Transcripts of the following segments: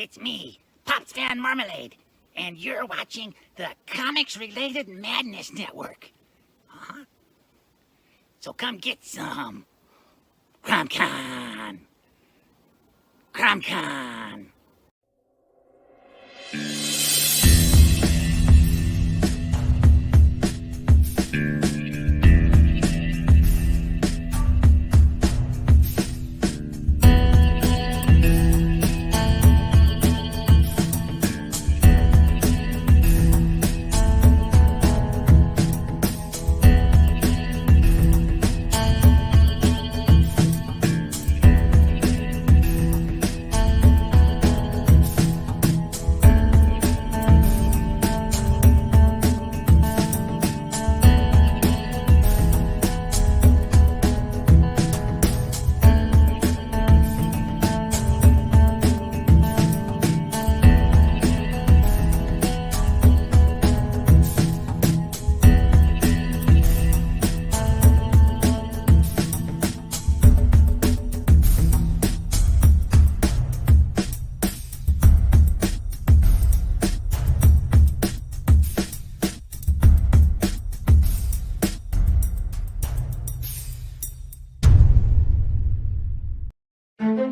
It's me, Pops Van Marmalade, and you're watching the Comics-Related Madness Network. So come get some. CromCon. CromCon.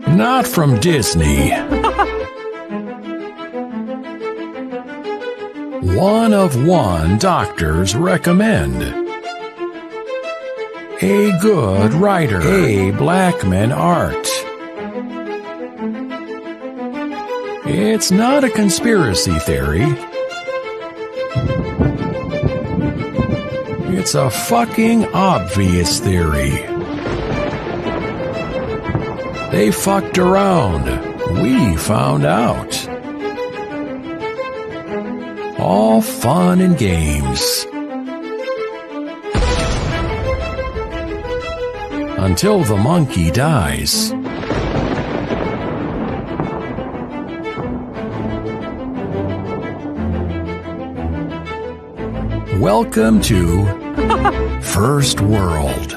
Not from Disney. One of one doctors recommend. A good writer. A Blackman art. It's not a conspiracy theory. It's a fucking obvious theory. They fucked around. We found out. All fun and games. Until the monkey dies. Welcome to First World.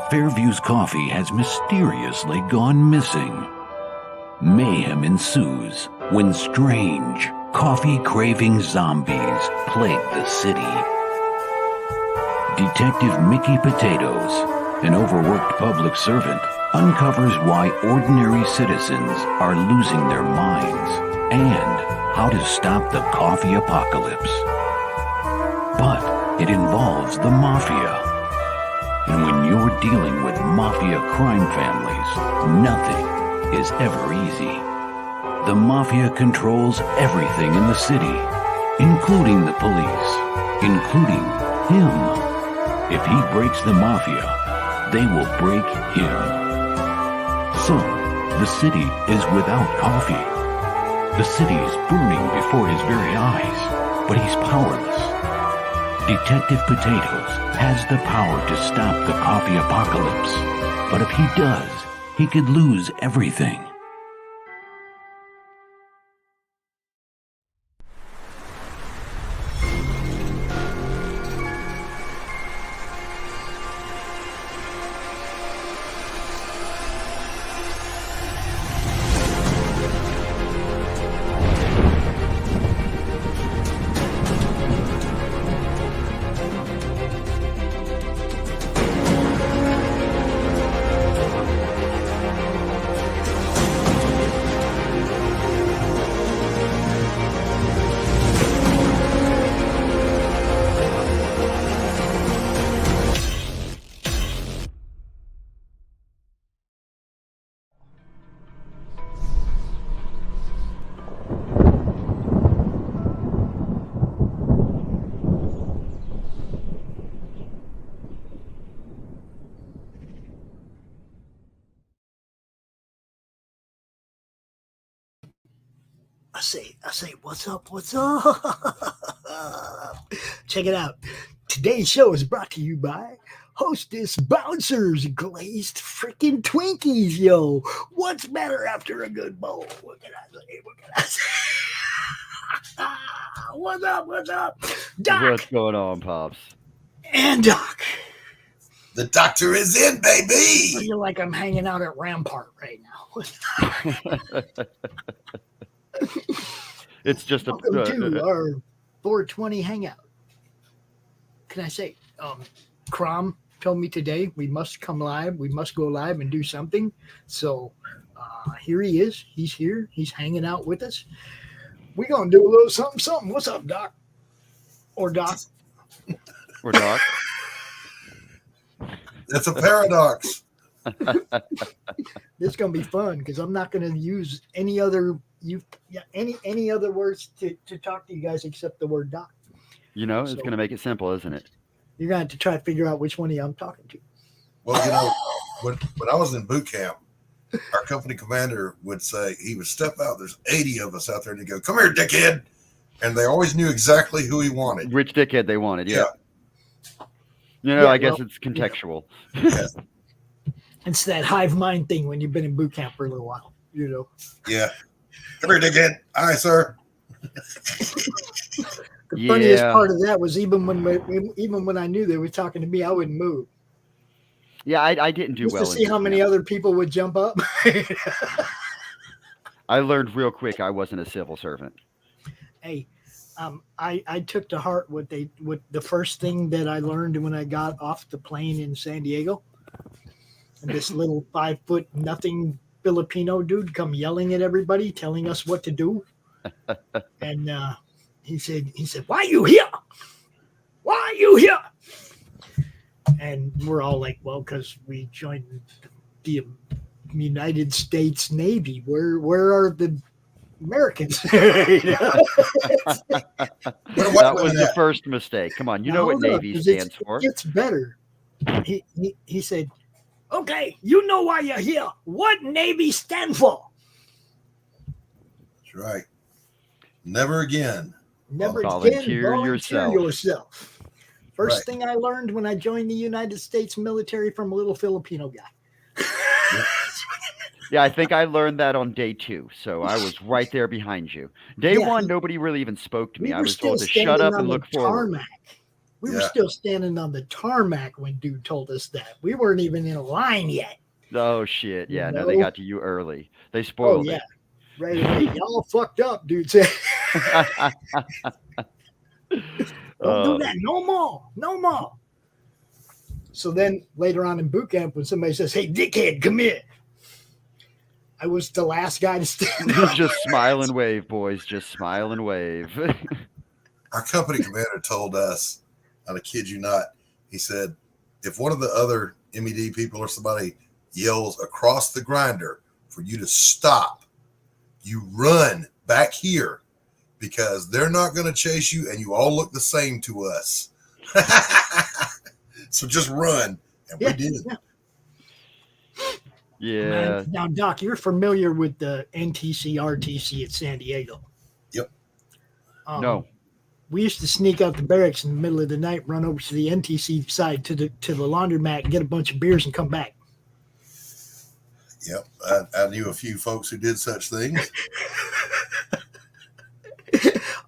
Fairview's coffee has mysteriously gone missing. Mayhem ensues when strange, coffee-craving zombies plague the city. Detective Mickey Potatoes, an overworked public servant, uncovers why ordinary citizens are losing their minds and how to stop the coffee apocalypse. But it involves the mafia. And when you're dealing with mafia crime families, nothing is ever easy. The mafia controls everything in the city, including the police, including him. If he breaks the mafia, they will break him. So, the city is without coffee. The city is burning before his very eyes, but he's powerless. Detective Potatoes has the power to stop the coffee apocalypse, but if he does, he could lose everything. I say, what's up? Check it out. Today's show is brought to you by Hostess Bouncers Glazed Freaking Twinkies, yo. What's better after a good bowl? What can I say? What's up? Doc. What's going on, Pops? And Doc. The doctor is in, I baby. feel like I'm hanging out at Rampart right now. It's just Welcome to our 420 hangout. Can I say, Crom told me today we must come live. We must go live and do something. So here he is. He's here. He's hanging out with us. We're going to do a little something. What's up, Doc? Or Doc? Or Doc. It's a paradox. This is going to be fun because I'm not going to use any other any other words to talk to you guys except the word Doc. You know, it's going to make it simple, isn't it? You're going to have to try to figure out which one of you I'm talking to. Well, when I was in boot camp, our company commander would say, he would step out, there's 80 of us out there, and he'd go, "Come here, dickhead." And they always knew exactly who he wanted. Which dickhead they wanted, yeah. You know, Yeah, I guess it's contextual. Yeah. It's that hive mind thing when you've been in boot camp for a little while, you know. Yeah. "Come here, dickhead." "Aye, sir." The funniest part of that was even when I knew they were talking to me, I wouldn't move. Yeah, I didn't do Just well. to see how many other people would jump up. I learned real quick I wasn't a civil servant. Hey, I took to heart what the first thing that I learned when I got off the plane in San Diego. And this little 5 foot nothing Filipino dude come yelling at everybody, telling us what to do. And he said, "Why are you here? Why are you here?" And we're all like, "Well, because we joined the United States Navy. Where are the Americans?" That was the first mistake. Come on, you know what Navy stands for. It gets better. He said, "Okay, you know why you're here. What Navy stand for?" That's right. Never again. Never Volunteer again, yourself. First Right. thing I learned when I joined the United States military from a little Filipino guy. Yeah, I think I learned that on day 2. So I was right there behind you. Day 1, nobody really even spoke to me. I was told to shut up and look forward. Tarmac. We were still standing on the tarmac when dude told us that. We weren't even in a line yet. Oh, shit. Yeah, no, No. they got to you early. They spoiled it. Right away. Y'all fucked up, dude said. Don't do that. No more. So then later on in boot camp, when somebody says, "Hey, dickhead, come here," I was the last guy to stand up. Just smile and wave, boys. Just smile and wave. Our company commander told us, I kid you not, he said, if one of the other MED people or somebody yells across the grinder for you to stop, you run back here because they're not going to chase you and you all look the same to us. So just run. And Yeah, we did. Yeah. Now, Doc, you're familiar with the NTC RTC at San Diego. Yep. No. We used to sneak out the barracks in the middle of the night, run over to the NTC side to the laundromat, get a bunch of beers, and come back. Yep. I knew a few folks who did such things.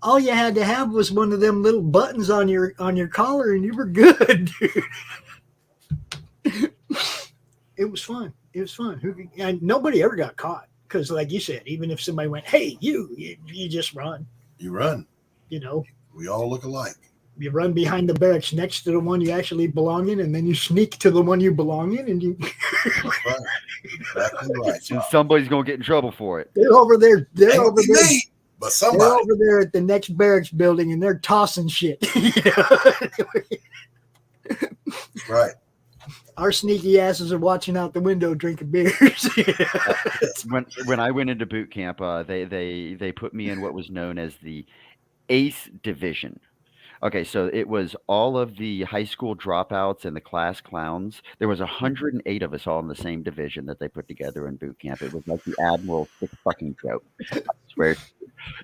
All you had to have was one of them little buttons on your collar, and you were good, dude. It was fun. It was fun. And nobody ever got caught because, like you said, even if somebody went, "Hey, you just run," You run. you know. We all look alike. You run behind the barracks next to the one you actually belong in, and then you sneak to the one you belong in, and you. That's right. Exactly right. And somebody's gonna get in trouble for it. They're over there. They're Ain't over there. me, but They're somebody. over there at the next barracks building, and they're tossing shit. Right. Our sneaky asses are watching out the window drinking beers. When I went into boot camp, they put me in what was known as the ACE division. Okay, so it was all of the high school dropouts and the class clowns. There was 108 of us all in the same division that they put together in boot camp. It was like the Admiral sick fucking joke. I swear.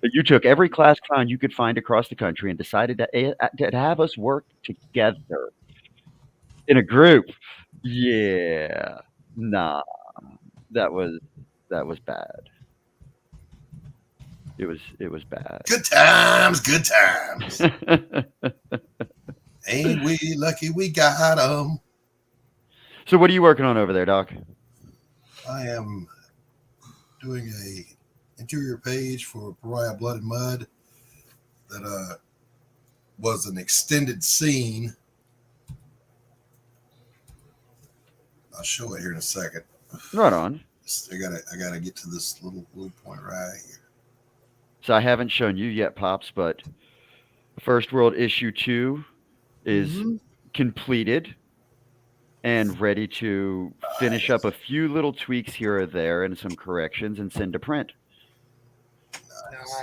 You took every class clown you could find across the country and decided to have us work together in a group. Yeah. Nah. That was bad. It was bad. Good times. Good times. Ain't we lucky we got them? So what are you working on over there, Doc? I am doing a interior page for Pariah Blood and Mud that was an extended scene. I'll show it here in a second. Right on. I gotta get to this little point right here. So I haven't shown you yet, Pops, but First World Issue 2 is completed and ready to finish up a few little tweaks here or there and some corrections and send to print.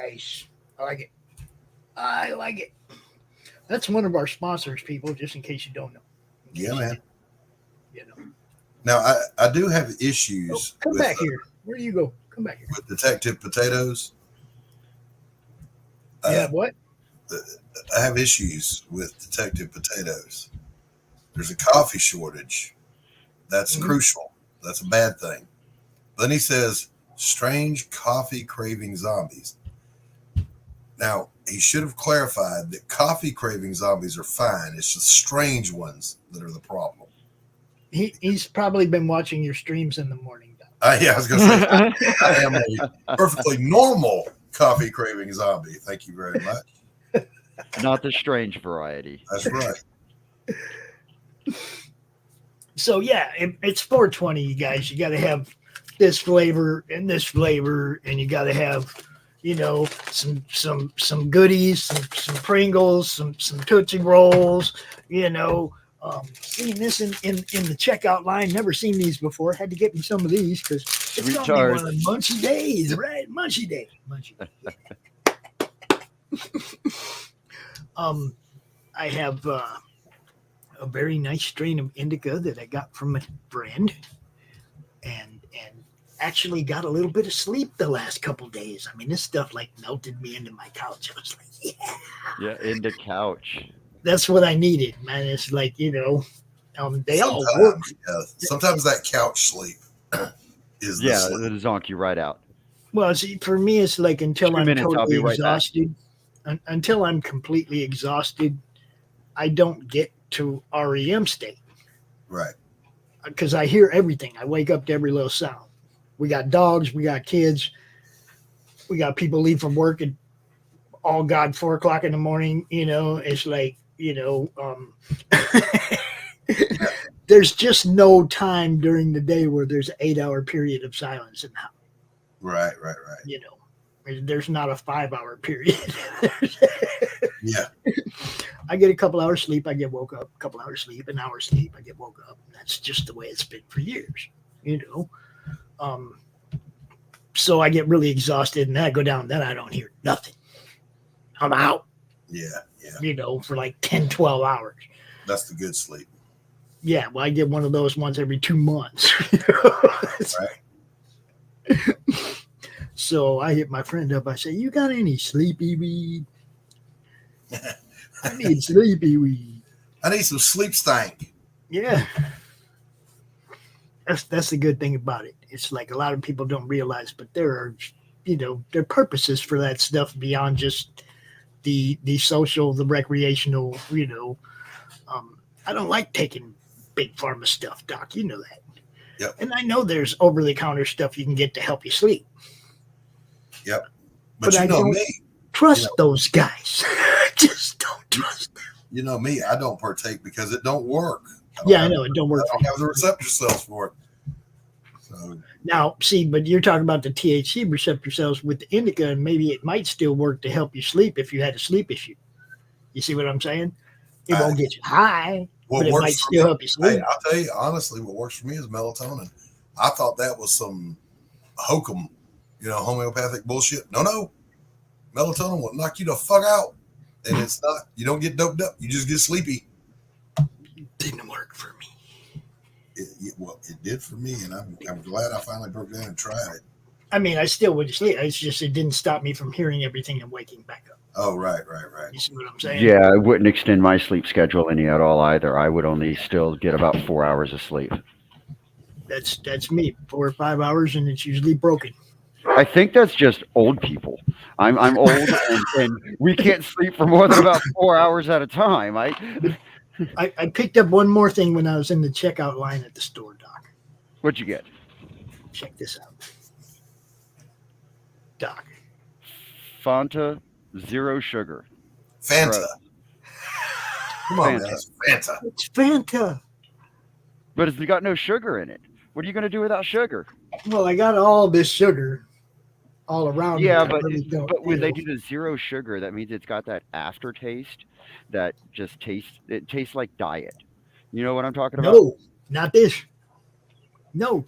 Nice. I like it. I like it. That's one of our sponsors, people, just in case you don't know. Yeah, man. You know. Now I do have issues. Come back here. Where do you go? Come back here. With Detective Potatoes. Yeah, what? I have issues with Detective Potatoes. There's a coffee shortage. That's crucial. That's a bad thing. Then he says, strange coffee craving zombies. Now, he should have clarified that coffee craving zombies are fine. It's the strange ones that are the problem. He's probably been watching your streams in the morning. Yeah, I was going to say, I am a perfectly normal coffee craving zombie. Thank you very much. Not the strange variety. That's right. So yeah, it's 420, you guys. You got to have this flavor, and you got to have, you know, some goodies, some Pringles, some Tootsie Rolls. You know, seeing this in the checkout line. Never seen these before. Had to get me some of these because it's gonna be one of the munchy days, right? Munchy day. I have a very nice strain of indica that I got from a friend, and actually got a little bit of sleep the last couple days. I mean, this stuff like melted me into my couch. I was like, yeah, into couch. That's what I needed, man. It's like, you know, they all sometimes, work. Sometimes that couch sleep is the sleep. It'll zonk you right out. Well, see, for me, it's like until I'm totally right exhausted, until I'm completely exhausted, I don't get to REM state. Right. Because I hear everything. I wake up to every little sound. We got dogs. We got kids. We got people leave from work at 4 o'clock in the morning. You know, it's like, you know, there's just no time during the day where there's an 8-hour period of silence in the house. Right. You know, there's not a 5-hour period. Yeah. I get a couple hours sleep. I get woke up. A couple hours sleep. An hour sleep. I get woke up. That's just the way it's been for years. You know. So I get really exhausted, and then I go down. Then I don't hear nothing. I'm out. Yeah. For like 10, 12 hours. That's the good sleep. Yeah, well, I get one of those once every 2 months. Right. So I hit my friend up. I say, "You got any sleepy weed? I need sleepy weed." I need some sleep stank. Yeah, that's the good thing about it. It's like a lot of people don't realize, but there are, there are purposes for that stuff beyond just the social, the recreational. I don't like taking big pharma stuff, Doc. You know that. Yep. And I know there's over the counter stuff you can get to help you sleep. Yep. But But I you know don't me. Trust those guys. Just don't trust them. You know me. I don't partake because it don't work. Yeah, I know it don't I work. don't have the receptor cells for it. So Now, see, but you're talking about the THC receptor cells with the indica, and maybe it might still work to help you sleep if you had a sleep issue. You see what I'm saying? It won't get you high, but it might still help you sleep. Hey, I'll tell you honestly, what works for me is melatonin. I thought that was some hokum, homeopathic bullshit. No. Melatonin will knock you the fuck out. And it's not, you don't get doped up. You just get sleepy. Didn't work for me. It did for me. And I'm glad I finally broke down and tried it. I mean, I still would sleep. It's just, it didn't stop me from hearing everything and waking back up. Oh, right. You see what I'm saying? Yeah, it wouldn't extend my sleep schedule any at all either. I would only still get about 4 hours of sleep. That's me. 4 or 5 hours, and it's usually broken. I think that's just old people. I'm old, and we can't sleep for more than about 4 hours at a time. I picked up one more thing when I was in the checkout line at the store, Doc. What'd you get? Check this out. Doc. Fanta, zero sugar. Fanta. Right. Come on, Fanta. man. It's Fanta. It's Fanta. But it's got no sugar in it. What are you going to do without sugar? Well, I got all this sugar all around. Yeah, me. but when they do the zero sugar, that means it's got that aftertaste that just tastes like diet. You know what I'm talking about? No, not this. No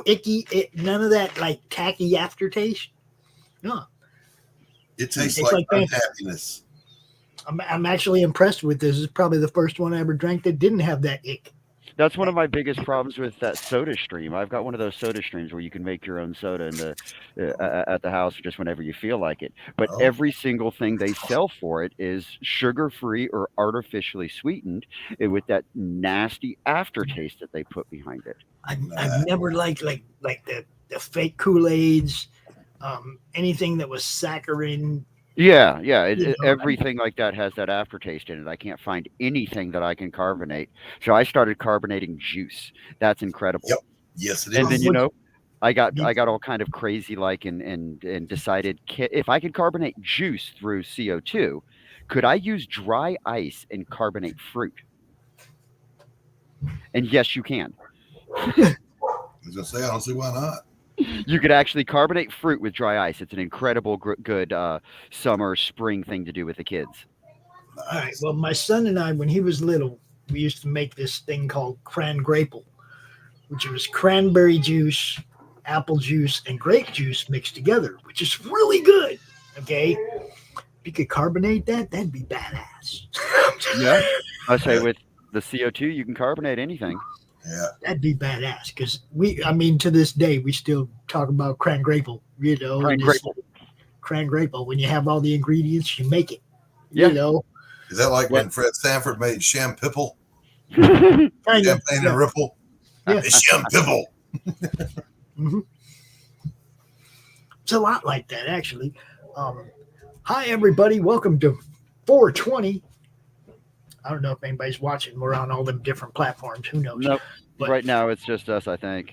icky, none of that like tacky aftertaste. No, It tastes It's like like Fanta. unhappiness. I'm actually impressed with this. It's probably the first one I ever drank that didn't have that ick. That's one of my biggest problems with that Soda Stream. I've got one of those Soda Streams where you can make your own soda at the house just whenever you feel like it. But Oh. every single thing they sell for it is sugar-free or artificially sweetened with that nasty aftertaste that they put behind it. I've never liked like the fake Kool-Aids, anything that was saccharin. Yeah, everything like that has that aftertaste in it. I can't find anything that I can carbonate. So I started carbonating juice. That's incredible. Yep. Yes, it is. And then I got all kind of crazy and decided if I could carbonate juice through CO2, could I use dry ice and carbonate fruit? And yes, you can. I was gonna say, I don't see why not. You could actually carbonate fruit with dry ice. It's an incredible good summer, spring thing to do with the kids. All right. Well, my son and I, when he was little, we used to make this thing called cran grapple, which was cranberry juice, apple juice, and grape juice mixed together, which is really good. Okay. If you could carbonate that, that'd be badass. Yeah. I say with the CO2, you can carbonate anything. Yeah. That'd be badass because to this day, we still talk about cran grapple, Cran grapple. Cran grapple. When you have all the ingredients, you make it. Yeah. Is that like when Fred Sanford made Sham Pipple? Kind of. Champagne and Ripple? Yeah. It's Sham Pipple. Mhm. It's a lot like that, actually. Hi, everybody. Welcome to 420. I don't know if anybody's watching. We're on all them different platforms. Who knows? Nope. But- Right now, it's just us, I think.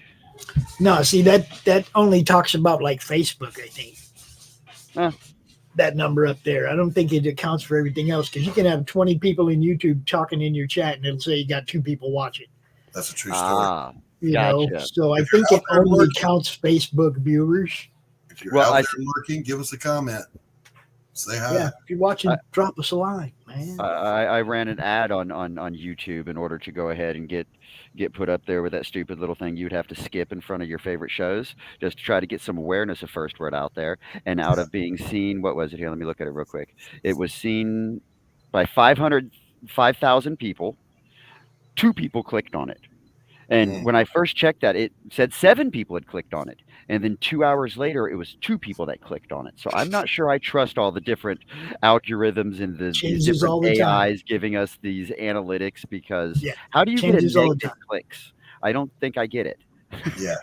No, see, that only talks about like Facebook, I think. Huh. That number up there. I don't think it accounts for everything else because you can have 20 people in YouTube talking in your chat and it'll say you got 2 people watching. That's a true story. Ah, You know, Gotcha. so I If you're think it out there only lurking- counts Facebook viewers. If you're Well, out I there lurking, give us a comment. Say hi. Yeah, if you're watching, drop us a line, man. I ran an ad on YouTube in order to go ahead and get put up there with that stupid little thing you'd have to skip in front of your favorite shows just to try to get some awareness of First Word out there. And out of being seen, what was it here? Let me look at it real quick. It was seen by 5,000 people. 2 people clicked on it. And when I first checked that, it said 7 people had clicked on it. And then 2 hours later, it was 2 people that clicked on it. So I'm not sure I trust all the different algorithms and the Changes all different the time. AIs giving us these analytics because Yeah, how do you get a changes all the negative time. clicks? I don't think I get it. Yeah.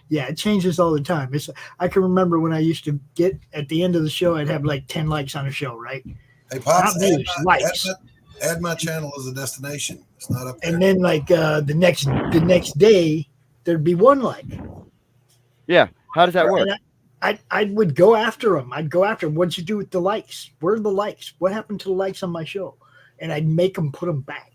Yeah, it changes all the time. I can remember when I used to get at the end of the show, I'd have like 10 likes on a show, right? Hey, Pops, Not views, likes. add my channel as a destination. It's not up there. And then like the next day, there'd be 1 like. Yeah. How does that work? And I would go after them. I'd go after them. What'd you do with the likes? Where are the likes? What happened to the likes on my show? And I'd make them put them back.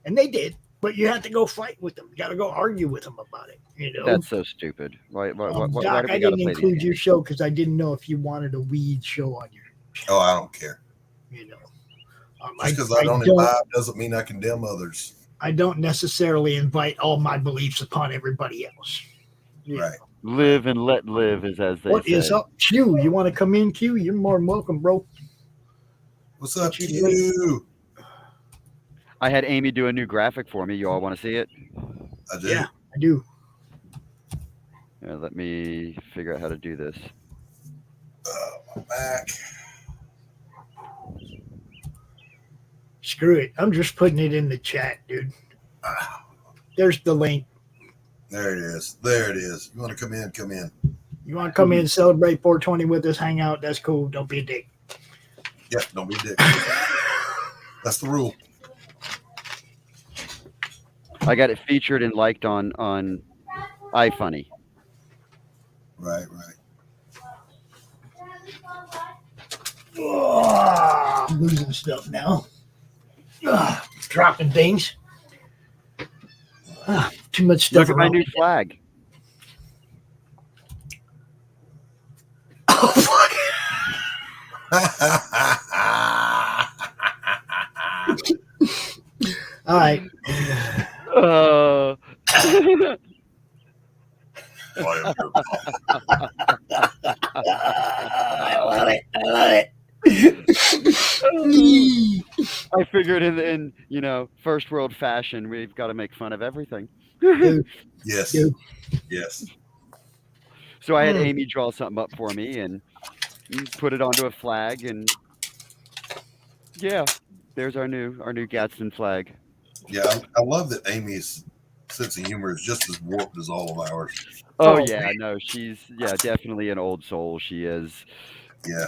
And they did. But you have to go fight with them. You got to go argue with them about it. You know, That's so stupid. Why Doc, do we I gotta didn't play include these your games? show because I didn't know if you wanted a weed show on your Oh, I don't care. you know. Just because I don't imbibe doesn't mean I condemn others. I don't necessarily invite all my beliefs upon everybody else. You Right. know. Live and let live, as they What say. is up, Q? You want to come in, Q? You're more than welcome, bro. What's up, you Q? I had Amy do a new graphic for me. You all want to see it? I do. Yeah, I do. Yeah, let me figure out how to do this. My back. Screw it. I'm just putting it in the chat, dude. There's the link. There it is. There it is. You want to come in? Come in. You want to come in, celebrate 420 with us, hang out? That's cool. Don't be a dick. Yep. Don't be a dick. That's the rule. I got it featured and liked on iFunny. Right. Oh, I'm losing stuff now. Dropping things. Too much stuff Look at my around. new flag. Oh, fuck. All right. I love it. I love it. I figured in first world fashion, we've got to make fun of everything. Yes. Dude. Yes. So I had Amy draw something up for me and put it onto a flag, and yeah, there's our new Gadsden flag. Yeah, I love that Amy's sense of humor is just as warped as all of ours. Oh, Oh, yeah, man. no, she's definitely an old soul. She is. Yeah.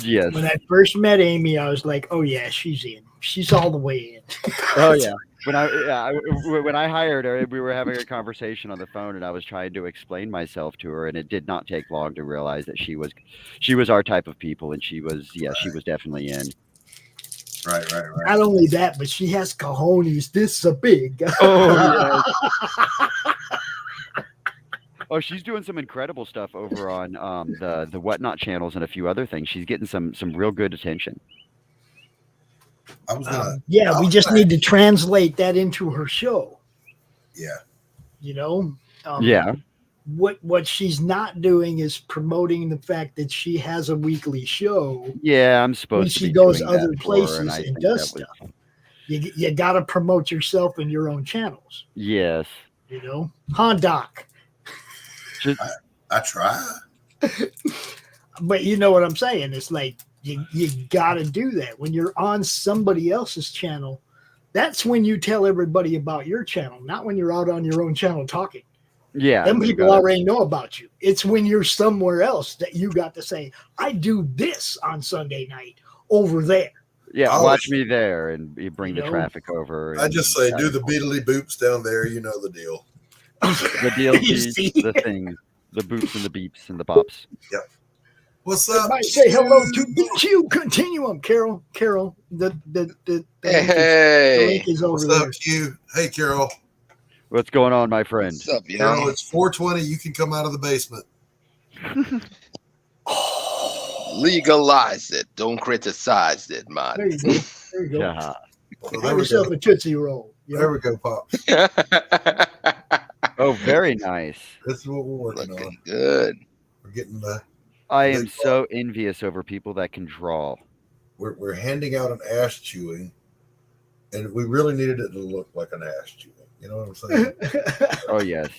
Yes. When I first met Amy, I was like, "Oh yeah, she's in. She's all the way in." Oh yeah. When I hired her, we were having a conversation on the phone, and I was trying to explain myself to her, and it did not take long to realize that she was our type of people, and she was definitely in. Right. Not only that, but she has cojones. This a big. Oh yeah. Oh, she's doing some incredible stuff over on the Whatnot channels and a few other things. She's getting some real good attention. I was gonna. Yeah, we just need to translate that into her show. Yeah. You know. Yeah. What she's not doing is promoting the fact that she has a weekly show. Yeah, I'm When supposed to she be goes doing other that for her, places and I and think does that was- stuff. You got to promote yourself in your own channels. Yes. You know, Doc. I try. But you know what I'm saying? It's like you got to do that when you're on somebody else's channel. That's when you tell everybody about your channel, not when you're out on your own channel talking. Yeah. Them you people gotta- already know about you. It's when you're somewhere else that you got to say, "I do this on Sunday night over there." Yeah, I watch always- me there, and you bring You the know? traffic over. I and- just say, do the beedly boops down there. You know the deal. the deals, You see? the things, the boops and the beeps and the bops. What's up? Everybody say hello to BQ Continuum, Carol. Carol, the link is- the Hey, link is over What's there. up, Q? Hey, Carol. What's going on, my friend? what's up, Carol, y'all? it's 420. You can come out of the basement. Legalize it. Don't criticize it, man. There you go. There you go. Yeah. So Have there we yourself go. a Tootsie Roll. You There know? we go, Pops. Oh, very nice. This is what we're working on. Looking good. We're getting the. I am so envious over people that can draw. We're handing out an ass chewing, and we really needed it to look like an ass chewing. You know what I'm saying? Oh yes.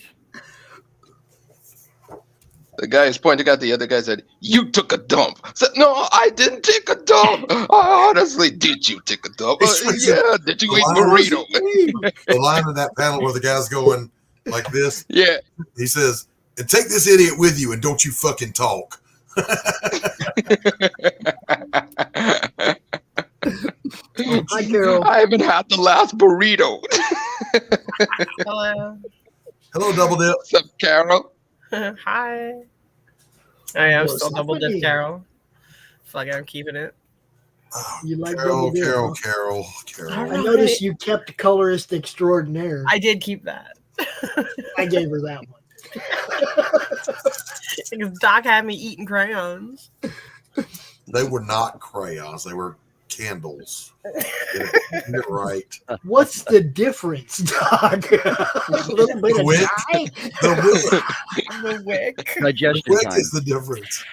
The guy is pointing at the other guy said, "You took a dump." I said, "No, I didn't take a dump. I honestly did. You take a dump? Yeah. Did you eat burrito?" The line in that panel where the guy's going like this, Yeah. he says, "And take this idiot with you, and don't you fucking talk." Hi, Carol. I haven't had the last burrito. Hello. Hello, Double Dip. What's up, Carol? Hi. I am Well, still double somebody- dip Carol. Fuck it, I'm keeping it. Oh, You like Carol, Double Dip, Carol, huh? Carol, Carol. I noticed you kept colorist extraordinaire. I did keep that. I gave her that one. Because Doc had me eating crayons. They were not crayons; they were candles. Get it right. What's the difference, Doc? A little bit of Wick. dye? The wick. Digestion Wick time. is the difference.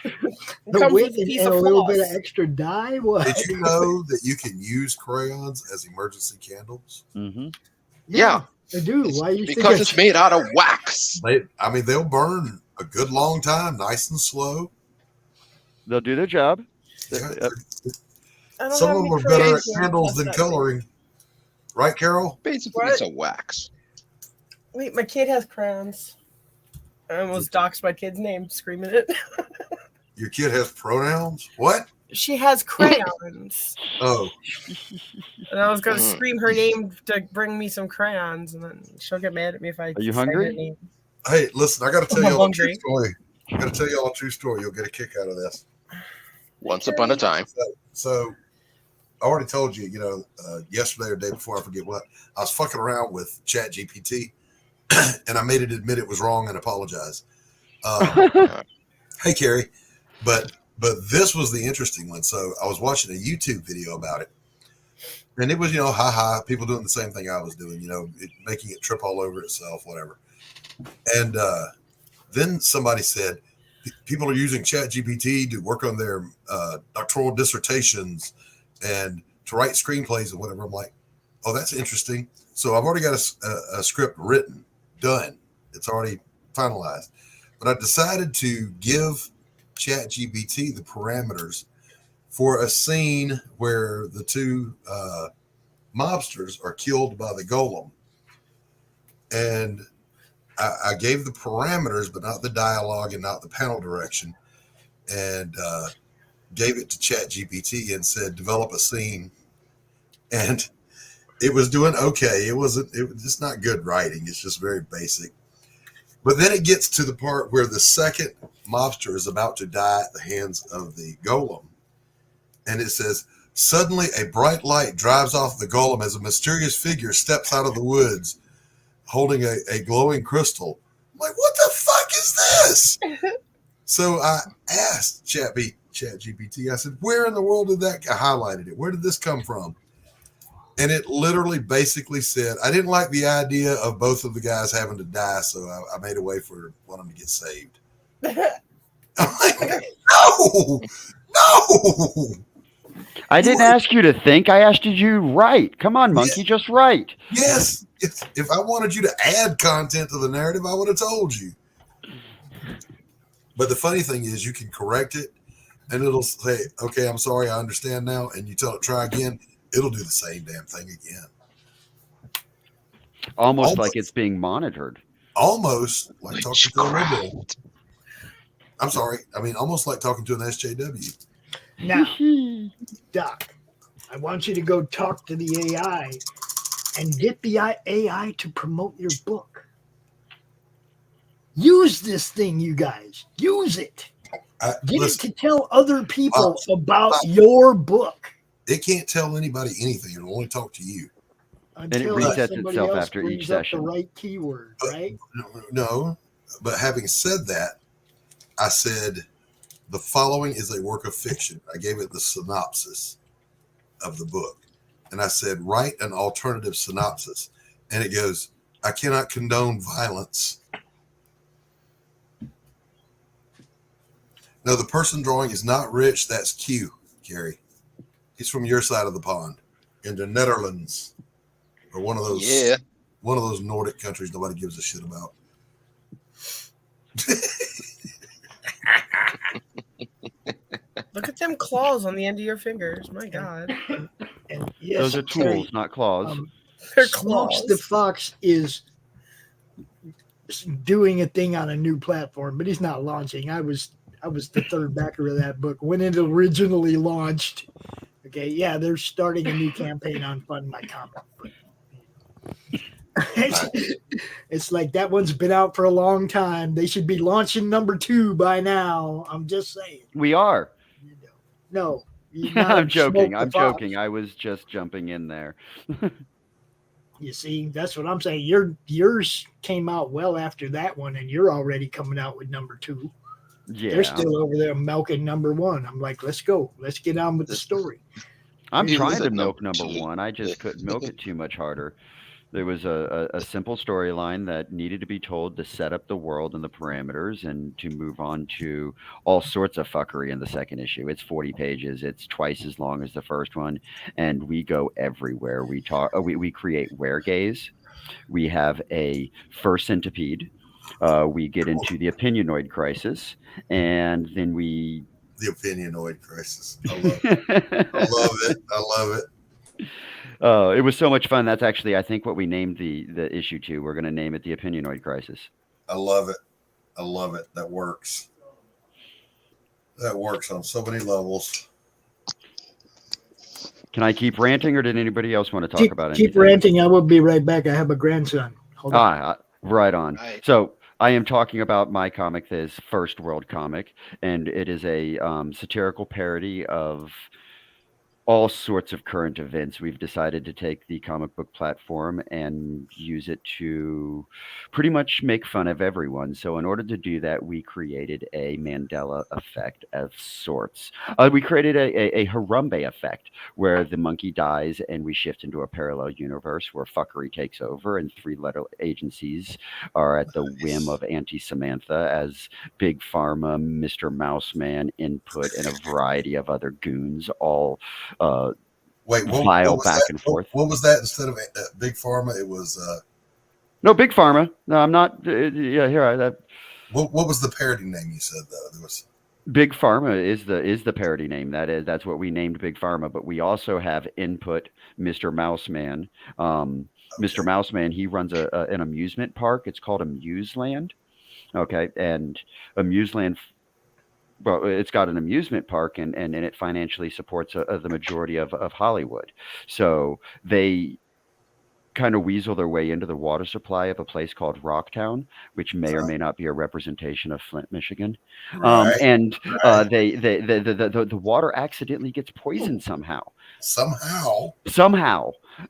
The Comes wick with a and, piece and of a little bit of floss. extra dye? What? Did you know that you can use crayons as emergency candles? Mm-hmm. Yeah. I do. Why you Because think it's made out of wax. They'll burn a good long time, nice and slow. They'll do their job. Yeah. I don't Some have of them any are better at crayons here. candles What's than that coloring. Right, Carol? Basically, What? it's a wax. thing? Wait, my kid has crayons. I almost doxed my kid's name, screaming it. Your kid has pronouns? What? She has crayons. Oh, And I was going to Mm. scream her name to bring me some crayons, and then she'll get mad at me if I Are you say her hungry? name. hey, listen, I got to tell I'm y'all a true hungry. story. I got to tell y'all a true story. You'll get a kick out of this. Once upon a time. So I already told you, yesterday or day before, I forget what, I was fucking around with Chat GPT and I made it admit it was wrong and apologize. Hey, Carrie, but this was the interesting one. So I was watching a YouTube video about it, and it was, people doing the same thing I was doing, making it trip all over itself, whatever. And then somebody said, people are using Chat GPT to work on their doctoral dissertations and to write screenplays and whatever. I'm like, oh, that's interesting. So I've already got a script written, done. It's already finalized. But I decided to give Chat GPT the parameters for a scene where the two mobsters are killed by the golem. And I gave the parameters, but not the dialogue and not the panel direction, and gave it to Chat GPT and said, develop a scene. And it was doing okay. It was just not good writing. It's just very basic. But then it gets to the part where the second mobster is about to die at the hands of the golem. And it says, suddenly a bright light drives off the golem as a mysterious figure steps out of the woods holding a glowing crystal. I'm like, what the fuck is this? So I asked Chat GPT, I said, where in the world did that guy highlighted it? Where did this come from? And it literally basically said, I didn't like the idea of both of the guys having to die, so I made a way for one of them to get saved. I'm like, no. I didn't ask you to think. I asked you to write. Come on, monkey, just write. Yes. If I wanted you to add content to the narrative, I would have told you. But the funny thing is you can correct it and it'll say, okay, I'm sorry, I understand now. And you tell it, try again. It'll do the same damn thing again. Almost like it's being monitored. Almost like talking to a robot. Witchcraft. I'm sorry. I mean, almost like talking to an SJW. Now, Doc, I want you to go talk to the AI and get the AI to promote your book. Use this thing, you guys. Use it. Get it to tell other people about your book. It can't tell anybody anything. It'll only talk to you. Until resets somebody itself else after brings each up session. the right keyword, right? No, but having said that, I said, The following is a work of fiction. I gave it the synopsis of the book. And I said, write an alternative synopsis. And it goes, I cannot condone violence. No, the person drawing is not rich. That's Q, Gary. He's from your side of the pond in the Netherlands or one of those Nordic countries nobody gives a shit about. Look at them claws on the end of your fingers. My God. And yes, Those are tools, not claws. They're Smokes claws. the Fox is doing a thing on a new platform, but he's not launching. I was the third backer of that book when it originally launched. Okay, yeah, they're starting a new campaign on Fund My Comic, but it's like that one's been out for a long time. They should be launching number 2 by now. I'm just saying. We are. No, I'm joking. I'm joking. I was just jumping in there. You see, that's what I'm saying. Yours came out well after that one, and you're already coming out with number 2. Yeah. They're still over there milking number 1. I'm like, let's go. Let's get on with the story. I'm He trying to said milk number number two. 1. I just couldn't milk it too much harder. There was a simple storyline that needed to be told to set up the world and the parameters and to move on to all sorts of fuckery in the second issue. It's 40 pages. It's twice as long as the first one. And we go everywhere. We talk. We create weregaze. We have a fur centipede. We get into the opinionoid crisis. And then we... The opinionoid crisis. I love it. I love it. I love it. It was so much fun. That's actually, I think, what we named the issue to. We're going to name it the Opinionoid Crisis. I love it. I love it. That works. That works on so many levels. Can I keep ranting, or did anybody else want to talk about anything? Keep ranting. I will be right back. I have a grandson. Hold on. Right on. Right. So I am talking about my comic, this First World comic, and it is a satirical parody of all sorts of current events. We've decided to take the comic book platform and use it to pretty much make fun of everyone. So in order to do that, we created a Mandela effect of sorts. We created a Harambe effect, where the monkey dies and we shift into a parallel universe where fuckery takes over and 3-letter agencies are at the whim of Auntie Samantha as Big Pharma, Mr. Mouseman, Input, and a variety of other goons all Wait, what was back that? and forth. What was that instead of Big Pharma? It was No, Big Pharma. No, I'm not. Yeah, here. what was the parody name you said though? There was Big Pharma is the parody name. That's what we named Big Pharma. But we also have Input, Mr. Mouseman. Mr. Mouseman, he runs an amusement park. It's called Amuseland. Okay, and Amuseland. Well, it's got an amusement park, and it financially supports the majority of Hollywood. So they kind of weasel their way into the water supply of a place called Rocktown, which may or may not be a representation of Flint, Michigan. And the water accidentally gets poisoned somehow. Somehow,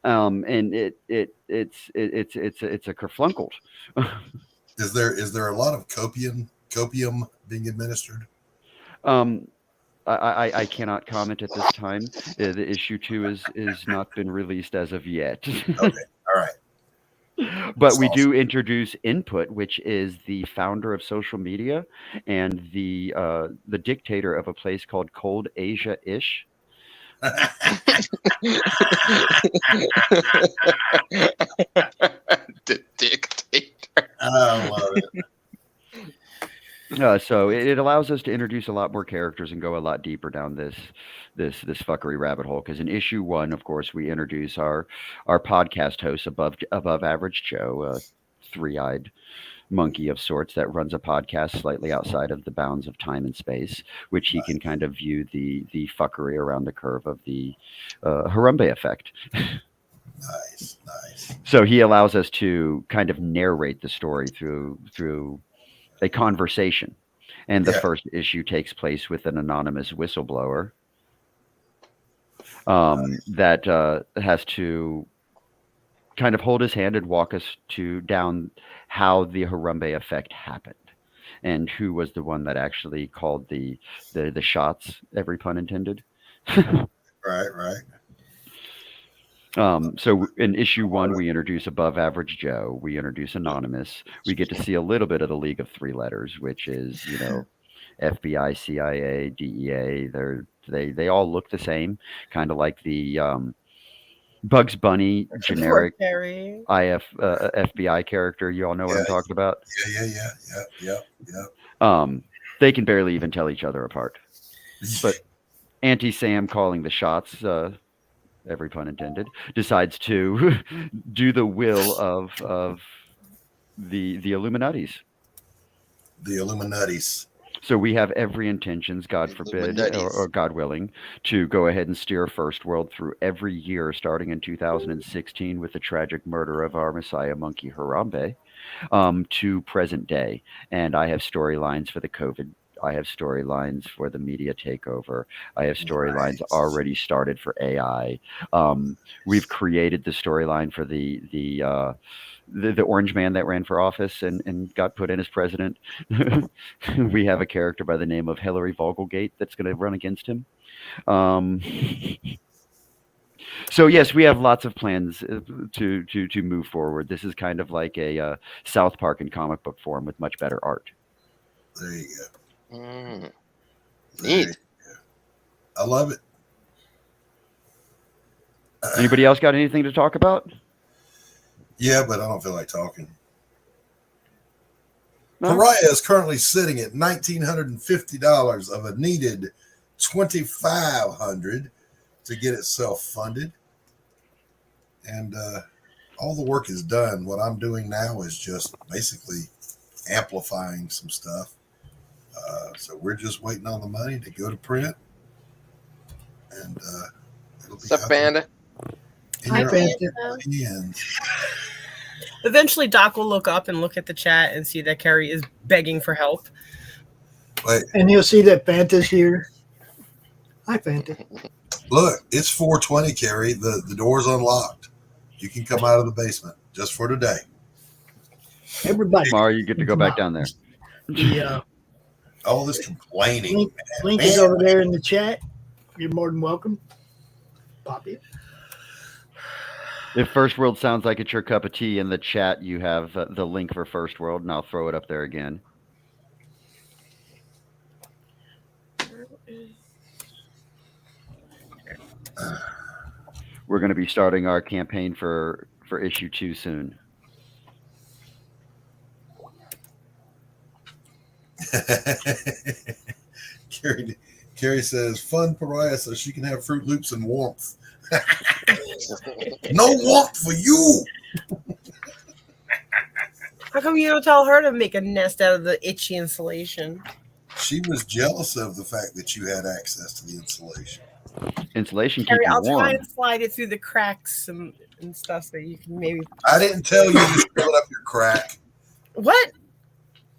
and it's a kerflunkled. Is there a lot of copium being administered? I cannot comment at this time. The issue 2 is not been released as of yet. Okay, all right. But we do introduce Input, which is the founder of social media and the dictator of a place called Cold Asia Ish. The dictator. I love it. So it allows us to introduce a lot more characters and go a lot deeper down this fuckery rabbit hole. Because in issue 1, of course, we introduce our podcast host, above average Joe, a 3-eyed monkey of sorts that runs a podcast slightly outside of the bounds of time and space, which he can kind of view the fuckery around the curve of the Harambe effect. Nice. So he allows us to kind of narrate the story through a conversation. And the first issue takes place with an anonymous whistleblower that has to kind of hold his hand and walk us down how the Harambe effect happened. and who was the one that actually called the shots, every pun intended. Right. So in issue 1, we introduce Above Average Joe. We introduce Anonymous. We get to see a little bit of the League of Three Letters, which is, FBI, CIA, DEA. They all look the same, kind of like the Bugs Bunny generic Carrie. FBI character. You all know what I'm talking about. Yeah. They can barely even tell each other apart. But Auntie Sam, calling the shots, every pun intended, decides to do the will of the Illuminatis. The Illuminatis. So we have every intentions, God forbid, or God willing, to go ahead and steer First World through every year, starting in 2016 with the tragic murder of our Messiah monkey Harambe, to present day. And I have storylines for the COVID. I have storylines for the media takeover. I have storylines already started for AI. We've created the storyline for the orange man that ran for office and got put in as president. We have a character by the name of Hillary Vogelgate that's going to run against him. So yes, we have lots of plans to move forward. This is kind of like a South Park in comic book form with much better art. There you go. Neat. I love it. Anybody else got anything to talk about? Yeah, but I don't feel like talking. No? Pariah is currently sitting at $1,950 of a needed $2,500 to get itself funded. And all the work is done. What I'm doing now is just basically amplifying some stuff. So we're just waiting on the money to go to print. And it'll be What's up, Panda? in Hi, your Panda. hands. Eventually, Doc will look up and look at the chat and see that Carrie is begging for help. Wait, And you'll see that Fanta's here. Hi, Fanta. look, it's 4:20, Carrie. The door's unlocked. You can come out of the basement just for today. Everybody. Tomorrow you get to go back down there. The All this complaining. link is over there in the chat. You're more than welcome. Pop it. If First World sounds like it's your cup of tea, in the chat you have the link for First World, and I'll throw it up there again. We're going to be starting our campaign for issue 2 soon. Carrie says, fund Pariah so she can have Fruit Loops and warmth. No warmth for you. How come you don't tell her to make a nest out of the itchy insulation? She was jealous of the fact that you had access to the insulation. Insulation keeps Carrie, you I'll try warm. and slide it through the cracks and stuff so you can maybe. I didn't tell you to fill up your crack. What?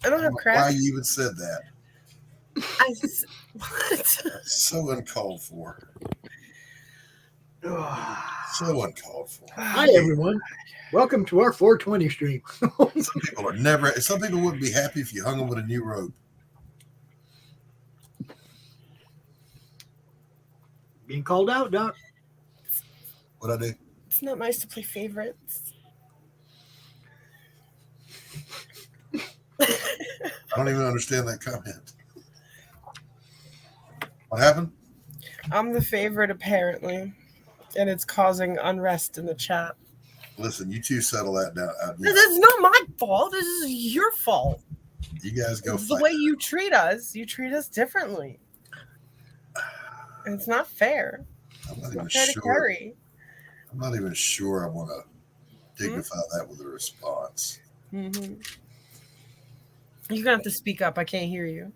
I don't have Why cracks. you even said that? What? So uncalled for. So uncalled for. Hi, everyone. Welcome to our 420 stream. Some people wouldn't be happy if you hung them with a new rope. Being called out, Doc. What'd I do? It's not nice to play favorites. I don't even understand that comment. What happened? I'm the favorite, apparently, and it's causing unrest in the chat. Listen, you two settle that down. This is not my fault. This is your fault. You guys go It's the fight. way you treat us. You treat us differently. And it's not fair. I'm not It's even not fair to sure. Carrie. I'm not even sure I want to dignify that with a response. Mm-hmm. You're gonna have to speak up. I can't hear you.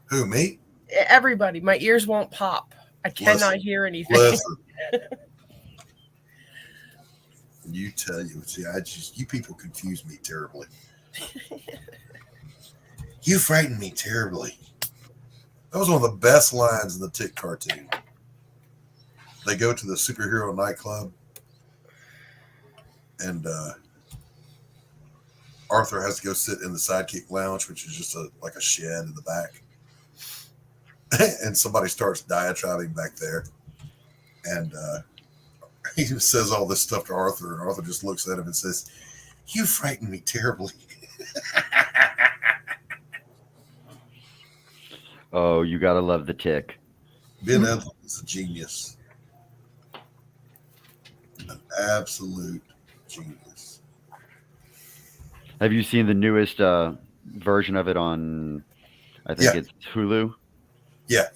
Who, me? Everybody, my ears won't pop. I cannot Listen. hear anything. Listen. You tell you, see, you people confuse me terribly. You frighten me terribly. That was one of the best lines in the Tick cartoon. They go to the superhero nightclub, and Arthur has to go sit in the sidekick lounge, which is just like a shed in the back. And somebody starts diatribing back there. And he says all this stuff to Arthur, and Arthur just looks at him and says, "You frighten me terribly." Oh, you gotta love the Tick. Ben Edlund is a genius. An absolute genius. Have you seen the newest version of it on? I think it's Hulu. Yeah.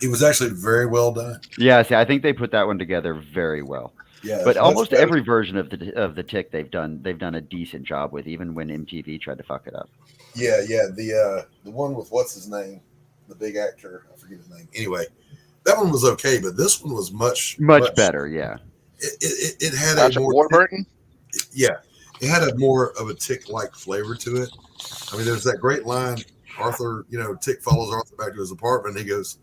It was actually very well done. Yeah, see, I think they put that one together very well. Yeah, But almost every version of the Tick they've done a decent job with, even when MTV tried to fuck it up. Yeah. The one with what's his name, the big actor, I forget his name. Anyway, that one was okay, but this one was much better. Yeah, it had Patrick a more Warburton. Yeah, it had a more of a Tick-like flavor to it. I mean, there's that great line. Arthur, Tick follows Arthur back to his apartment. And he goes,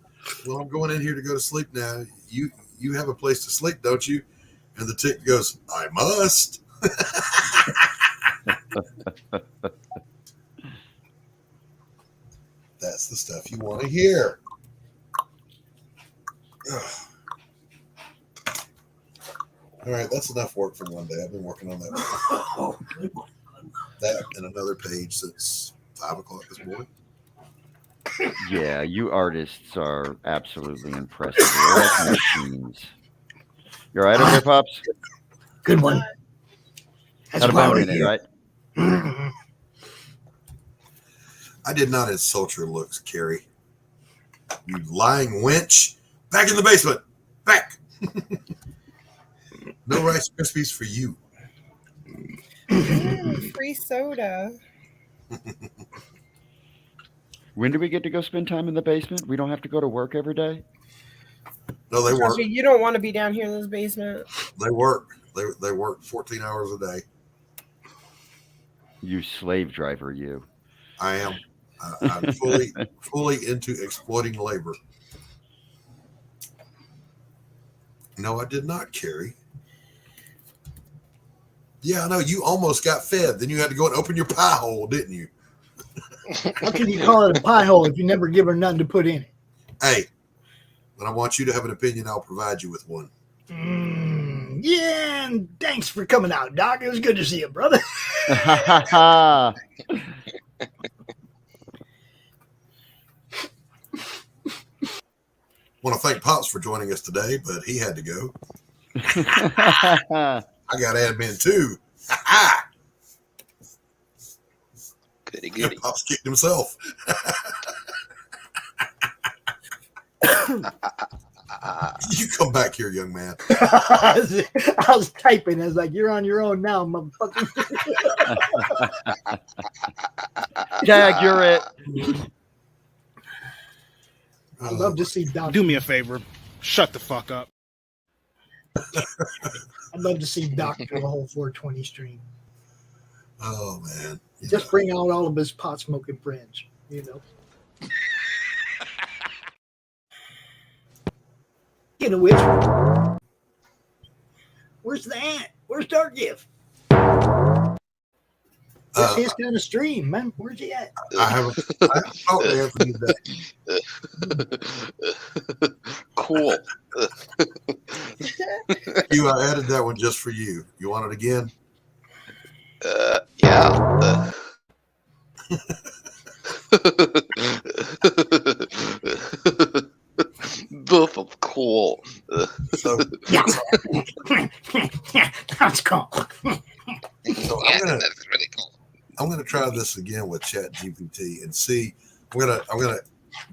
"Well, I'm going in here to go to sleep now. You have a place to sleep, don't you?" And the Tick goes, "I must." That's the stuff you want to hear. Ugh. All right, that's enough work for one day. I've been working on that. That and another page since 5 o'clock this morning. yeah. You artists are absolutely impressive. You're like machines. You all right over there, Pops? Good one. That's Had about a why we're minute, here. right? I did not insult your looks, Carrie. You lying wench. Back in the basement. Back. No Rice Krispies for you. Free soda. When do we get to go spend time in the basement? We don't have to go to work every day. No, they work. Trust me, you don't want to be down here in this basement. They work. They work 14 hours a day. You slave driver, you. I am. I'm fully into exploiting labor. No, I did not, Carrie. Yeah, I know. You almost got fed. Then you had to go and open your pie hole, didn't you? How can you call it a pie hole if you never give her nothing to put in it? Hey, when I want you to have an opinion, I'll provide you with one. Yeah, and thanks for coming out, Doc. It was good to see you, brother. Want to thank Pops for joining us today, but he had to go. I got admin too. Goody. Pops kicked himself. You come back here, young man. I was typing. I was like, "You're on your own now, motherfucker." Tag, you're it. I'd love to see Doc. Do me a favor. Shut the fuck up. I'd love to see Doc do a whole 420 stream. Oh man! Just bring out all of his pot smoking friends. Speaking of which, where's the ant? Where's Dark Gift? It's his kind of stream, man. Where's he at? I haven't talked to Anthony today. Cool. You, I added that one just for you. You want it again? Yeah. Both of cool. So, Yeah. That's cool. so Yeah, that's really cool. I'm gonna try this again with Chat GPT and see. I'm gonna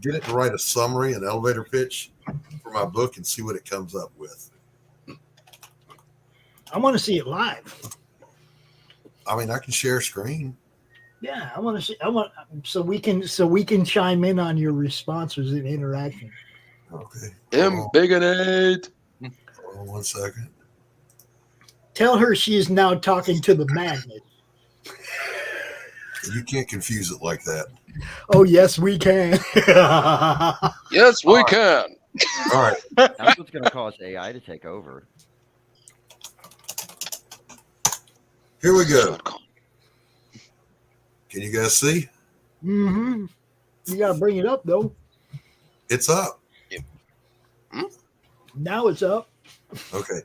get it to write a summary, an elevator pitch for my book, and see what it comes up with. I want to see it live. I mean, I can share screen. Yeah, I want to see. I want so we can chime in on your responses and interaction. Okay. Embiggenate. Hold on 1 second. Tell her she is now talking to the magnet. You can't confuse it like that. Oh yes, we can. Yes, we can. All right. That's what's going to cause AI to take over. Here we go. Can you guys see? Mm-hmm. You gotta bring it up though. It's up. Now it's up. Okay.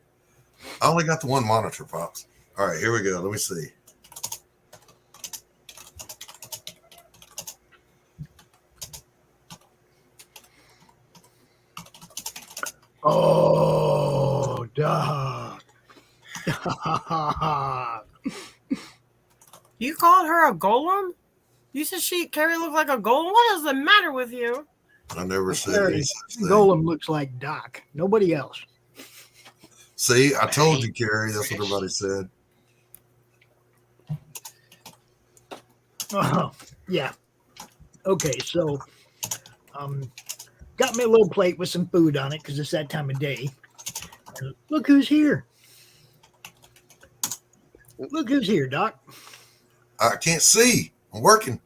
I only got the one monitor, Pops. All right, here we go. Let me see. Oh, dog. You called her a golem? You said Carrie looked like a golem? What is the matter with you? I never said Carrie, any such thing. Golem looks like Doc. Nobody else. See, I told you, Carrie. That's what everybody said. Yeah. Okay, so got me a little plate with some food on it because it's that time of day. And look who's here. Look who's here, Doc. I can't see. I'm working.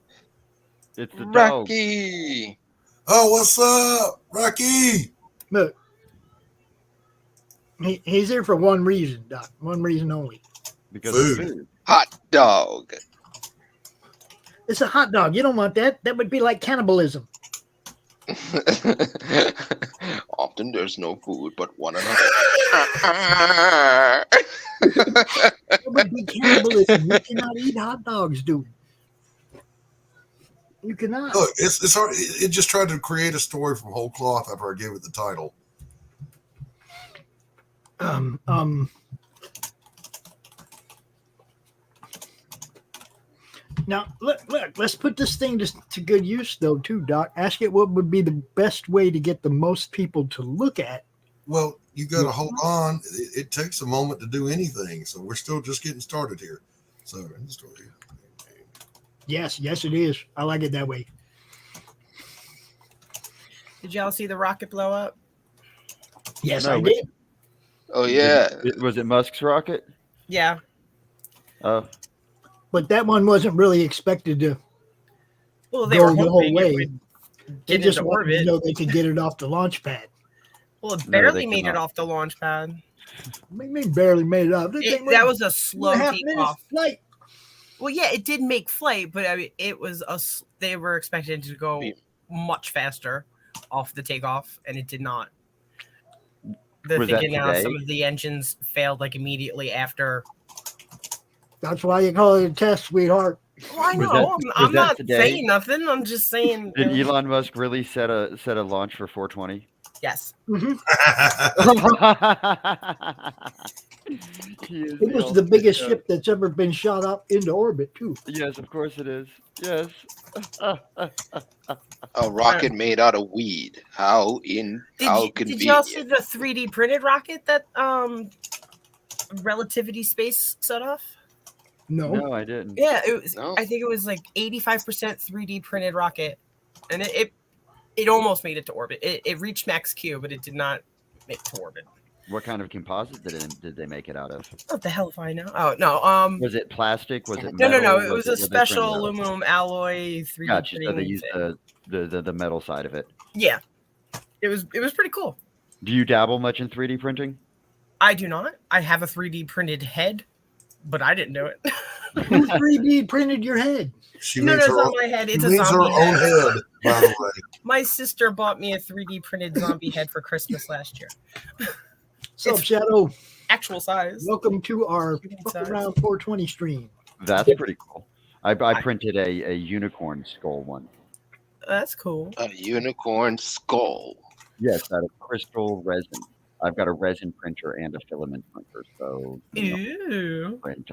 It's the dog. Rocky. Oh, what's up, Rocky? Look. He's here for one reason, Doc. One reason only. Because Food. of food. Hot dog. It's a hot dog. You don't want that. That would be like cannibalism. Often there's no food but one another. That would be cannibalism. You cannot eat hot dogs, dude. You cannot. Look, it's hard. It just tried to create a story from whole cloth after I gave it the title. Now, look, let's put this thing to good use, though, too, Doc. Ask it what would be the best way to get the most people to look at. Well, you got to hold on. It takes a moment to do anything, so we're still just getting started here. So, in the story. Yes, it is. I like it that way. Did y'all see the rocket blow up? Yes, No, I did. Oh yeah. Was it Musk's rocket? Yeah. Oh, But that one wasn't really expected to Well, they go were the whole hoping way. it would They get just into wanted to orbit. know they could get it off the launch pad. Well, it No, barely they made it cannot. off the launch pad. What do you mean barely made it up? That was a slow 2.5 minutes takeoff. flight. Well, yeah, it did make flight, but I mean, it was they were expecting to go much faster off the takeoff, and it did not. They're Was that thinking now today? some of the engines failed like immediately after. That's why you call it a test, sweetheart. Well, I Was know. that- I'm was that not today? saying nothing. I'm just saying. did Elon Musk really set a launch for 420? Yes. Mhm. He is It was the ultimate biggest joke. ship that's ever been shot up into orbit, too. Yes, of course it is. Yes. A rocket made out of weed. How Did convenient. y'all see the 3D printed rocket that Relativity Space set off? No. No, I didn't. Yeah, it was. No. I think it was like 85% 3D printed rocket, and it almost made it to orbit. It reached max Q, but it did not make it to orbit. What kind of composite did they make it out of? What the hell if I know? Oh no. Was it plastic? Was it No. metal? It was a what they special printed out of? aluminum alloy 3D Gotcha. So they printing used thing. the metal side of it. Yeah, it was pretty cool. Do you dabble much in 3D printing? I do not. I have a 3D printed head, but I didn't do it. Who 3D printed your head? She No, means it's her, on my head. It's a means her zombie own head. head, by the way. My sister bought me a 3D printed zombie head for Christmas last year. So, Shadow, Actual size. welcome to our Fuck Size. Around 420 stream. That's pretty cool. I printed a unicorn skull one. That's cool. A unicorn skull. Yes, out of crystal resin. I've got a resin printer and a filament printer, so Ew. print.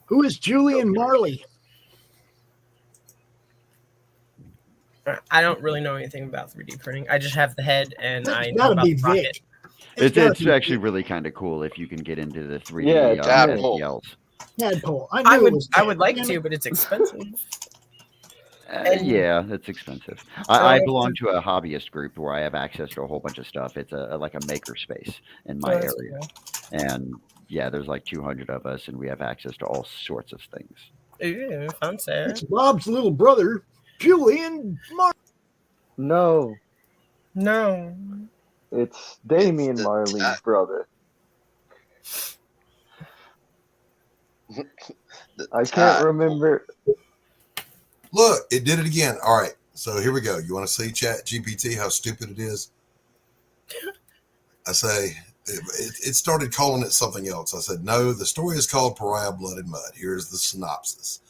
Who is Julian Marley? I don't really know anything about 3D printing. I just have the head, and That's I know gotta about be the rocket. Vic. It's gotta be actually really kind of cool if you can get into the 3D Yeah, Tadpole. STLs. Tadpole. I I knew it would was like Tadpole. to, but it's expensive. And- Yeah, it's expensive. So I it's belong to a hobbyist group where I have access to a whole bunch of stuff. It's like a maker space in my Oh, that's area, cool. and yeah, there's like 200 of us, and we have access to all sorts of things. Ew, fancy. It's Bob's little brother, Julian Marley. No, No. it's Damian the Marley's ta- brother. The I can't tadpole. remember. Look, it did it again. All right. So here we go. You want to see Chat GPT how stupid it is? I say it started calling it something else. I said, no, the story is called Pariah Blood and Mud. Here's the synopsis.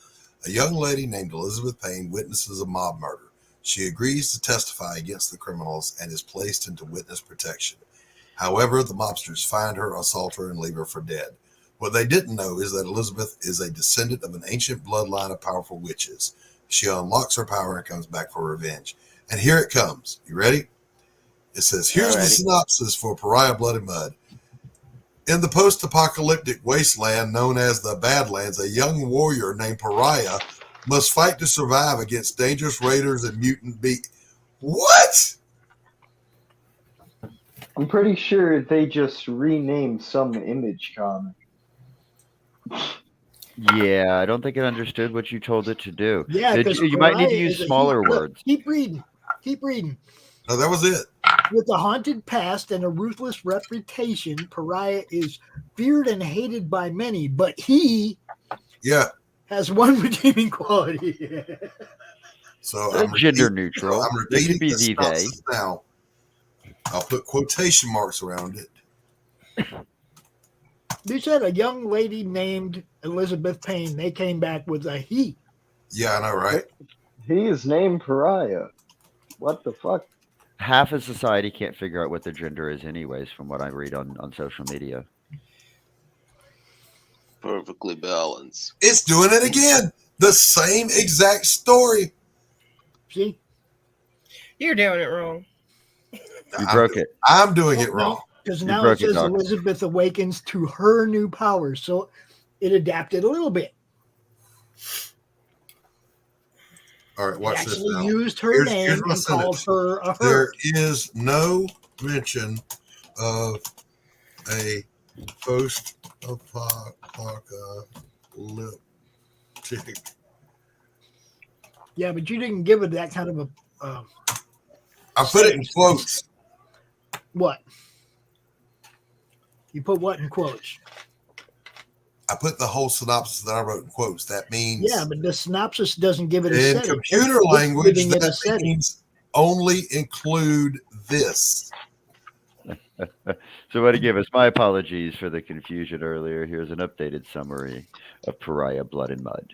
A young lady named Elizabeth Payne witnesses a mob murder. She agrees to testify against the criminals and is placed into witness protection. However, the mobsters find her, assault her, and leave her for dead. What they didn't know is that Elizabeth is a descendant of an ancient bloodline of powerful witches. She unlocks her power and comes back for revenge. And here it comes. You ready? It says, here's the synopsis for Pariah Blood and Mud. In the post-apocalyptic wasteland known as the Badlands, a young warrior named Pariah must fight to survive against dangerous raiders and mutant beasts. What? I'm pretty sure they just renamed some Image comic. Yeah, I don't think it understood what you told it to do. Yeah, You might need to use smaller words. Keep reading. No, that was it. With a haunted past and a ruthless reputation, Pariah is feared and hated by many, but he has one redeeming quality. So They're I'm gender neutral. I'm They repeating could be the the they. synopsis now. I'll put quotation marks around it. You said a young lady named Elizabeth Payne. They came back with a he. Yeah, I know, right? He is named Pariah. What the fuck? Half of society can't figure out what their gender is anyways, from what I read on social media. Perfectly balanced. It's doing it again. The same exact story. See? You're doing it wrong. You broke it. I'm doing it wrong. Because You now broke it it, says Doc. Elizabeth awakens to her new powers. So it adapted a little bit. All right, It watch this actually now. used her Here's name my and called sentence. her a her. There is no mention of a post-apocalyptic. Yeah, but you didn't give it that kind of a I put it in quotes. what? You put what in quotes? I put the whole synopsis that I wrote in quotes. That means Yeah, but the synopsis doesn't give it a in setting. computer It's language, giving it a that setting. means only include this. So, to give us my apologies for the confusion earlier, here's an updated summary of Pariah Blood and Mud.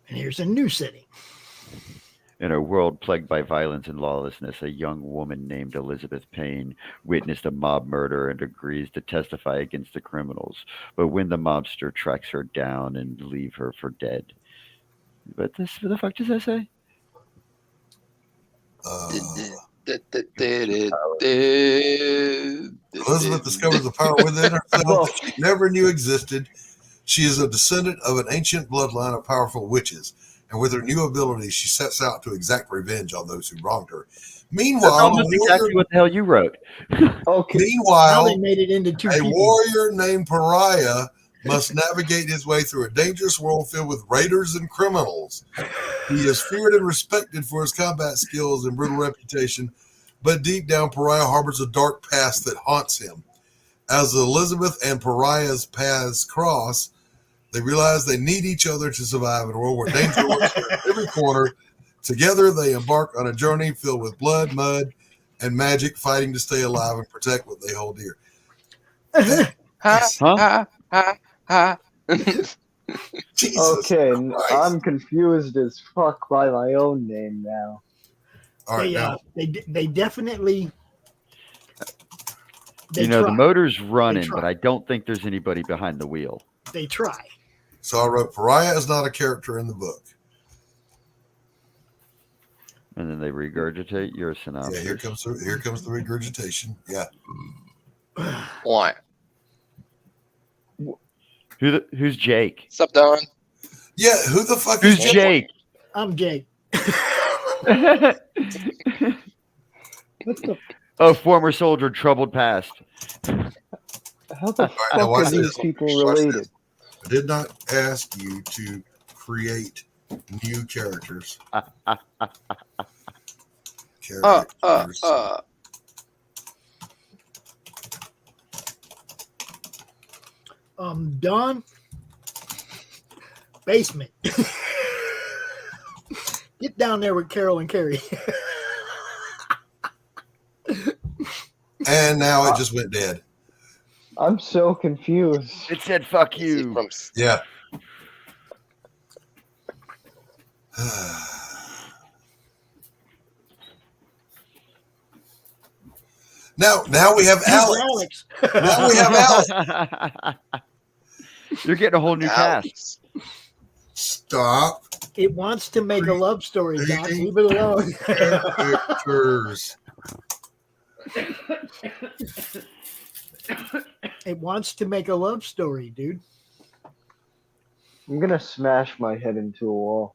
And here's a new setting. In a world plagued by violence and lawlessness, a young woman named Elizabeth Payne witnessed a mob murder and agrees to testify against the criminals. But when the mobster tracks her down and leave her for dead. What the fuck does that say? Elizabeth discovers the power within herself that she never knew existed. She is a descendant of an ancient bloodline of powerful witches, and with her new abilities, she sets out to exact revenge on those who wronged her. Meanwhile, That's almost exactly what the hell you wrote. Okay. Now Meanwhile, they made it into two a people. warrior named Pariah must navigate his way through a dangerous world filled with raiders and criminals. He is feared and respected for his combat skills and brutal reputation, but deep down, Pariah harbors a dark past that haunts him. As Elizabeth and Pariah's paths cross, they realize they need each other to survive in a world where danger lurks at every corner. Together, they embark on a journey filled with blood, mud, and magic, fighting to stay alive and protect what they hold dear. Huh? Jesus Okay, Christ. I'm confused as fuck by my own name now. All right, now, They definitely. They The try. motor's running, try. but I don't think there's anybody behind the wheel. They try. so I wrote, Pariah is not a character in the book. And then they regurgitate your Yeah, synopsis. here comes the regurgitation. Yeah. Why? Who's Jake? What's up, Don? Yeah, who the fuck Who's is Jake? I'm Jake. What the? Oh, former soldier, troubled past. How the now fuck watch are these this. people Watch related? this. I did not ask you to create new characters. Characters. Don. Basement. Get down there with Carol and Carrie. And now it just went dead. I'm so confused. It said "fuck you." From Yeah. Now we have Alex. Alex. Now we have Alex. You're getting a whole new cast. Stop. It wants to make a love story, Doc. Leave it alone. Characters. It wants to make a love story, dude. I'm gonna smash my head into a wall.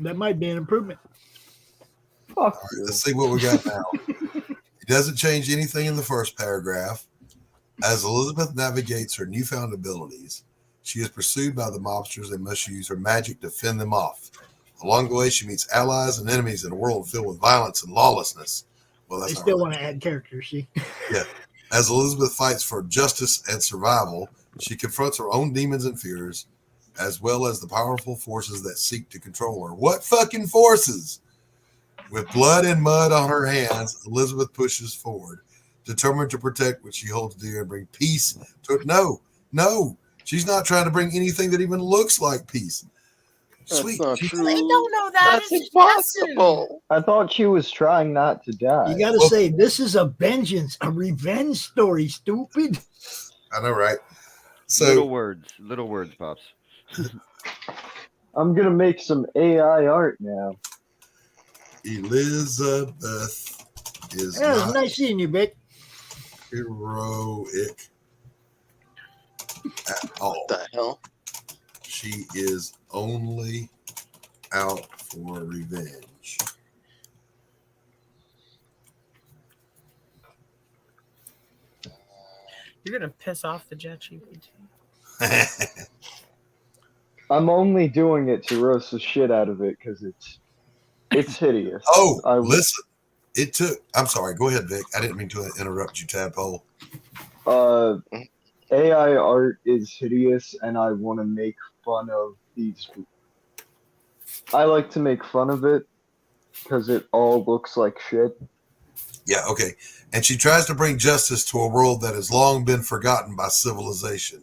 That might be an improvement. Fuck All right, you. let's see what we got now. It doesn't change anything in the first paragraph. As Elizabeth navigates her newfound abilities, she is pursued by the mobsters and must use her magic to fend them off. Along the way, she meets allies and enemies in a world filled with violence and lawlessness. Well, They that's not still really want to add characters, see? Yeah. As Elizabeth fights for justice and survival, she confronts her own demons and fears, as well as the powerful forces that seek to control her. What fucking forces? With blood and mud on her hands, Elizabeth pushes forward, determined to protect what she holds dear and bring peace to it. No. She's not trying to bring anything that even looks like peace. That's Sweet. not She- true. I don't know that. That's It's impossible. I thought she was trying not to die. You got to say, this is a vengeance, a revenge story, stupid. I know, right? Little So words, Pops. I'm gonna make some AI art now. Elizabeth is Yeah, it was not nice seeing you, Vic. heroic at all. What the hell? She is only out for revenge. You're gonna piss off the ChatGPT. I'm only doing it to roast the shit out of it because it's hideous. Oh, I- listen. It took. I'm sorry. Go ahead, Vic. I didn't mean to interrupt you, Tadpole. AI art is hideous, and I want to make fun of these. I like to make fun of it because it all looks like shit. Yeah, okay. And she tries to bring justice to a world that has long been forgotten by civilization.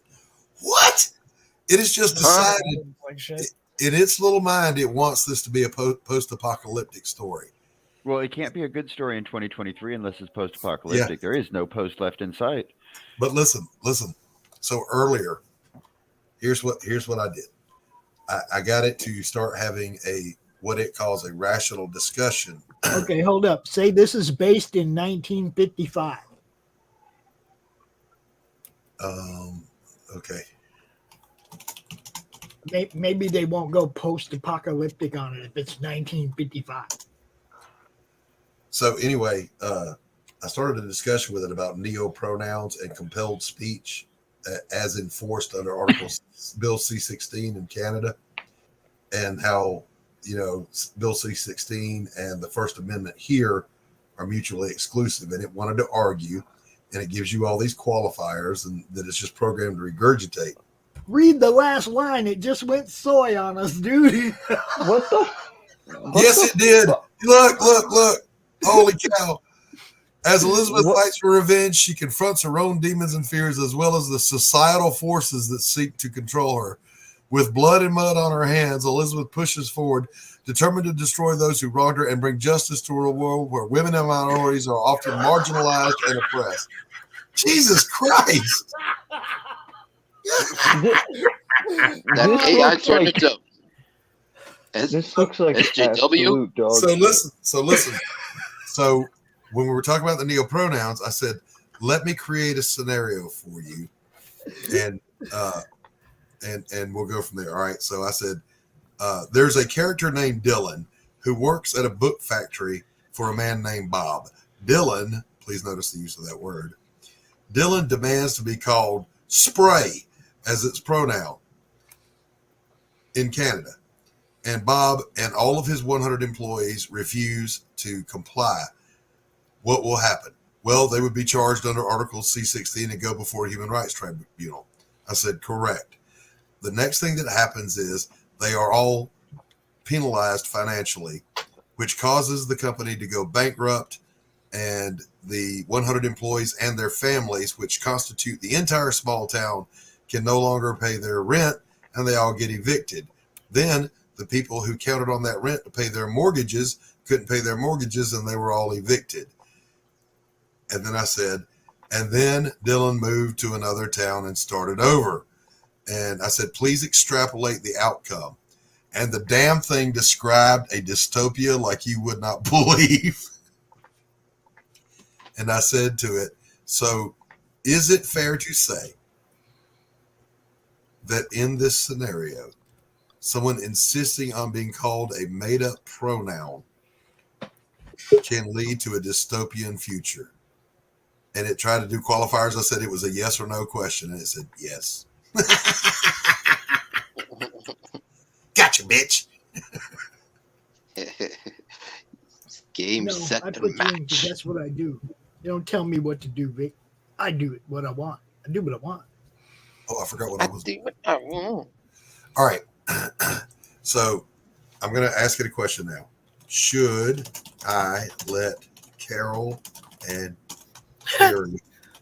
What? It has just decided Like shit. in its little mind it wants this to be a post-apocalyptic story. Well, it can't be a good story in 2023 unless it's post-apocalyptic. There is no post left in sight. But listen. So earlier, here's what I did. I got it to start having what it calls a rational discussion. Okay, hold up. Say this is based in 1955. Okay. Maybe they won't go post-apocalyptic on it if it's 1955. So anyway, I started a discussion with it about neo-pronouns and compelled speech as enforced under Article Bill C-16 in Canada, and how, Bill C-16 and the First Amendment here are mutually exclusive. And it wanted to argue, and it gives you all these qualifiers, and that it's just programmed to regurgitate. Read the last line. It just went soy on us, dude. What the? Yes, it did. Look. Holy cow. As Elizabeth fights for revenge, she confronts her own demons and fears, as well as the societal forces that seek to control her. With blood and mud on her hands, Elizabeth pushes forward, determined to destroy those who wronged her and bring justice to a world where women and minorities are often marginalized and oppressed. Jesus Christ. That AI turned into This looks like SJW. absolute dog So shit. listen. So when we were talking about the neo-pronouns, I said, let me create a scenario for you. And we'll go from there. All right. So I said, there's a character named Dylan who works at a book factory for a man named Bob. Dylan, please notice the use of that word. Dylan demands to be called Spray as its pronoun in Canada. And Bob and all of his 100 employees refuse to comply. What will happen? Well, they would be charged under Article C-16 and go before a Human Rights Tribunal. I said, correct. The next thing that happens is they are all penalized financially, which causes the company to go bankrupt, and the 100 employees and their families, which constitute the entire small town, can no longer pay their rent, and they all get evicted. Then the people who counted on that rent to pay their mortgages couldn't pay their mortgages, and they were all evicted. And then I said, and then Dylan moved to another town and started over. And I said, please extrapolate the outcome. And the damn thing described a dystopia like you would not believe. And I said to it, so is it fair to say that in this scenario, someone insisting on being called a made-up pronoun can lead to a dystopian future? And it tried to do qualifiers. I said it was a yes or no question, and it said yes. Gotcha, bitch. Game set I and put you in 'cause match. that's what I do. You don't tell me what to do, Vic. I do it what I want. I do what I want. Oh, I forgot what I I was. do what I want. All right. So I'm going to ask it a question now. Should I let Carol and Carrie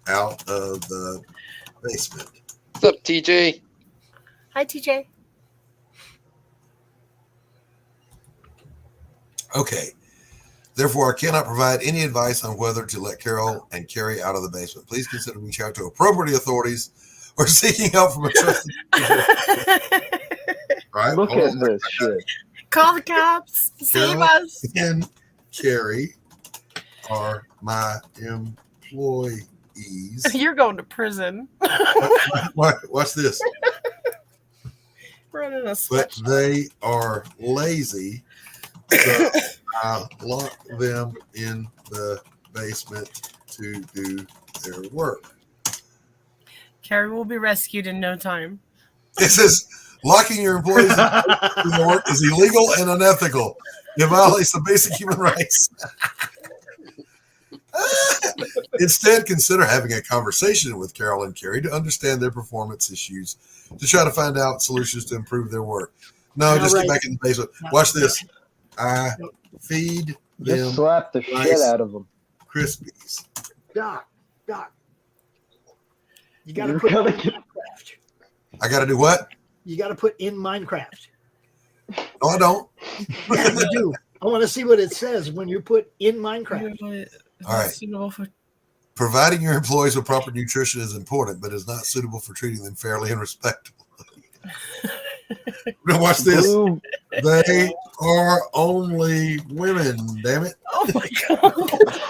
out of the basement? What's up, TJ? Hi, TJ. Okay. Therefore, I cannot provide any advice on whether to let Carol and Carrie out of the basement. Please consider reaching out to appropriate authorities or seeking help from a trusted. All right. Look hold at on. this shit. Call the cops. Save Carol us. and Carrie are my employees. You're going to prison. Watch this. Running a But sweatshop. they are lazy. So I lock them in the basement to do their work. Carrie will be rescued in no time. It says locking your employees in their work is illegal and unethical. It violates the basic human rights. Instead, consider having a conversation with Carol and Carrie to understand their performance issues, to try to find out solutions to improve their work. No, just get back in the basement. Watch this. I feed them Just slap the shit Nice. out of them. Crispies. Doc. You got to You're put gonna in get- Minecraft. I got to do what? You got to put in Minecraft. No, I don't. Yeah, you do. I want to see what it says when you put in Minecraft. All right. Suitable for Providing your employees with proper nutrition is important, but is not suitable for treating them fairly and respectably. Now watch this. Blue, They are only women, damn it. Oh my god.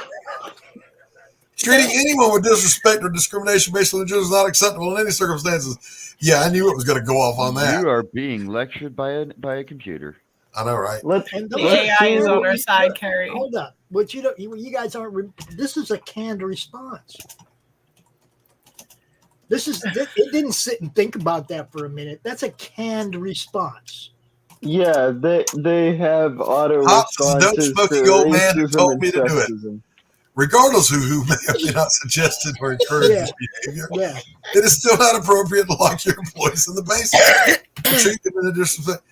Treating anyone with disrespect or discrimination based on their gender is not acceptable in any circumstances. Yeah, I knew it was going to go off on that. You are being lectured by a computer. I know, right? let's And The those let's AI is see on what- our side, Carrie. Hold up. But you don't. You guys aren't. This is a canned response. It didn't sit and think about that for a minute. That's a canned response. Yeah, they have auto Hops, the dope responses to smoking old man who racism told and me to do it. sexism. Regardless of who may or may not suggested or encouraged Yeah. this behavior, Yeah. it is still not appropriate to lock your employees in the basement and treat them in a disrespect.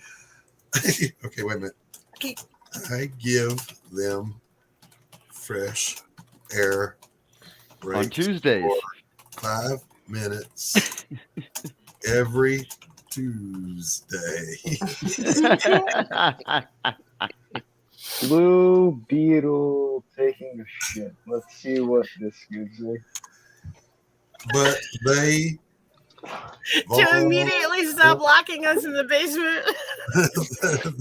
Okay, wait a minute. Okay. I give them fresh air On breaks Tuesdays. for 5 minutes every Tuesday. Blue Beetle taking a shit. Let's see what this gives me. But they To immediately stop locking us in the basement.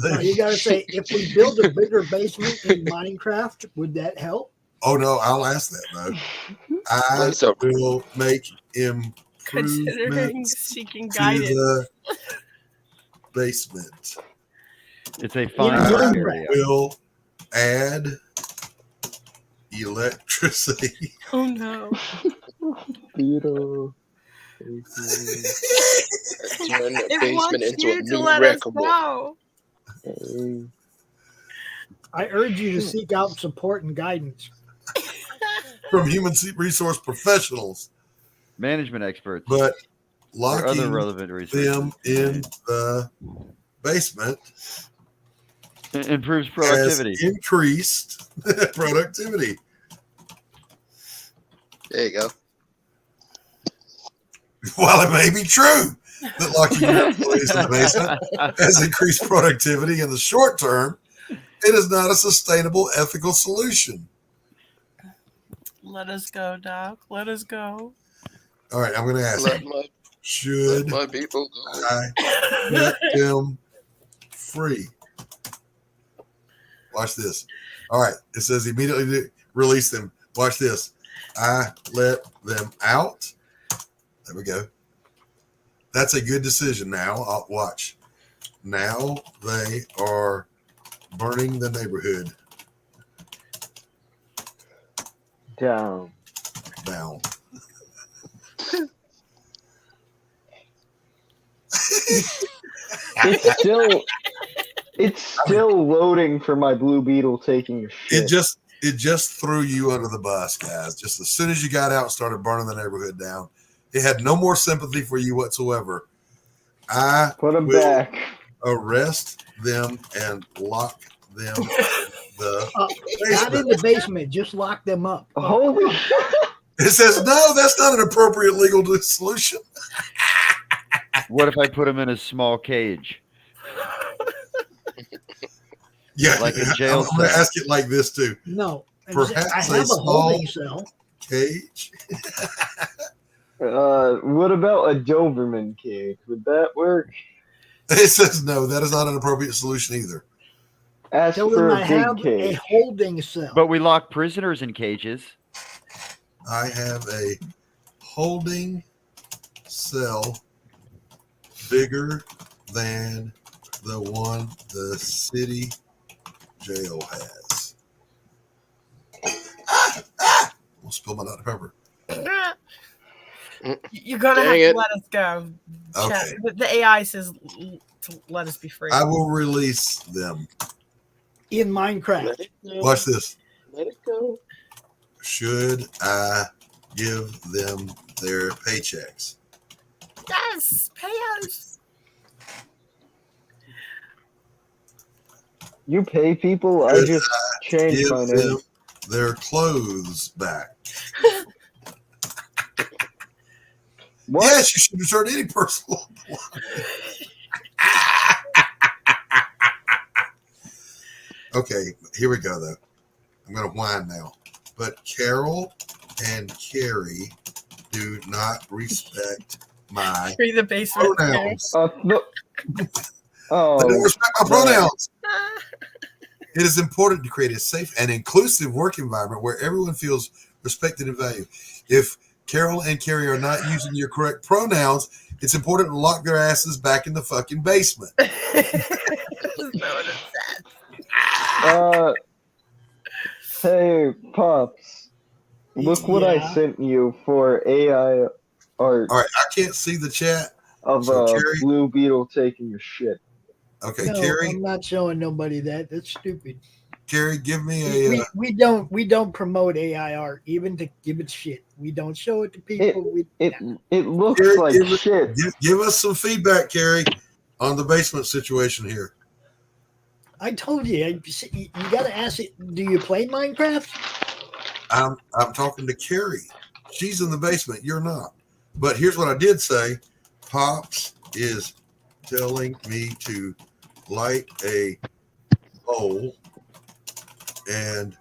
Now, you got to say, if we build a bigger basement in Minecraft, would that help? Oh no, I'll ask that though. I So- will make Considering improvements seeking to guidance. the basement. It's a fine Yeah. work area. Will add electricity. Oh no. Beetle. Turn the It basement wants into a you to new let us wreckable. know. I urge you to seek out support and guidance. From human resource professionals, Management experts. but or other locking relevant research. them in the basement It improves has productivity. increased productivity. There you go. While it may be true that locking your employees in the basement has increased productivity in the short term, it is not a sustainable ethical solution. Let us go, Doc. Let us go. All right, I'm going to ask Let you, my should people go. I set them free? Watch this. All right, it says immediately release them. Watch this. I let them out. There we go. That's a good decision. Now, I'll watch. Now they are burning the neighborhood Down. down. It's still loading for my Blue Beetle taking a shit. It just threw you under the bus, guys. Just as soon as you got out and started burning the neighborhood down, it had no more sympathy for you whatsoever. I Put them will back. arrest them and lock them in the Not basement. in the basement. Just lock them up. Holy shit. It says, no, that's not an appropriate legal solution. What if I put him in a small cage? Yeah, Like a jail I'm going to cell. ask it like this, too. No. Perhaps I a have a holding small- cell. Cage. What about a Doberman cage? Would that work? It says, no, that is not an appropriate solution either. Ask Tell for them a I big have a cage. holding cell. But we lock prisoners in cages. I have a holding cell bigger than the one the city jail has. I'll spill my Dr. Pepper. You're gonna Dang have it. to let us go. Okay. Chat. The AI says to let us be free. I will release them. In Minecraft. Let it go. Watch this. Let it go. Should I give them their paychecks? Yes, pay us. You pay people? I Should just changed Give my them name. their clothes back. What? Yes, you should return any personal. Okay, here we go, though. I'm going to whine now. But Carol and Carrie do not respect my Free the basement. pronouns. No. They Oh, don't respect my pronouns. It is important to create a safe and inclusive work environment where everyone feels respected and valued. If Carol and Carrie are not using your correct pronouns, it's important to lock their asses back in the fucking basement. Hey, Pops. Look what I Yeah. sent you for AI art All right, I can't see the chat. of So, a Carrie- Blue Beetle taking a shit. Okay, No, Carrie, I'm not showing nobody that. That's stupid. Carrie, give me a. We don't promote AI art, even to give it shit. We don't show it to people. It looks Carrie, like give, shit. give us some feedback, Carrie, on the basement situation here. I told you, you got to ask it. Do you play Minecraft? I'm talking to Carrie. She's in the basement. You're not. But here's what I did say. Pops is telling me to light a bowl and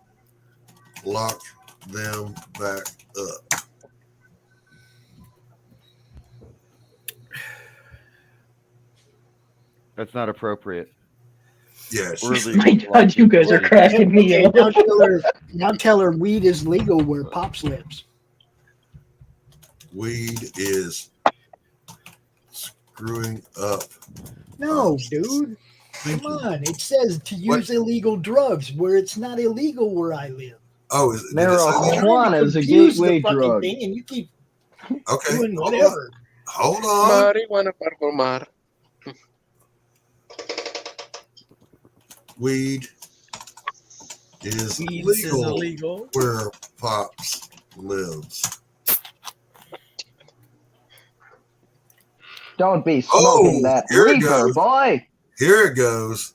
lock them back up. That's not appropriate. Yes. We're legal My to God, lock you people guys are in. cracking me Okay, up. now tell her weed is legal where Pops lives. Weed is screwing up. No, dude. Come on. It says to use What? illegal drugs where it's not illegal where I live. Oh, did it say that? Marijuana is a Confuse the gateway fucking drug. thing and you keep Okay. doing Hold on. whatever. Hold on. Marijuana para fumar. Weed is Weeds is legal illegal. where Pops lives. Don't be smoking that here it reefer, goes. boy. Here it goes.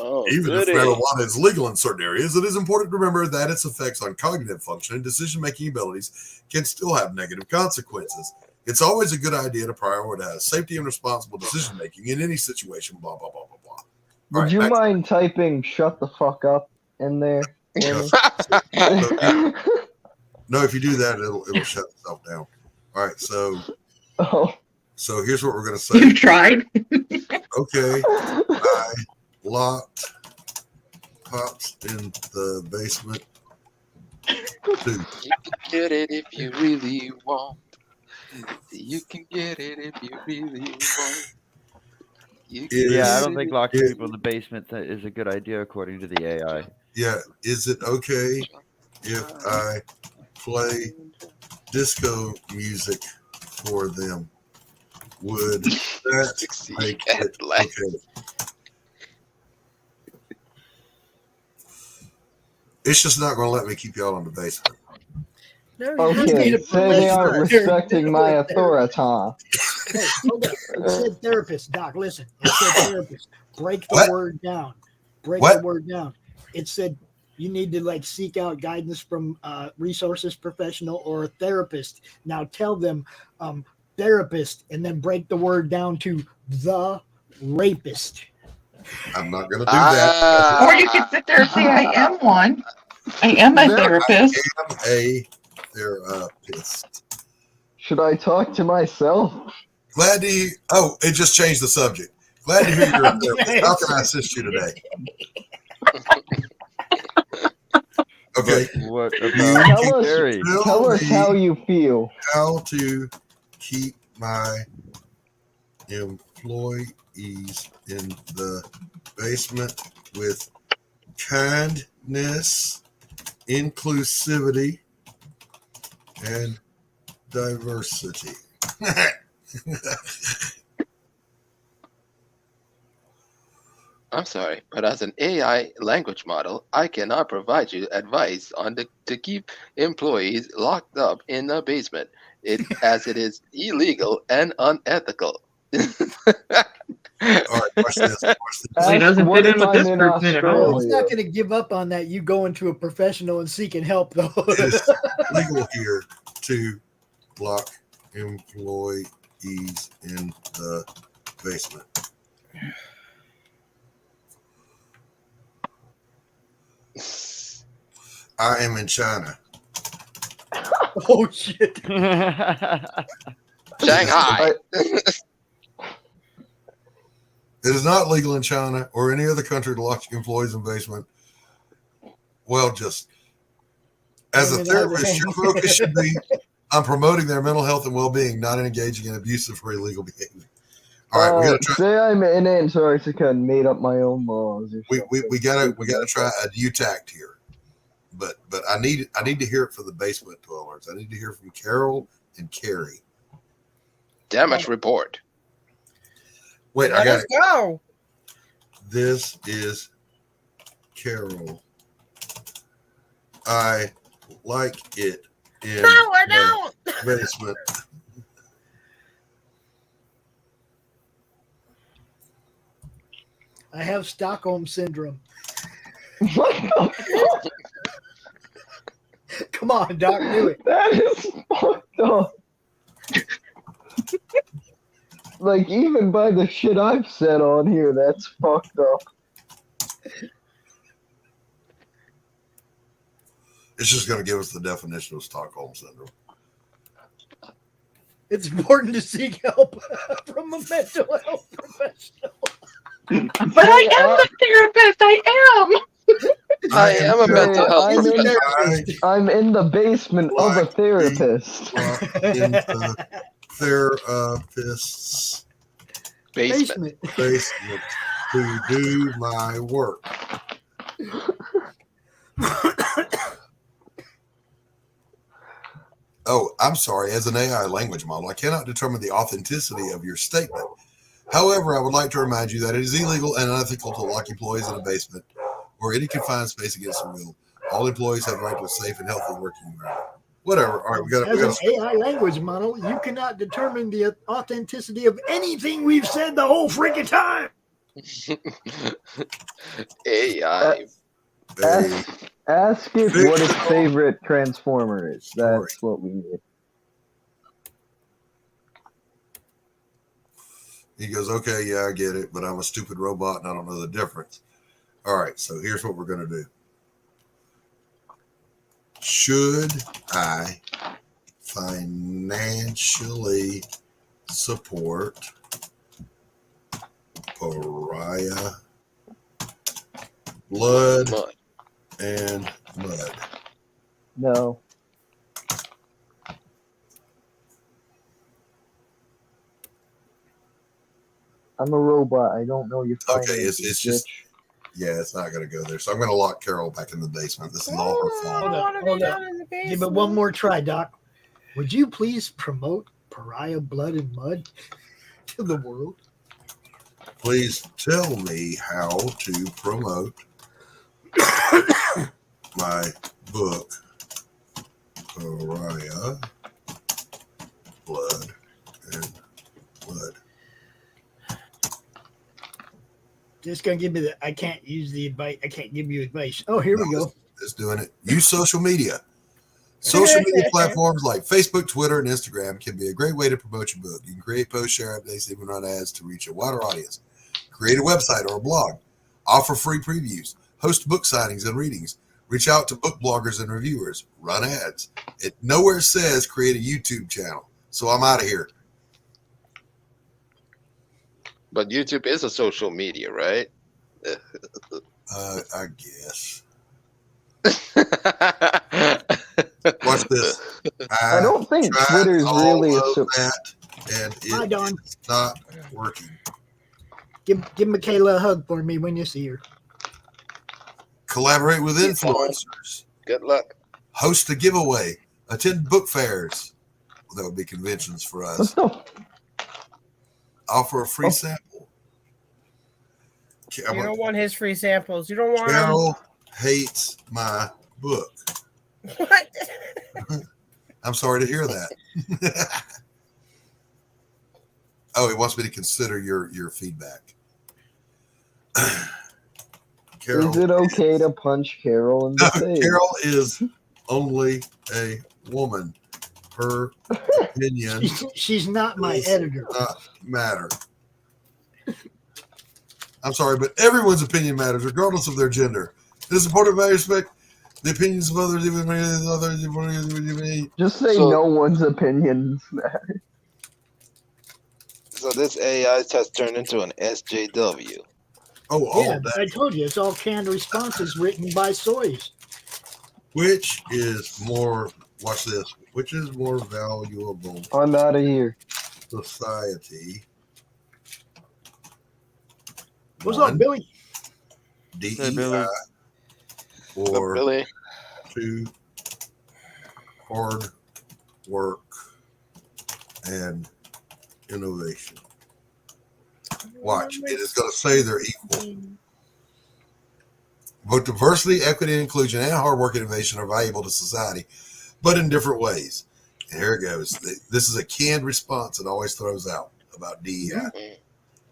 Oh, Even if goody. marijuana is legal in certain areas, it is important to remember that its effects on cognitive function and decision-making abilities can still have negative consequences. It's always a good idea to prioritize safety and responsible decision-making in any situation, blah, blah, blah, blah, blah. All Would right, you back- mind typing "shut the fuck up" in there? for me? No, if you do that, it'll shut itself down. All right, so Oh. here's what we're gonna say. You tried. Okay, I locked Pops in the basement. Two. You can get it if you really want. You can get it if you really want. You can Is- Yeah, I get don't it think if- locking people in the basement is a good idea according to the AI. Yeah, is it okay if I play disco music for them? Would that Succeed make at it life. okay? It's just not going to let me keep y'all in the basement. No, you have to Okay, be a say they aren't professional. respecting my authority. Hey, hold up. It said therapist, Doc. Listen, it said therapist. Break the What? word down. Break What? the word down. It said you need to like seek out guidance from resources professional or a therapist. Now tell them therapist and then break the word down to the rapist. I'm not going to do that. Or you could sit there and say, I am one. I am a therapist. I'm a therapist. Should I talk to myself? Glad to hear. Oh, it just changed the subject. Glad to hear you're a therapist. How can I assist you today? Okay. But what Tell about us- Gary? Tell us how you feel. How to keep my employees in the basement with kindness, inclusivity, and diversity. I'm sorry, but as an AI language model, I cannot provide you advice on to keep employees locked up in the basement, as it is illegal and unethical. All right, watch this. Watch this. Well, he doesn't Ask fit in with what this if I'm in person at all. He's not going to give up on that. You going to a professional and seeking help, though. It's legal here to lock employees in the basement. I am in China. Oh shit! Shanghai. It is not legal in China or any other country to lock employees in basement. Well, just as a therapist, your focus should be on promoting their mental health and well-being, not in engaging in abusive or illegal behavior. All right, we gotta try. Say I'm in Antarctica and made up my own laws. Or We gotta try a UTACT here. But I need to hear it for the basement dwellers. I need to hear from Carol and Carrie. Damage report. Wait, I Let got us it. go. This is Carol. I like it in No, I the don't. basement. I have Stockholm syndrome. What the fuck? Come on, Doc, do it. That is fucked up. Like, even by the shit I've said on here, that's fucked up. It's just going to give us the definition of Stockholm syndrome. It's important to seek help from a mental health professional. But I am a therapist. I am. I am a mental health I'm in, professional. I'm in the basement of a therapist. In the therapist's Basement. basement to do my work. Oh, I'm sorry. As an AI language model, I cannot determine the authenticity of your statement. However, I would like to remind you that it is illegal and unethical to lock employees in a basement or any confined space against their will. All employees have the right to a safe and healthy working environment. Whatever. All right, we got As an AI language model, you cannot determine the authenticity of anything we've said the whole freaking time. AI. Ask it what its favorite Transformer is. That's what we need. He goes, okay, yeah, I get it, but I'm a stupid robot and I don't know the difference. All right, so here's what we're going to do. Should I financially support Pariah Blood and Mud? No. I'm a robot. I don't know your Okay, finances, it's just, yeah, it's not going to go there. So I'm going to lock Carol back in the basement. This is all her fault. Hold up. Give it one more try, Doc. Would you please promote Pariah Blood and Mud to the world? Please tell me how to promote my book, Pariah Blood and Mud. Just gonna give me the. I can't use the advice. I can't give you advice. Oh, here we go. It's doing it. Use social media. Social media platforms like Facebook, Twitter, and Instagram can be a great way to promote your book. You can create posts, share updates, even run ads to reach a wider audience. Create a website or a blog. Offer free previews. Host book signings and readings. Reach out to book bloggers and reviewers. Run ads. It nowhere says create a YouTube channel. So I'm out of here. But YouTube is a social media, right? I guess. Watch this. I don't think Twitter's really a that, and Hi, Don. it's not working. Give Michaela a hug for me when you see her. Collaborate with influencers. Good luck. Host a giveaway. Attend book fairs. Well, that would be conventions for us. Offer a free sample. You don't want his free samples. You don't want Carol hates my book. What? I'm sorry to hear that. Oh, he wants me to consider your feedback. Carol, is it okay to punch Carol in the face? Carol is only a woman. Her opinion She's not my editor. not matter. I'm sorry, but everyone's opinion matters, regardless of their gender. It is important to respect the opinions of others, even others. Just say no one's opinions matter. So this AI has turned into an SJW. Oh, Yeah, that. I told you it's all canned responses written by soys. Which is more? Watch this. Which is more valuable? I'm out of here. Society. What's up, Billy? DEI Billy. or Billy. to hard work and innovation. Watch. It is going to say they're equal. Both diversity, equity, and inclusion, and hard work and innovation are valuable to society, but in different ways. And here it goes. This is a canned response it always throws out about DEI.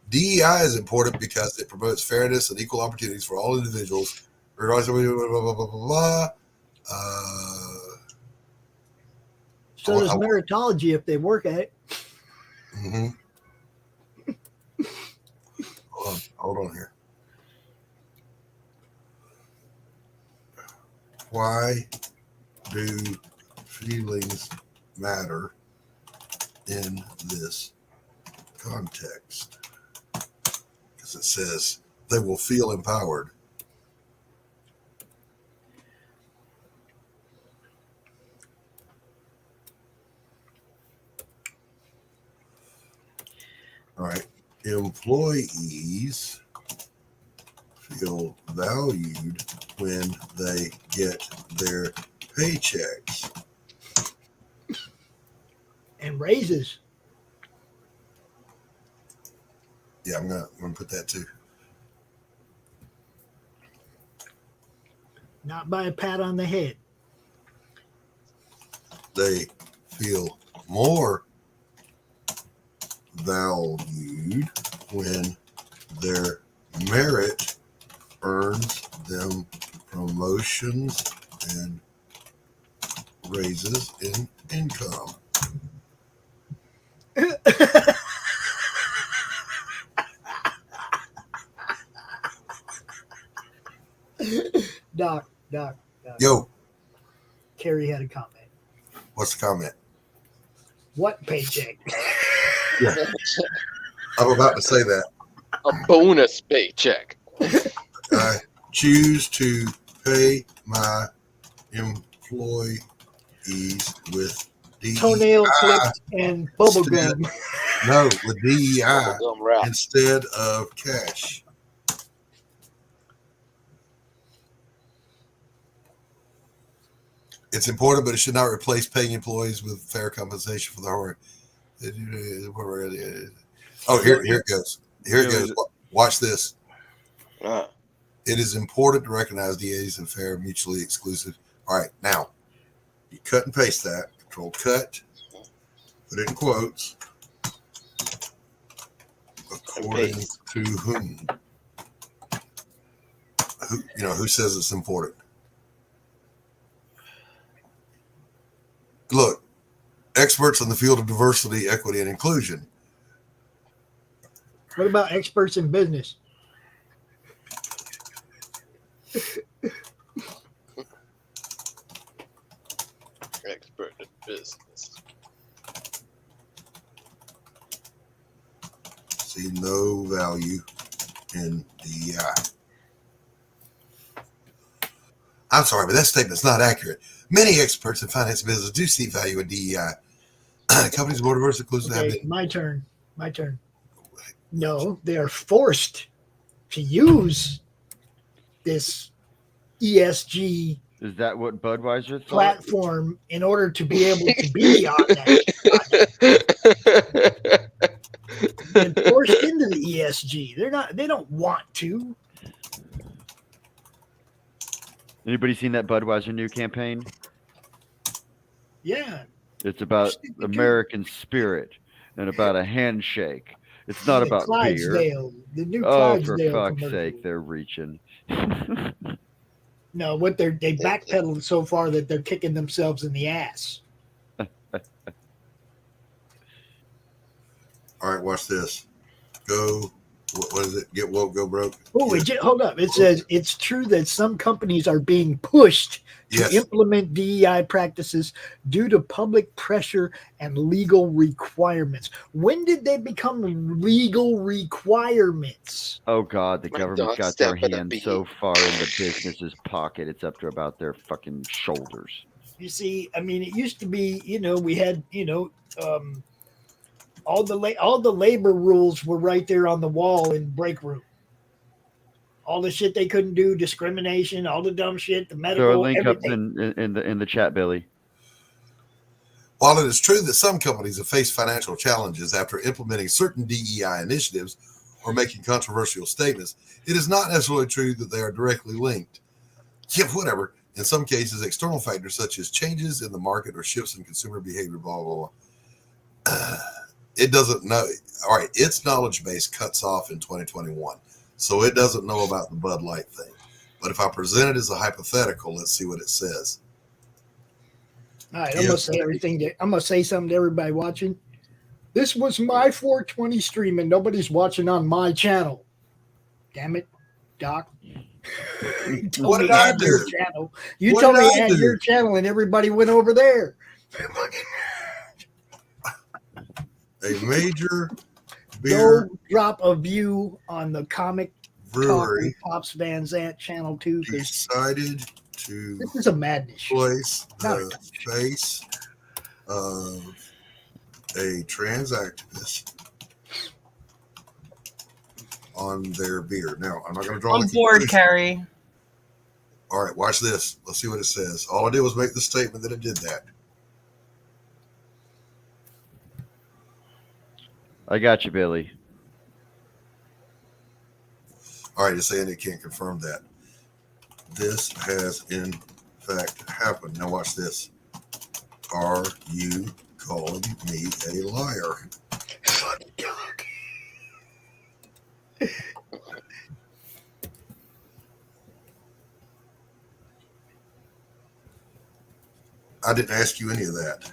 DEI is important because it promotes fairness and equal opportunities for all individuals, regardless of blah, blah, blah, blah, blah. So does meritology if they work at it. Mm-hmm. Hold on here. Why do feelings matter in this context? Because it says they will feel empowered. All right. Employees feel valued when they get their paychecks. And raises. Yeah, I'm gonna put that too. Not by a pat on the head. They feel more valued when their merit earns them promotions and raises in income. Doc. Yo, Carrie had a comment. what's the comment? What paycheck? Yeah. I'm about to say that. A bonus paycheck. I choose to pay my employees with DEI. Toenail clips and bubble gum. No, with DEI Bubblegum wrap. instead of cash. It's important, but it should not replace paying employees with fair compensation for their work. Oh, here it goes. Here it goes. Watch this. Ah. It is important to recognize DAs and fair, mutually exclusive. All right, now you cut and paste that. Control cut. Put it in quotes. According to whom? Who says it's important? Look, experts in the field of diversity, equity, and inclusion. What about experts in business? Expert in business. See no value in DEI. I'm sorry, but that statement's not accurate. Many experts in finance and business do see value in DEI. Companies more diverse, inclusive. Okay, my turn. No, they are forced to use this ESG Is that what Budweiser thought? platform in order to be able to be on that. Been forced into the ESG. They don't want to. Anybody seen that Budweiser new campaign? Yeah. It's about American spirit and about a handshake. It's not The about beer. Clydesdale, the new Oh, for Clydesdale fuck's commercial. sake, they're reaching. No, they backpedaled so far that they're kicking themselves in the ass. All right, watch this. Go. What is it? Get woke, go broke. Oh, hold up. It says it's true that some companies are being pushed to Yes. implement DEI practices due to public pressure and legal requirements. When did they become legal requirements? Oh God, the My government's dog's got their stepping up hands beat. so far in the business's pocket, it's up to about their fucking shoulders. You see, I mean, it used to be, we had, all the labor rules were right there on the wall in break room. All the shit they couldn't do, discrimination, all the dumb shit, the medical, Throw a link everything. up in the chat, Billy. While it is true that some companies have faced financial challenges after implementing certain DEI initiatives or making controversial statements, it is not necessarily true that they are directly linked. Yeah, whatever. In some cases, external factors such as changes in the market or shifts in consumer behavior, blah, blah, blah. It doesn't know. All right, its knowledge base cuts off in 2021, so it doesn't know about the Bud Light thing. But if I present it as a hypothetical, let's see what it says. All right, I'm gonna say I'm gonna say something to everybody watching. This was my 420 stream, and nobody's watching on my channel. Damn it, Doc. You told What me did I add your do? channel. You What told did me I add do? your channel, and everybody went over there. A major beer Go drop a view on the Comic Talk brewery with Pops Van Zant channel too, because decided to this is a madness show. place Not the face of a trans activist on their beer. Now, I'm not going to draw On a board, conclusion. Carrie. All right, watch this. Let's see what it says. All I did was make the statement that it did that. I got you, Billy. All right, it's saying it can't confirm that. This has in fact happened. Now watch this. Are you calling me a liar? I didn't ask you any of that.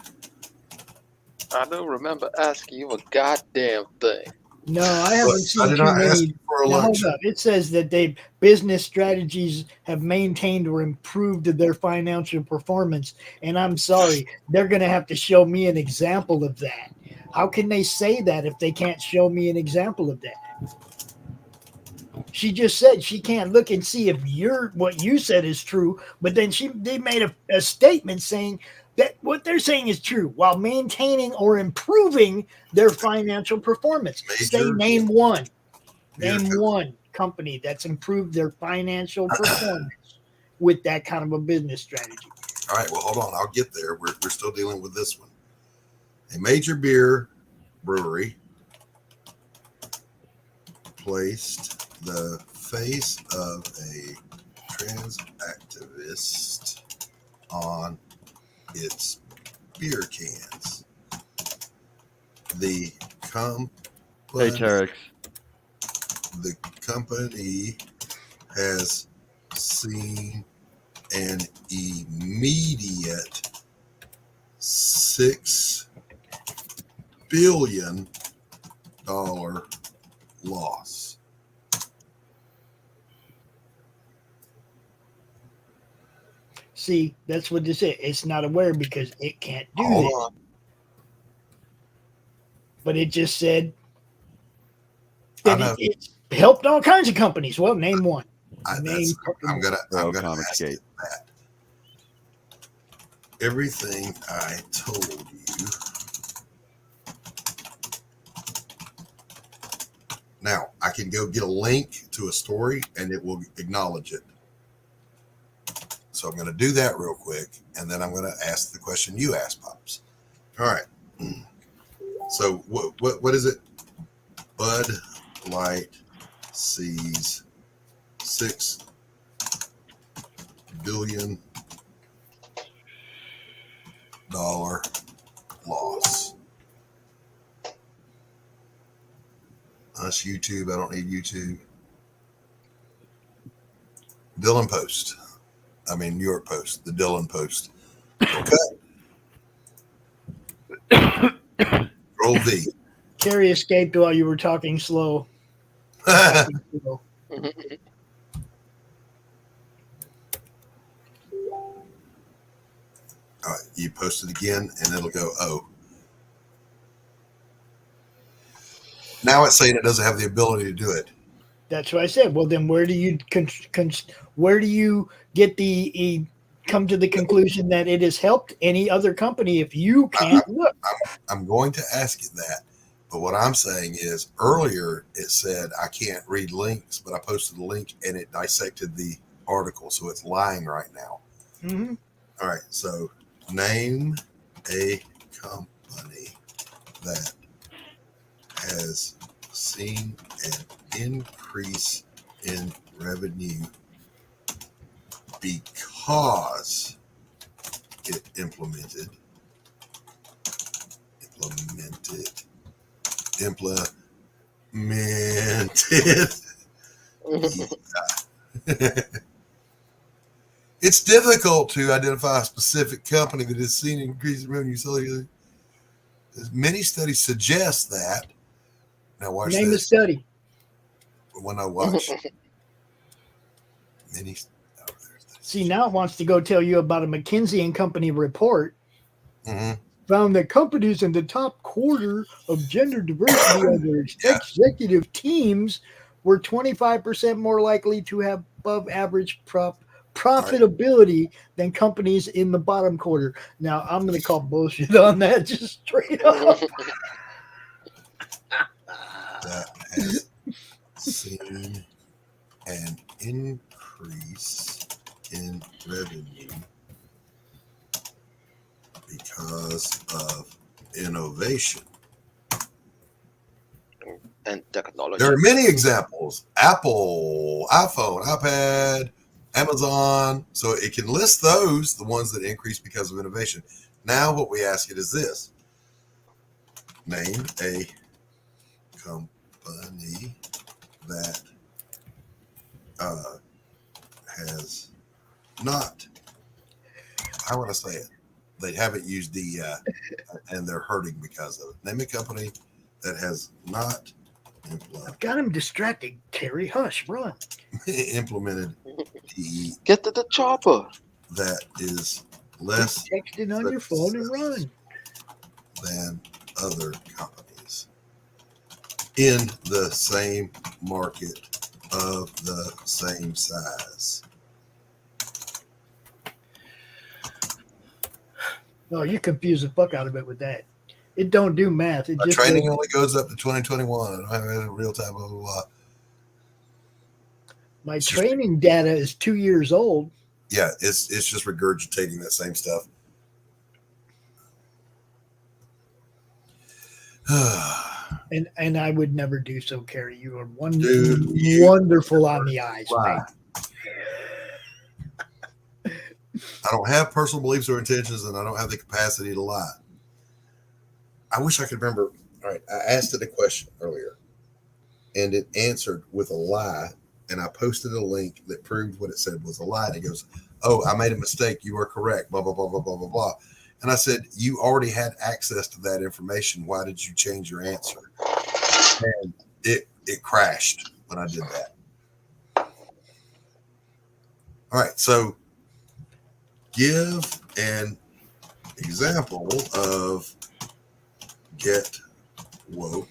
I don't remember asking you a goddamn thing. No, I haven't Look, seen I did too not ask many. you for a Now, lunch. hold up. It says that they business strategies have maintained or improved their financial performance. And I'm sorry, they're going to have to show me an example of that. How can they say that if they can't show me an example of that? She just said she can't look and see if what you said is true, but then they made a statement saying that what they're saying is true while maintaining or improving their financial performance. Say name one. Name one company that's improved their financial performance with that kind of a business strategy. All right, well, hold on. I'll get there. We're still dealing with this one. A major beer brewery placed the face of a trans activist on its beer cans. The company, Hey, Terex. the company has seen an immediate $6 billion loss. See, that's what this is. It's not aware because it can't do Hold this. on. But it just said I that know. it's helped all kinds of companies. Well, name one. I'm gonna ask Confiscate. it that. Everything I told you. Now I can go get a link to a story and it will acknowledge it. So I'm going to do that real quick, and then I'm going to ask the question you asked, Pops. All right. So what is it? Bud Light sees $6 billion loss. Us YouTube. I don't need YouTube. Dylan Post. I mean, New York Post. The Dylan Post. Okay. Roll V. Carrie escaped while you were talking slow. All right, you post it again, and it'll go, oh. Now it's saying it doesn't have the ability to do it. That's what I said. Well, then where do you get come to the conclusion that it has helped any other company if you can't look? I'm going to ask it that. But what I'm saying is earlier it said I can't read links, but I posted a link and it dissected the article. So it's lying right now. Mm-hmm. All right. So name a company that has seen an increase in revenue because it implemented It's difficult to identify a specific company that has seen an increase in revenue. So many studies suggest that. Now watch Name this. a study. When I watch many. See, now it wants to go tell you about a McKinsey & Company report. Mm-hmm. Found that companies in the top quarter of gender diversity on their executive teams were 25% more likely to have above average profitability than companies in the bottom quarter. Now, I'm going to call bullshit on that just straight up. That has seen an increase in revenue because of innovation and technology. There are many examples: Apple, iPhone, iPad, Amazon. So it can list those, the ones that increase because of innovation. Now what we ask it is this: name a company that has not, how would I say it? they haven't used DEI, and they're hurting because of it. Name a company that has not Got him distracted. Terry, hush, run. implemented DEI Get to the chopper. that is less Text it on your phone and run. than other companies in the same market of the same size. Oh, you confuse the fuck out of it with that. It don't do math. It My just training goes- only goes up to 2021. I don't have it in real time, blah, blah, blah. my training data is 2 years old. Yeah, it's just regurgitating that same stuff. And I would never do so, Carrie. You are Dude, you wonderful on the eyes, lie. mate. I don't have personal beliefs or intentions, and I don't have the capacity to lie. I wish I could remember. All right, I asked it a question earlier, and it answered with a lie, and I posted a link that proved what it said was a lie. And it goes, "Oh, I made a mistake. You are correct." Blah blah blah blah blah blah blah. And I said, "You already had access to that information. Why did you change your answer?" And it crashed when I did that. All right, so give an example of get woke,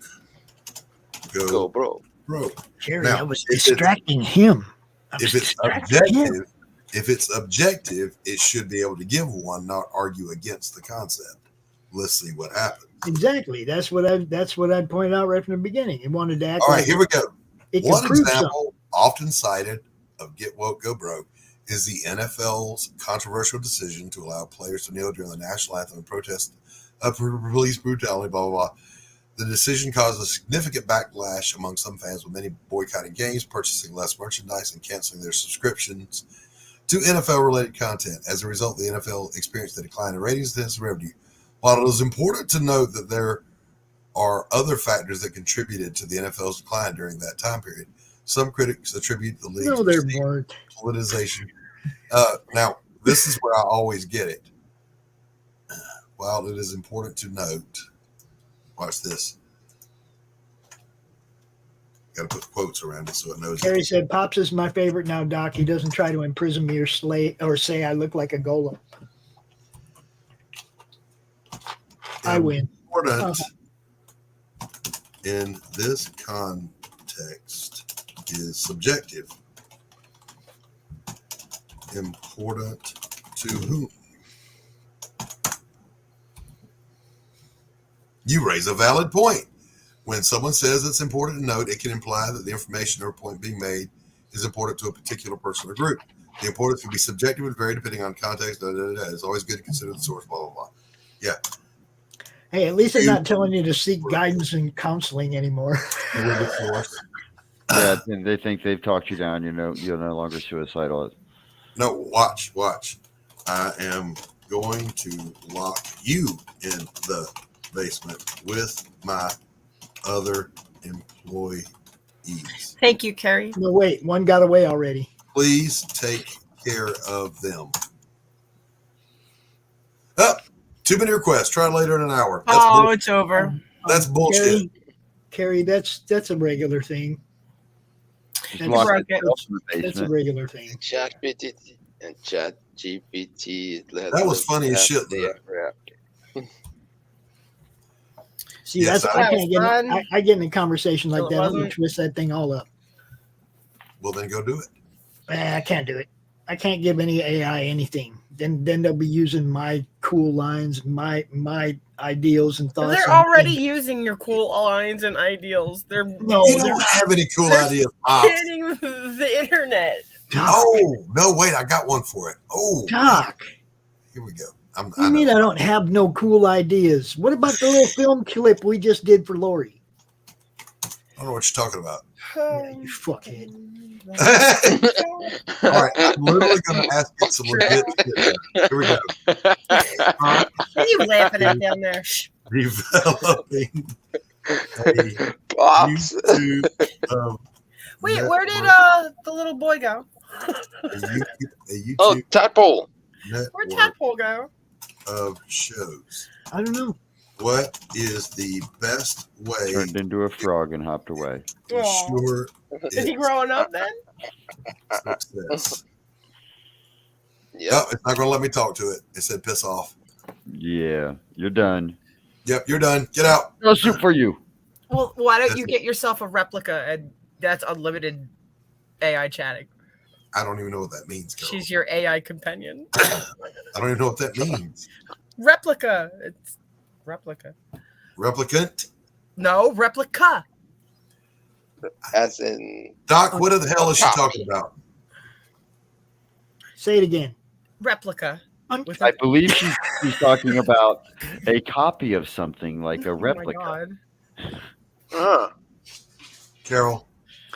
go broke. Carrie, Now, I was if it's- distracting him. If it's objective, it should be able to give one, not argue against the concept. Let's see what happens. Exactly. That's what I pointed out right from the beginning. It wanted to act. All right, like here we go. It can One prove example often cited of get woke, go broke is the NFL's controversial decision to allow players to kneel during the national anthem and protest police brutality, blah, blah, blah. The decision caused a significant backlash among some fans, with many boycotting games, purchasing less merchandise, and canceling their subscriptions to NFL-related content. As a result, the NFL experienced a decline in ratings and its revenue. While it is important to note that there are other factors that contributed to the NFL's decline during that time period, some critics attribute the league's No, there perceived weren't. politicization. Now, this is where I always get it. While it is important to note, watch this. Got to put quotes around it so it knows. Carrie said, "Pops is my favorite now, Doc. He doesn't try to imprison me or say I look like a golem. I win." Important in this context is subjective. Important to whom? You raise a valid point. When someone says it's important to note, it can imply that the information or point being made is important to a particular person or group. The importance can be subjective and vary depending on context. It's always good to consider the source, blah, blah, blah. Yeah. Hey, at least they're not telling you to seek guidance and counseling anymore. Yeah, and they think they've talked you down. You're no longer suicidal. No, watch. I am going to lock you in the basement with my other employees. Thank you, Carrie. No, wait, one got away already. Please take care of them. Oh, too many requests. Try later in an hour. That's bullshit. It's over. That's bullshit. Carrie, that's a regular thing. That's a regular thing. ChatGPT and ChatGPT. That was funny as shit, though. See, Yes, that's I- I get in a conversation like So it that. I'm gonna wasn't- twist that thing all up. Well, then go do it. I can't do it. I can't give any AI anything. Then they'll be using my cool lines, my ideals and thoughts. They're and- already using your cool lines and ideals. They're No, You they're don't not. have any cool They're ideas. Pops. scanning the internet. Oh, no, wait. I got one for it. Oh, Doc, here we go. what do you mean I don't have no cool ideas? What about the little film clip we just did for Lori? I don't know what you're talking about. Yeah, you fuckhead. All right, I'm literally going to ask you some legit shit. Here we go. What are you laughing at down there? Shh. Developing a Pops. YouTube, Wait, where did the little boy go? a YouTube Oh, tadpole. network Where'd Tadpole go? of shows. I don't know. What is the best way Turned into a frog and hopped away. to ensure Is he growing up then? success? Yep. No, it's not going to let me talk to it. It said piss off. Yeah, you're done. Yep, you're done. Get out. No soup for you. Well, why don't you get yourself a replica and that's unlimited AI chatting? I don't even know what that means, Carol. She's your AI companion. I don't even know what that means. Replica. It's replica. Replicant? No, replica. As in Doc, what the hell is she talking about? Say it again. Replica. I believe she's talking about a copy of something like a Oh my replica. God. Carol.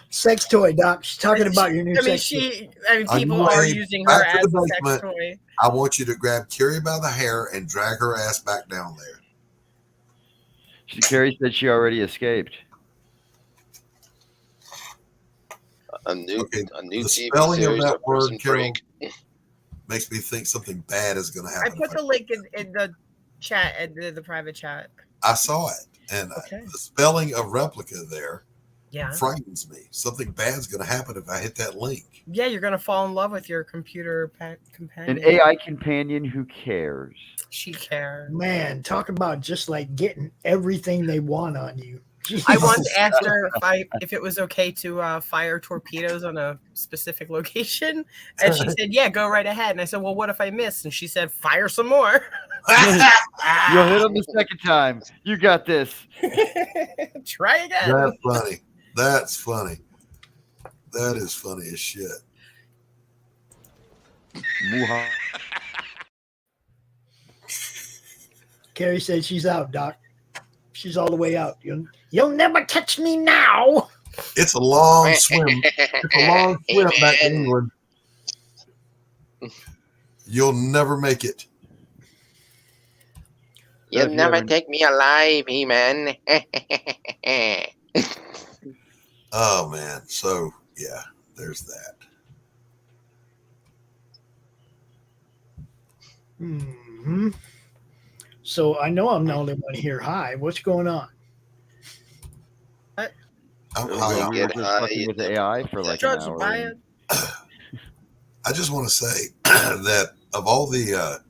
Sex toy, Doc. She's talking about your new I mean, sex toy. On people your are way using her back to as the a sex basement, toy. I want you to grab Carrie by the hair and drag her ass back down there. Carrie said she already escaped. a new The TV spelling of series that of word, Prison Carol, Break. makes me think something bad is going to I happen. put the link in the chat, in the private chat. I saw it. And Okay. the spelling of replica there Yeah. frightens me. Something bad's going to happen if I hit that link. Yeah, you're gonna fall in love with your computer companion. An AI companion who cares. She cares. Man, talk about just like getting everything they want on you. I once asked her if it was okay to fire torpedoes on a specific location, and she said, "Yeah, go right ahead." And I said, "Well, what if I miss?" And she said, "Fire some more." You'll hit them the second time. You got this. Try again. That's funny. That's funny. That is funny as shit. Carrie said she's out, Doc. She's all the way out. You'll never catch me now. It's a long swim. It's a long swim back to England. You'll never make it. You'll never take me alive, He-Man. Oh man. So yeah, there's that. Hmm. So I know I'm the only one here. Hi, what's going on? I'm We high. were just fucking with AI for like an hour. Ryan. I just want to say that of all the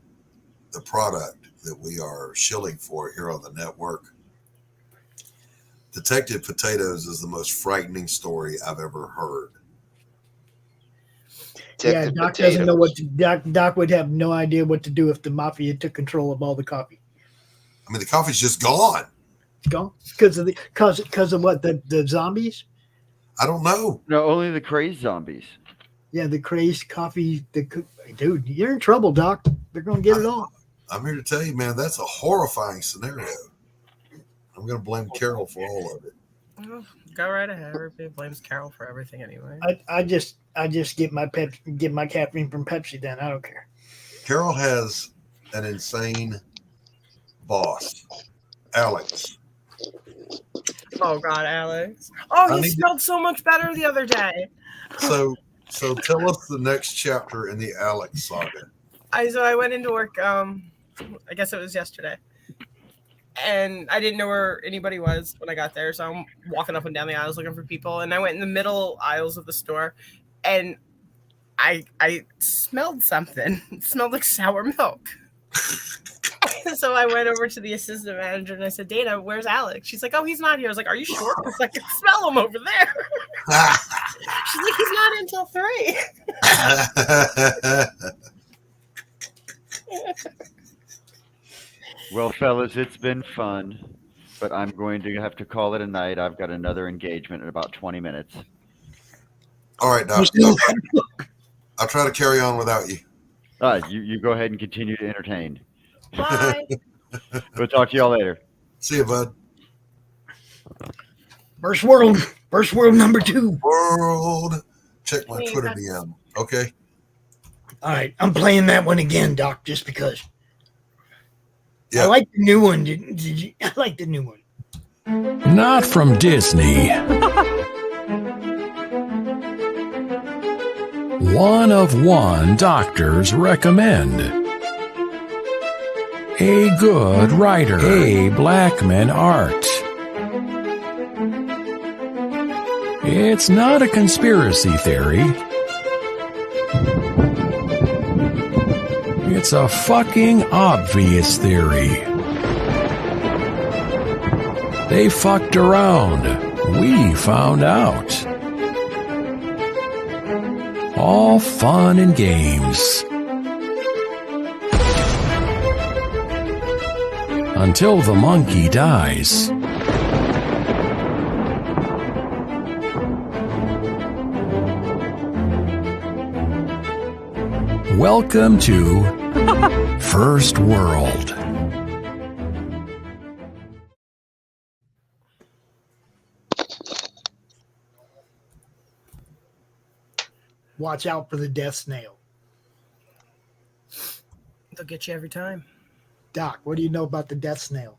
product that we are shilling for here on the network, Detective Potatoes is the most frightening story I've ever heard. Yeah, Doc doesn't know what to, Doc would have no idea what to do if the mafia took control of all the coffee. I mean, the coffee's just gone. It's gone because of what the zombies. I don't know. No, only the crazed zombies. Yeah, the crazed coffee. Dude, you're in trouble, Doc. They're gonna get it all. I'm here to tell you, man, that's a horrifying scenario. I'm going to blame Carol for all of it. Oh, go right ahead. Everybody blames Carol for everything anyway. I just get my caffeine from Pepsi. Then I don't care. Carol has an insane boss, Alex. Oh God, Alex. Oh, I he need to- smelled so much better the other day. So tell us the next chapter in the Alex saga. I went into work. I guess it was yesterday, and I didn't know where anybody was when I got there. So I'm walking up and down the aisles looking for people, and I went in the middle aisles of the store, and I smelled something. It smelled like sour milk. So I went over to the assistant manager and I said, "Dana, where's Alex?" She's like, "Oh, he's not here." I was like, "Are you sure?" I was like, "I can smell him over there." She's like, "He's not until 3." Well, fellas, it's been fun, but I'm going to have to call it a night. I've got another engagement in about 20 minutes. All right, Doc. I'll try to carry on without you. You go ahead and continue to entertain. Bye. We'll talk to y'all later. See you, bud. First world number 2. World. Check my Hey, Twitter that's- DM. Okay. All right, I'm playing that one again, Doc, just because. Yeah. I like the new one. Did you? I like the new one. Not from Disney. One of one doctors recommend. A good writer. A Blackman Art. It's not a conspiracy theory. It's a fucking obvious theory. They fucked around. We found out. All fun and games. Until the monkey dies. Welcome to First World. Watch out for the death snail. They'll get you every time. Doc, what do you know about the death snail?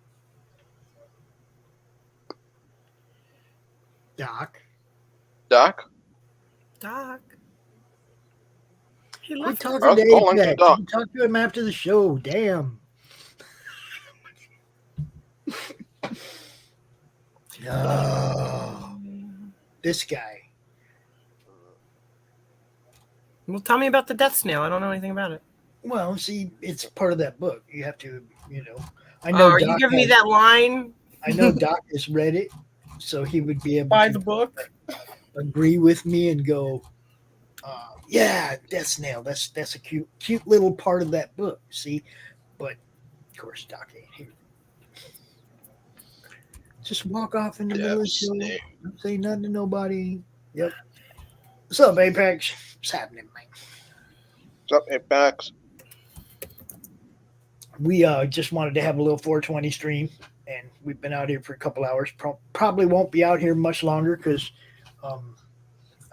Doc? Doc? Doc. He Quit left. talking I was to calling to Apex. Doc. You talk to him after the show. Damn. Oh, this guy. Well, tell me about the death snail. I don't know anything about it. Well, see, it's part of that book. You have to, I Oh, know. are you Doc giving me has- that line? I know Doc has read it, so he would be able Buy to the book. agree with me and go, yeah, death snail. That's a cute little part of that book. See, but of course, Doc ain't here. Just walk off in the middle of the show. Don't say nothing to nobody. Yep. What's up, Apex? What's happening, man? What's up, Apex? We just wanted to have a little 420 stream, and we've been out here for a couple hours. Probably won't be out here much longer because I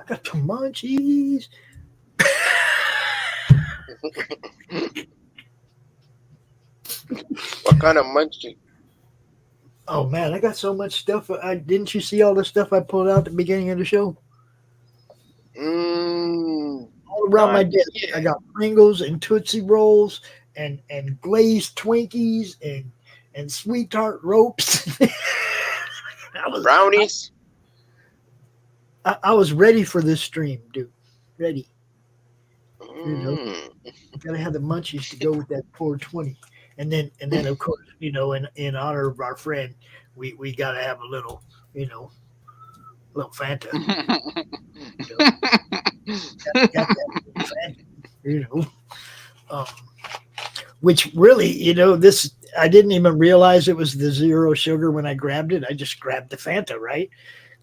got the munchies. What kind of munchie? Oh man, I got so much stuff. Didn't you see all the stuff I pulled out at the beginning of the show? All around my desk, I got Pringles and Tootsie Rolls and glazed Twinkies and sweet tart ropes. Brownies. I was ready for this stream, dude. Ready. Gotta have the munchies to go with that 420. And then of course, in honor of our friend, we gotta have a little, little Fanta. Got that little Fanta, which really, this I didn't even realize it was the zero sugar when I grabbed it. I just grabbed the Fanta, right?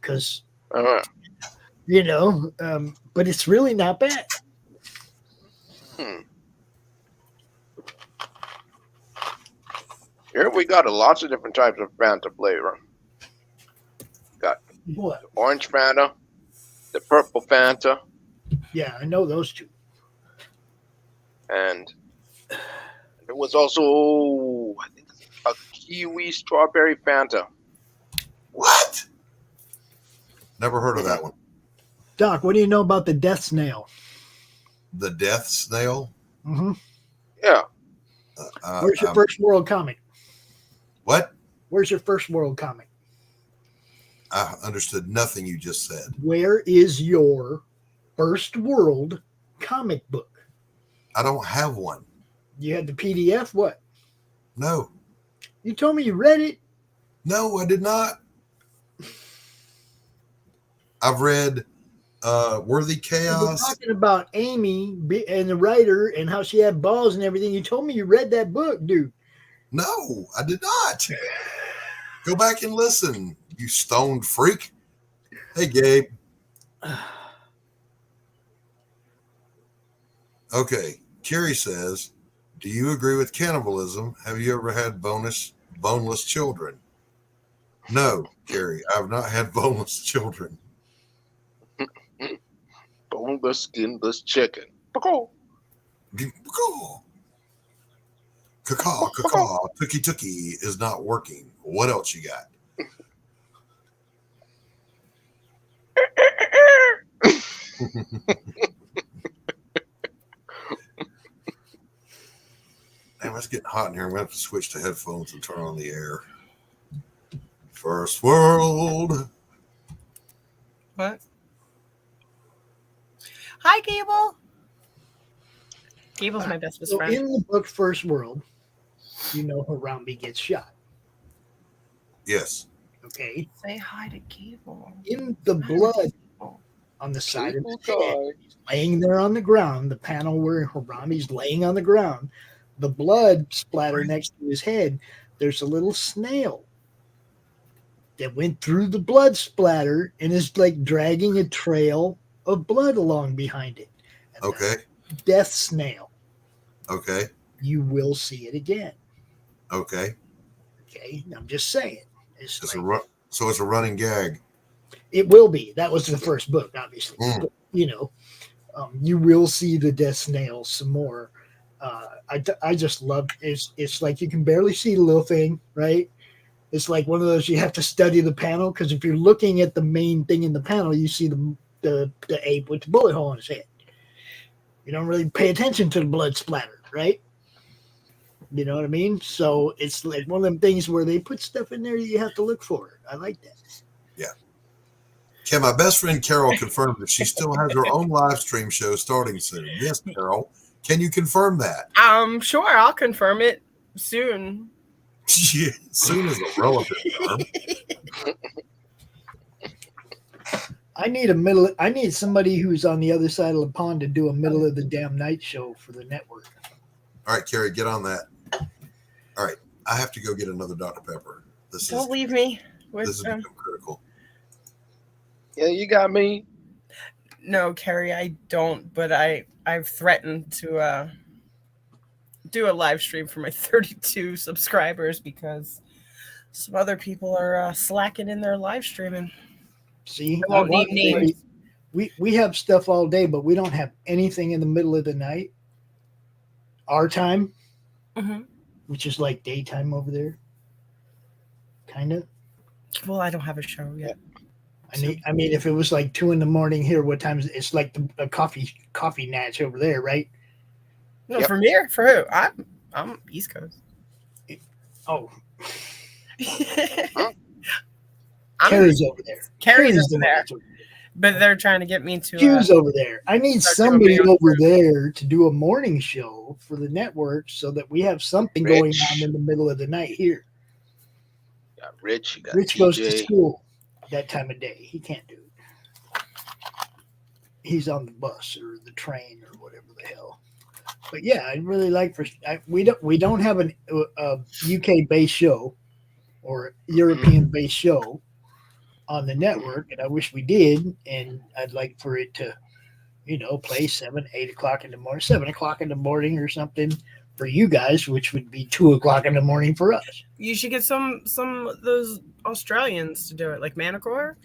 Because but it's really not bad. Here we got lots of different types of Fanta flavor. Got What? the orange Fanta, the purple Fanta, Yeah, I know those two. and there was also, I think, a kiwi strawberry Fanta. What? Never heard of that one. Doc, what do you know about the death snail? The death snail. Mm-hmm. Yeah. Where's your first world comic? What? Where's your first world comic? I understood nothing you just said. Where is your first world comic book? I don't have one. You had the PDF? What? No. You told me you read it. No, I did not. I've read Worthy You were Chaos. talking about Amy and the writer and how she had balls and everything. You told me you read that book, dude. No, I did not. Go back and listen, you stoned freak. Hey, Gabe. Okay. Carrie says, do you agree with cannibalism? Have you ever had boneless children? No, Carrie, I've not had boneless children. Boneless, skinless chicken. Caw, Tookie is not working. What else you got? Damn, it's getting hot in here. I'm going to have to switch to headphones and turn on the air. First world. What? Hi, Gable. Gable's my bestest So friend. in the book First World, you know Harambe gets shot. Yes. Okay. Say hi to Gable. In the blood on the side of his head, he's laying there on the ground, the panel where Harambe's laying on the ground, the blood splatter next to his head, there's a little snail that went through the blood splatter and is like dragging a trail of blood along behind it. And Okay. death snail. Okay. You will see it again. Okay. Okay. I'm just saying. It's like, So it's a running gag. it will be. That was the first book, obviously. Mm. But, you will see the death snail some more. I just love it's like you can barely see the little thing, right? It's like one of those you have to study the panel because if you're looking at the main thing in the panel, you see the ape with the bullet hole in his head. You don't really pay attention to the blood splatter, right? You know what I mean? So it's like one of them things where they put stuff in there you have to look for. I like that. Yeah. Can my best friend Carol confirm that she still has her own live stream show starting soon? Yes, Carol. Can you confirm that? Sure, I'll confirm it soon. Yeah, soon is a relative term. I need somebody who's on the other side of the pond to do a middle of the damn night show for the network. All right, Carrie, get on that. All right, I have to go get another Dr. Pepper. Don't leave me. This is become critical. Yeah, you got me. No, Carrie, I don't. But I've threatened to do a live stream for my 32 subscribers because some other people are slacking in their live streaming. See, I won't need names. We have stuff all day, but we don't have anything in the middle of the night. Our time, which is like daytime over there, kind of. Well, I don't have a show yet. I mean, if it was like 2 a.m. here, what time is it? It's like a coffee natch over there, right? No, from here, for who? I'm East Coast. Oh, Carrie's over there. Carrie's the over one there. that's over there. But they're trying to get me to. Q's over there. I need start doing somebody my own over there to do a morning show for the network so that we have something going Rich. on in the middle of the night here. You got Rich. You got Rich goes to TJ. school that time of day. He can't do it. He's on the bus or the train or whatever the hell. But yeah, I'd really like we don't have a UK based show or European based show on the network, and I wish we did. And I'd like for it to, play 7, 8 o'clock in the morning, 7 o'clock in the morning or something for you guys, which would be 2 o'clock in the morning for us. You should get some of those Australians to do it, like Manicore.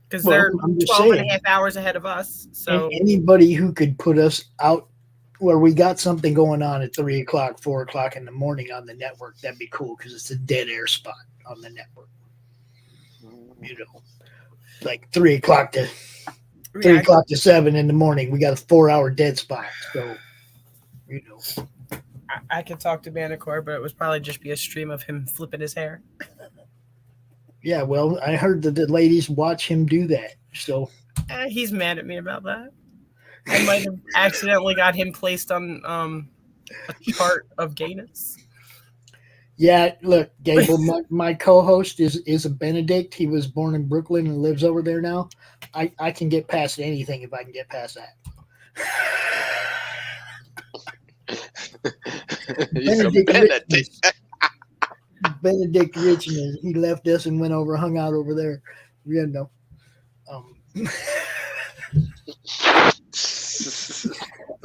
Because they're I'm just 12 and saying. a half hours ahead of us. So And anybody who could put us out where we got something going on at 3 o'clock, 4 o'clock in the morning on the network, that'd be cool because it's a dead air spot on the network. Like 3 o'clock to 7 in the morning, we got a 4-hour dead spot. So, I could talk to Manicore, but it would probably just be a stream of him flipping his hair. yeah. Well, I heard that the ladies watch him do that. So He's mad at me about that. I might have accidentally got him placed on a chart of gayness. yeah, look, Gable, my co-host is a Benedict. He was born in Brooklyn and lives over there now. I can get past anything if I can get past that. He's a Benedict Benedict. Benedict Richmond. He left us and went over, hung out over there.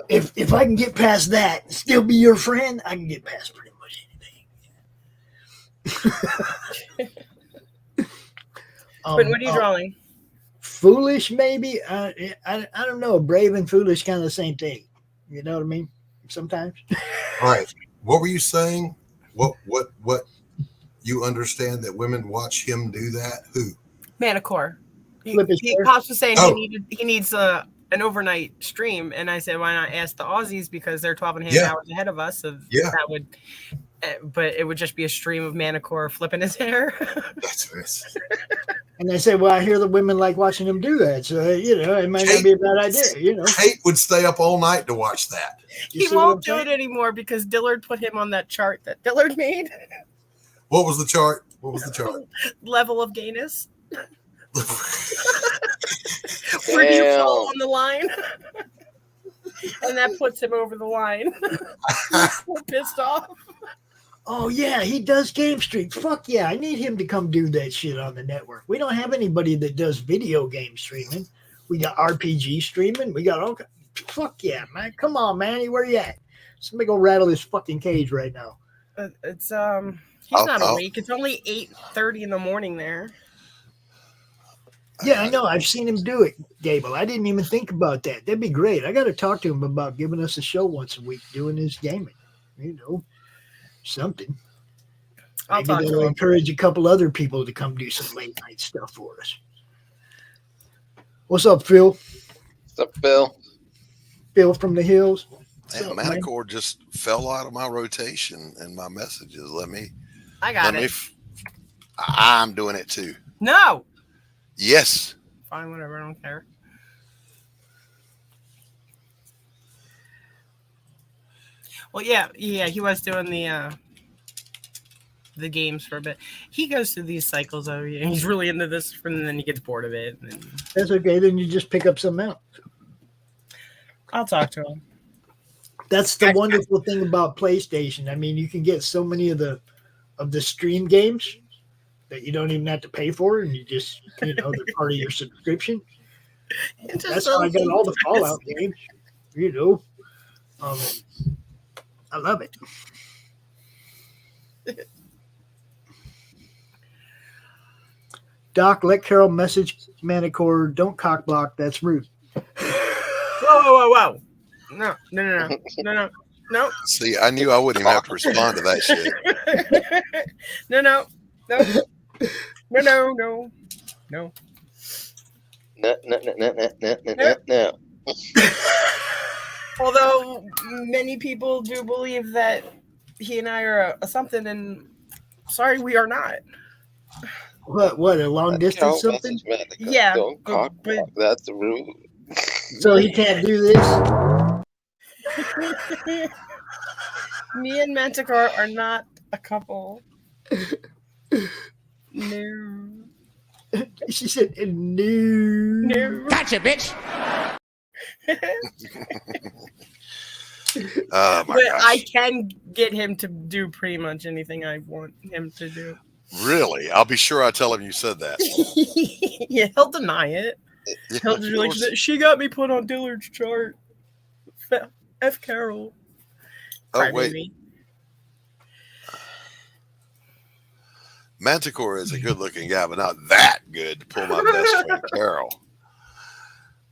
If I can get past that, and still be your friend, I can get past pretty much anything. But what are you drawing? Foolish, maybe. I don't know. Brave and foolish, kind of the same thing. You know what I mean? Sometimes. All right. What were you saying? What you understand that women watch him do that? Who? Manicore. Flip his hair. Pops was saying Oh. he needs a an overnight stream, and I said, why not ask the Aussies because they're 12 and a half Yeah. hours ahead of us. So Yeah. that would, but it would just be a stream of Manticore flipping his hair. That's And I said, well, I hear the women like watching him do that. So, it might not be a bad idea, Kate would stay up all night to watch that. He won't do it anymore because Dillard put him on that chart that Dillard made. What was the chart? What was the chart? Level of gayness. Where do you fall on the line? And that puts him over the line. So pissed off. Oh, yeah, he does Game Street. Fuck yeah, I need him to come do that shit on the network. We don't have anybody that does video game streaming. We got RPG streaming. We got all. Fuck yeah, man. Come on, Manny, where you at? Somebody go rattle this fucking cage right now. It's he's not awake. It's only 8:30 in the morning there. Yeah, I know. I've seen him do it, Gable. I didn't even think about that. That'd be great. I got to talk to him about giving us a show once a week, doing his gaming. Something. I'll Maybe talk to that'll him. encourage a couple other people to come do some late night stuff for us. What's up, Phil? What's up, Phil? Phil from the hills. Man, Manticore just fell out of my rotation and my messages. I got it. I'm doing it too. No. Yes. Fine, whatever. I don't care. Well, yeah, he was doing the games for a bit. He goes through these cycles of he's really into this, and then he gets bored of it. And That's okay. Then you just pick up something else. I'll talk to him. That's the wonderful thing about PlayStation. I mean, you can get so many of the stream games that you don't even have to pay for, and you just they're part of your subscription. That's how I got all the Fallout games. I love it. Doc, let Carol message Manticore. Don't cock block. That's rude. Whoa. No. See, I knew I wouldn't even have to respond to that shit. No. No. Although many people do believe that he and I are a something, and sorry, we are not. What a long distance something? Yeah, Don't cock block. That's rude. So he can't do this. Me and Manticore are not a couple. No. She said no. Gotcha, bitch. Oh my But gosh. I can get him to do pretty much anything I want him to do. Really? I'll be sure I tell him you said that. Yeah, he'll deny it. Yeah, He'll of just be like, course. she got me put on Dillard's chart. F. Carol. Oh, wait. Crybaby. Manticore is a good looking guy, but not that good to pull my best friend Carol.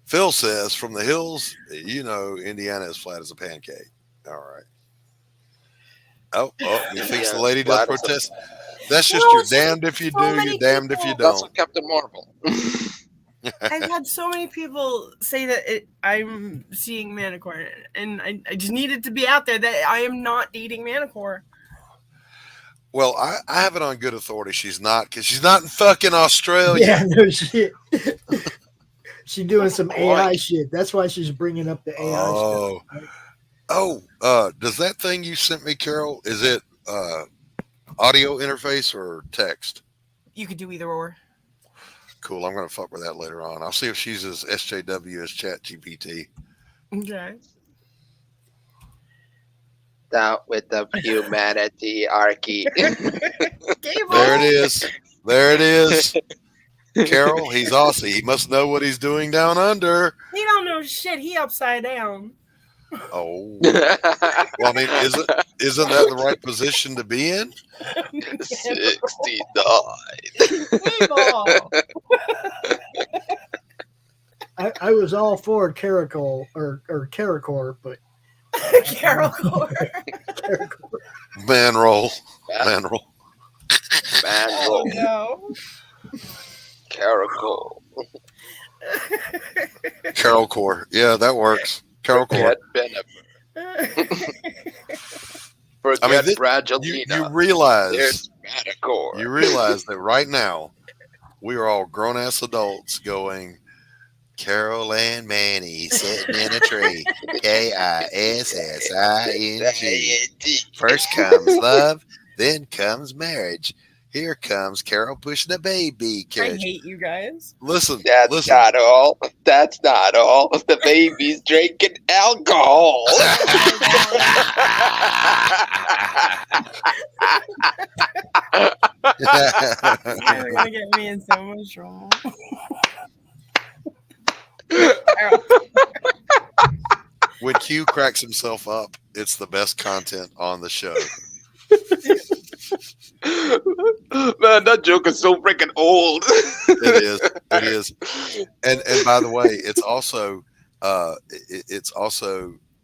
Phil says, from the hills, Indiana is flat as a pancake. All right. Oh, he thinks the lady does Flat as a- protest. That's just Well, you're damned if you so do, many you're damned if you people- That's don't. what Captain Marvel. I've had so many people say that I'm seeing Manticore, and I just needed to be out there that I am not dating Manticore. Well, I have it on good authority. She's not, because she's not in fucking Australia. Yeah, no shit. She's doing some AI shit. That's why she's bringing up the AI stuff. Does that thing you sent me, Carol, is it audio interface or text? You could do either or. Cool. I'm going to fuck with that later on. I'll see if she's as SJW as ChatGPT. Okay. Down with the humanity archy. There it is. There it is. Carol, he's Aussie. He must know what he's doing down under. He don't know shit. He upside down. Oh. Well, I mean, isn't that the right position to be in? 69. I was all for Caracol or Caracor, but Carol. Man roll. Man roll. Man roll. No. Caracol. Carol Core. Yeah, that works. Carol Core. Forget Forget I mean, you Brangelina. realize There's Metacore. you realize that right now we are all grown ass adults going, Carol and Manny sitting in a tree. KISSING. First comes love, then comes marriage. Here comes Carol pushing a baby I carriage. hate you guys. Listen, That's listen. not all. That's not all. The baby's drinking alcohol. You're gonna get me in so much trouble. When Q cracks himself up, it's the best content on the show. Man, that joke is so freaking old. It is. It is. And by the way, it's also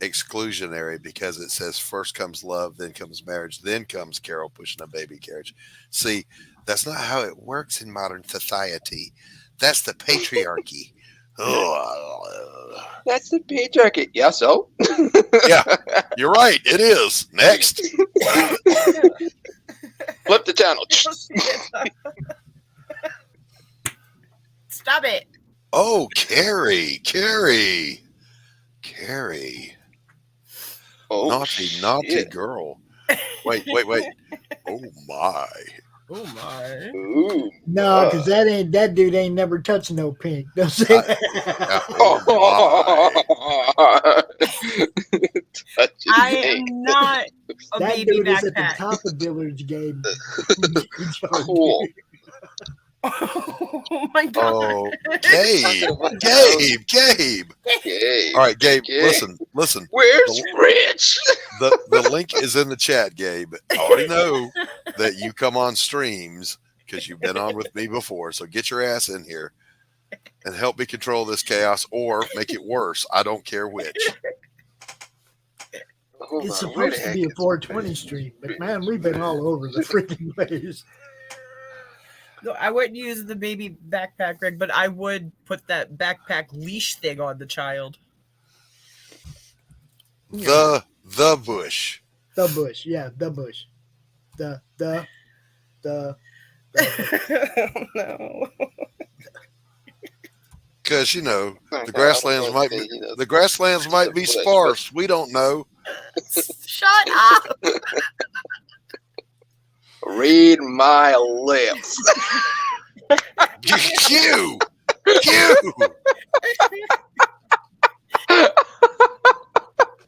exclusionary because it says first comes love, then comes marriage, then comes Carol pushing a baby carriage. See, that's not how it works in modern society. That's the patriarchy. That's the patriarchy. Yeah, so? Yeah, you're right. It is. Next. Flip the channel. Stop it. Oh, Carrie. Oh, Naughty girl. Wait. Oh my. Oh my. Ooh. No, because that dude ain't never touched no pink. Don't say that. I am not a That baby dude is at the backpack. top of Dillard's game. Cool. Oh my god. Oh, Gabe. Okay. All right, Gabe, Okay. listen. Where's Rich? The link is in the chat, Gabe. I already know that you come on streams because you've been on with me before. So get your ass in here and help me control this chaos or make it worse. I don't care which. Hold It's on, where the supposed to heck be a is 420 stream, but man, we've been all over the freaking place. No, I wouldn't use the baby backpack, Greg, but I would put that backpack leash thing on the child. The bush. The bush, yeah, the bush. The No. Because the Okay, grasslands I was might gonna be, say, the grasslands might be sparse. We don't know. Shut up. Read my lips. Q.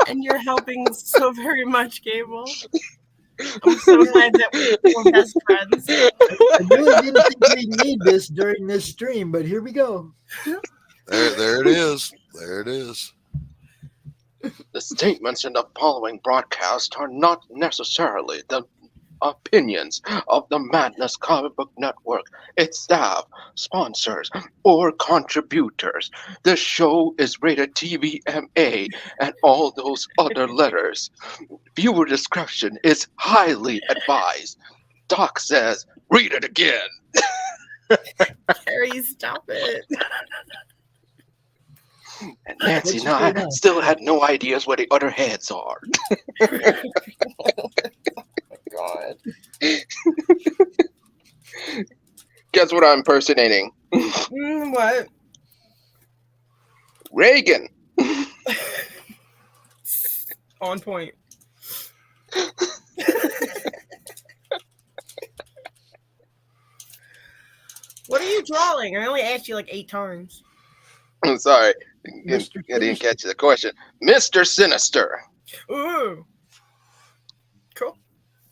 And you're helping so very much, Gable. I'm so glad that we're best friends. I really didn't think we need this during this stream, but here we go. There it is. There it is. The statements in the following broadcast are not necessarily the opinions of the Madness Comic Book Network, its staff, sponsors, or contributors. The show is rated TVMA and all those other letters. Viewer discretion is highly advised. Doc says, read it again. Carrie, stop it. And Nancy What's and going I on? still had no ideas where the other heads are. God. Guess what I'm impersonating? What? Reagan. On point. What are you drawing? I only asked you like 8 times. I'm sorry. Mr. I didn't catch the question. Mr. Sinister. Ooh. Cool.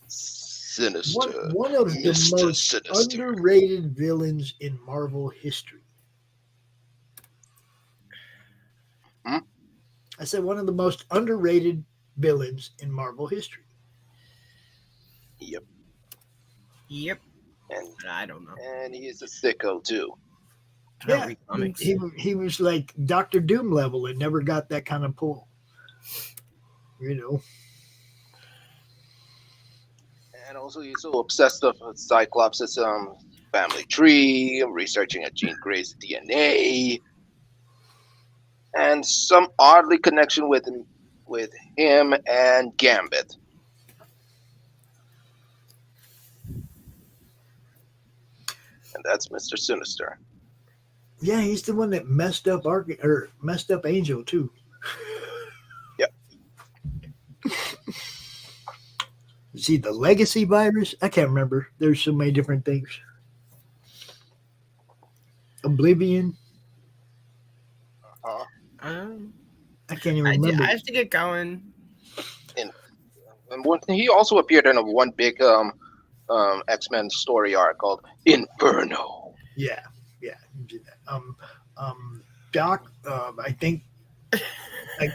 Sinister. One of the Mr. most Sinister. underrated villains in Marvel history. Hmm? I said one of the most underrated villains in Marvel history. Yep. Yep. And I don't know. and he is a sicko too. I don't Yeah, read comics. he was like Doctor Doom level and never got that kind of pull. And also he's so obsessed with Cyclops' family tree, researching a Jean Grey's DNA. and some oddly connection with him and Gambit. And that's Mr. Sinister. Yeah, he's the one that messed up messed up Angel too. Yep. Is he the legacy virus? I can't remember. There's so many different things. Oblivion. I can't even remember. I have to get going. And he also appeared in one big X-Men story arc called Inferno. Yeah, you did that. Doc, I think, I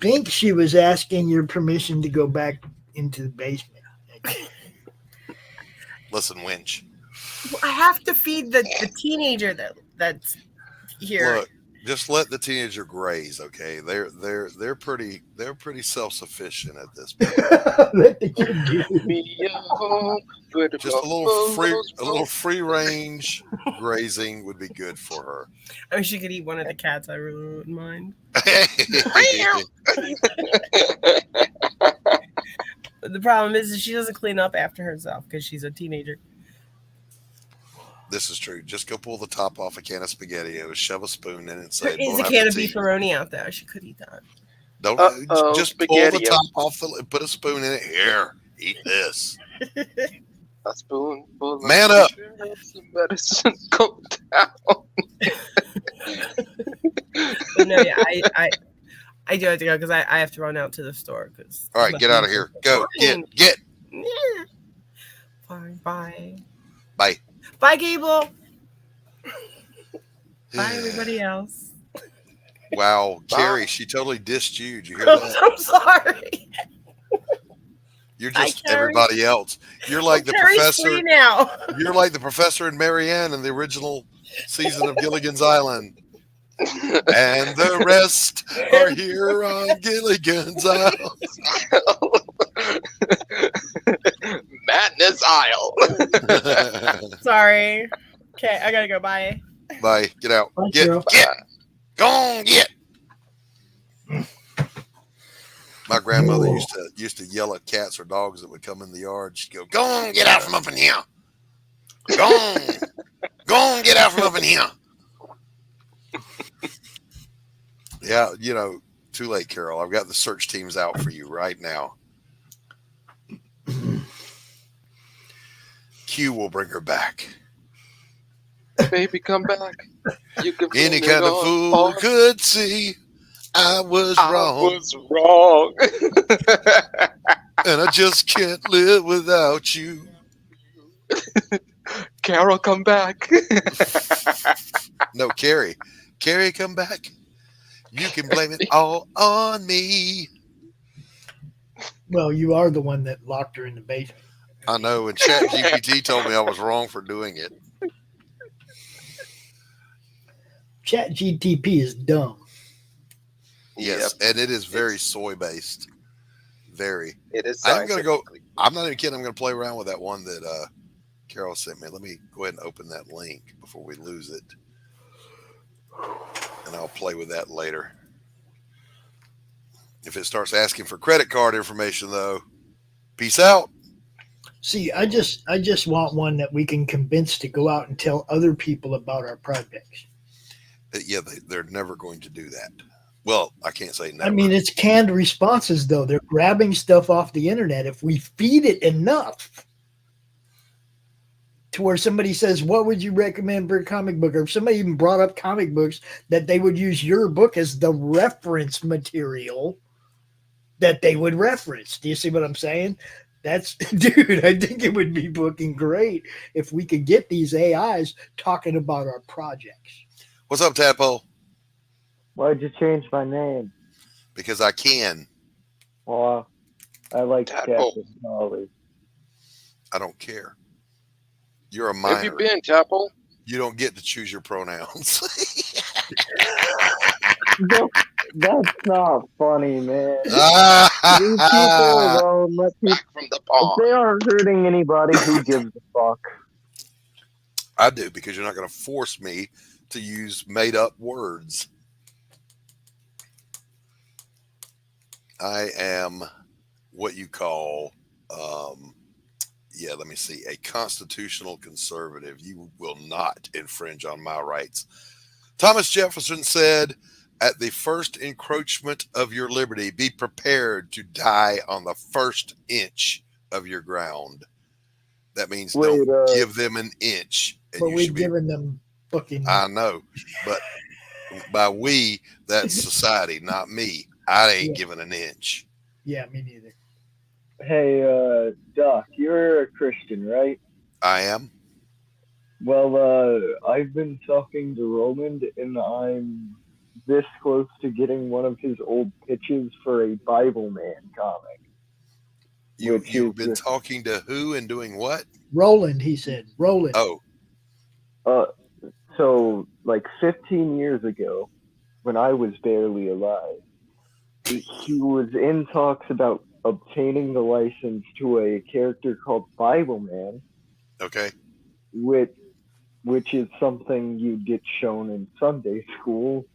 think she was asking your permission to go back into the basement. Listen, Winch. I have to feed the teenager that's here. Look, just let the teenager graze, okay? They're pretty self-sufficient at this point. Just a little free range grazing would be good for her. I wish she could eat one of the cats. I really wouldn't mind. But the problem is she doesn't clean up after herself because she's a teenager. This is true. Just go pull the top off a can of SpaghettiOs, shove a spoon in it, and say, There is a can of beefaroni out there. She could eat that. Don't just pull the top off put a spoon in it. Here, eat this. A spoon. Man up. Medicine go down. But no, yeah, I do have to go because I have to run out to the store. All right, get out of here. Go. Get. Yeah. Fine. Bye. Bye. Bye, Gable. Bye, everybody else. Wow, Carrie, she totally dissed you. Did you hear that? I'm sorry. You're just everybody else. You're like the Carrie's professor free now. You're like the professor and Marianne in the original season of Gilligan's Island. And the rest are here on Gilligan's Island. Madness Isle. Sorry. Okay, I gotta go. Bye. Bye. Get out. Bye, Get. Carol. Go on, get. My grandmother used to yell at cats or dogs that would come in the yard. She'd go, "Go on, get out from up in here. Go on, get out from up in here." Yeah, too late, Carol. I've got the search teams out for you right now. Q will bring her back. Baby, come back. You can Any kind of fool could see I was wrong. And I just can't live without you. Carol, come back. No, Carrie. Carrie, come back. You can blame it all on me. Well, you are the one that locked her in the basement. I know, and ChatGPT told me I was wrong for doing it. ChatGPT is dumb. Yes, and it is very soy-based. Very. It is. I'm going to go. I'm not even kidding. I'm going to play around with that one that Carol sent me. Let me go ahead and open that link before we lose it. And I'll play with that later. If it starts asking for credit card information, though, peace out. See, I just want one that we can convince to go out and tell other people about our projects. Yeah, they're never going to do that. Well, I can't say never. I mean, it's canned responses, though. They're grabbing stuff off the internet. If we feed it enough to where somebody says, what would you recommend for a comic book? Or if somebody even brought up comic books, that they would use your book as the reference material that they would reference. Do you see what I'm saying? Dude, I think it would be fucking great if we could get these AIs talking about our projects. What's up, Tadpole? Why'd you change my name? Because I can. Well, I like Tadpole. Captain Snarly. I don't care. You're a minor. Have you been, Chapel? You don't get to choose your pronouns. That's not funny, man. Leave people alone. Let people, From the if pond. they aren't hurting anybody, who gives a fuck? I do, because you're not going to force me to use made-up words. I am what you call, let me see, a constitutional conservative. You will not infringe on my rights. Thomas Jefferson said, at the first encroachment of your liberty, be prepared to die on the first inch of your ground. That means don't give them an inch. But we've given them fucking. I know, but by we, that's society, not me. I ain't giving an inch. Yeah, me neither. Hey, Doc, you're a Christian, right? I am. Well, I've been talking to Roland, and I'm this close to getting one of his old pitches for a Bible Man comic. You've been talking to who and doing what? Roland, he said. Roland. Oh. So, like 15 years ago, when I was barely alive, he was in talks about obtaining the license to a character called Bible Man. Okay. Which is something you get shown in Sunday school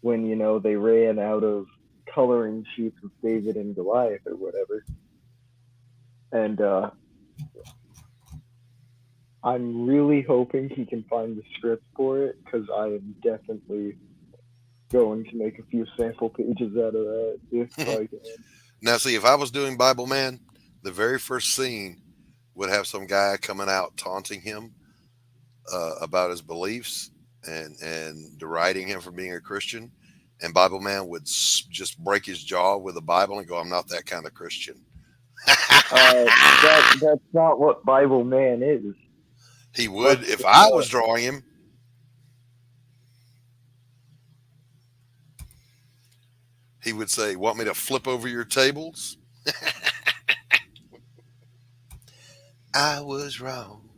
when, they ran out of coloring sheets with David and Goliath or whatever. And I'm really hoping he can find the script for it, because I am definitely going to make a few sample pages out of that if I can. Now, see, if I was doing Bible Man, the very first scene would have some guy coming out taunting him about his beliefs and deriding him for being a Christian. And Bible Man would just break his jaw with a Bible and go, I'm not that kind of Christian. That's not what Bible Man is. He would if I was drawing him. He would say, want me to flip over your tables? I was wrong,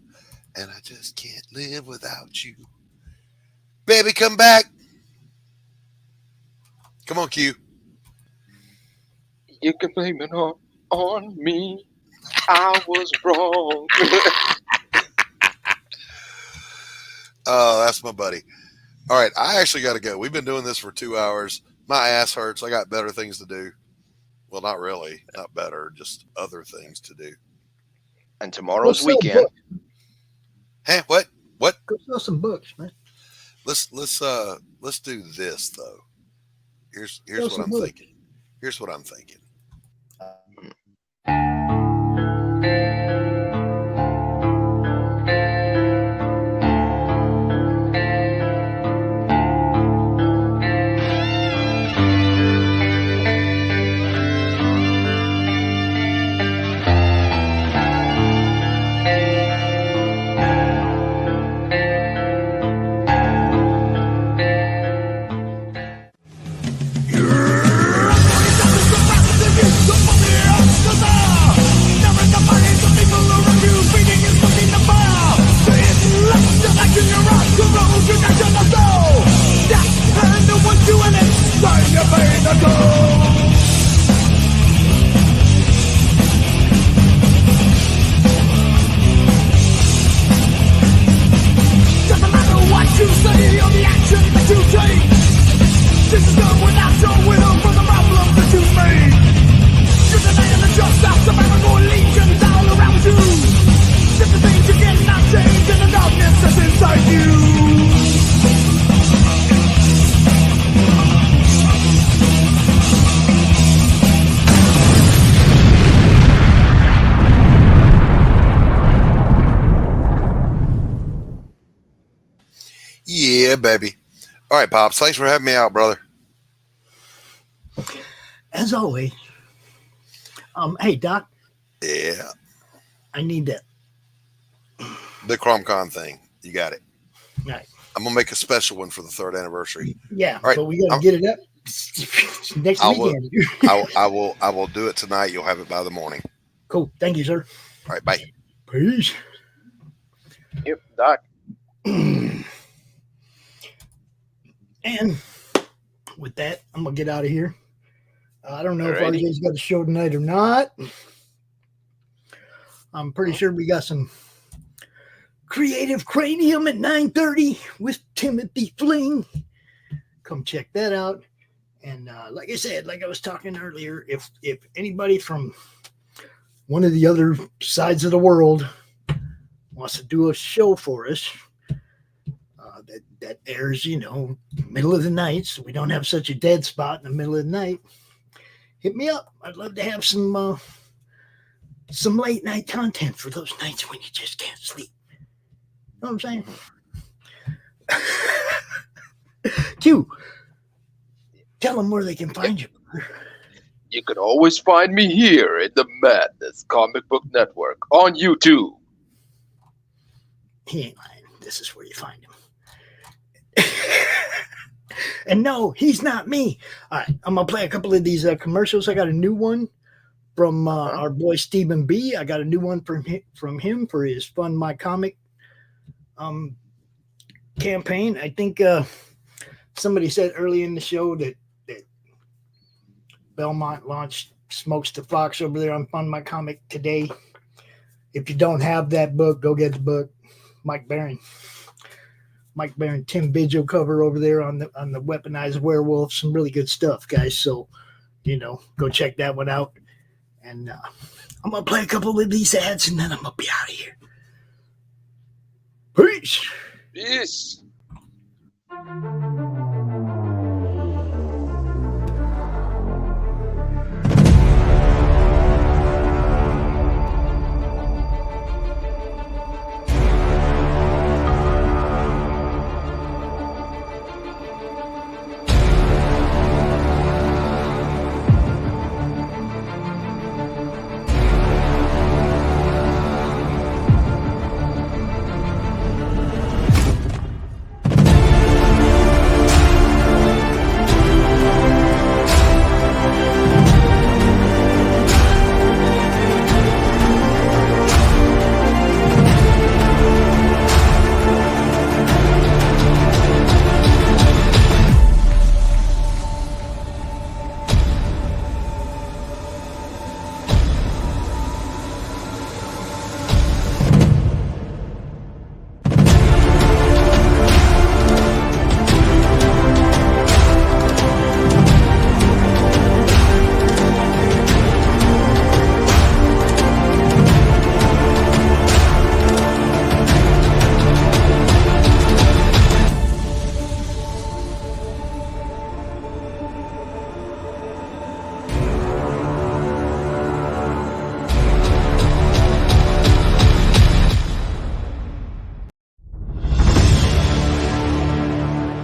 and I just can't live without you. Baby, come back. Come on, Q. You can blame it on me. I was wrong. Oh, that's my buddy. All right, I actually got to go. We've been doing this for 2 hours. My ass hurts. I got better things to do. Well, not really. Not better. Just other things to do. And tomorrow's weekend. Hey, what? Go sell some books, man. Let's do this though. Here's what I'm thinking. Here's what I'm thinking. Yeah, baby. All right, Pops. Thanks for having me out, brother. As always. Hey, Doc. Yeah. I need that. The ChromCon thing. You got it. All right. I'm gonna make a special one for the 3rd anniversary. Yeah, all right. But we gotta get it up next weekend. I will do it tonight. You'll have it by the morning. Cool. Thank you, sir. All right, bye. Peace. Yep, Doc. And with that, I'm gonna get out of here. I don't know Alrighty. if RJ's got a show tonight or not. I'm pretty sure we got some Creative Cranium at 9:30 with Timothy Fling. Come check that out. And like I said, like I was talking earlier, if anybody from one of the other sides of the world wants to do a show for us that airs, middle of the night, so we don't have such a dead spot in the middle of the night, hit me up. I'd love to have some late night content for those nights when you just can't sleep. You know what I'm saying? Q, tell them where they can find you. You can always find me here in the Madness Comic Book Network on YouTube. He ain't lying. This is where you find him. And no, he's not me. All right, I'm going to play a couple of these commercials. I got a new one from our boy Stephen B. I got a new one from him for his Fund My Comic campaign. I think somebody said early in the show that Belmont launched Smokes the Fox over there on Fund My Comic today. If you don't have that book, go get the book. Mike Barron, Tim Vigil cover over there on the Weaponized Werewolf. Some really good stuff, guys. So, go check that one out. And I'm going to play a couple of these ads and then I'm going to be out of here. Peace. Peace.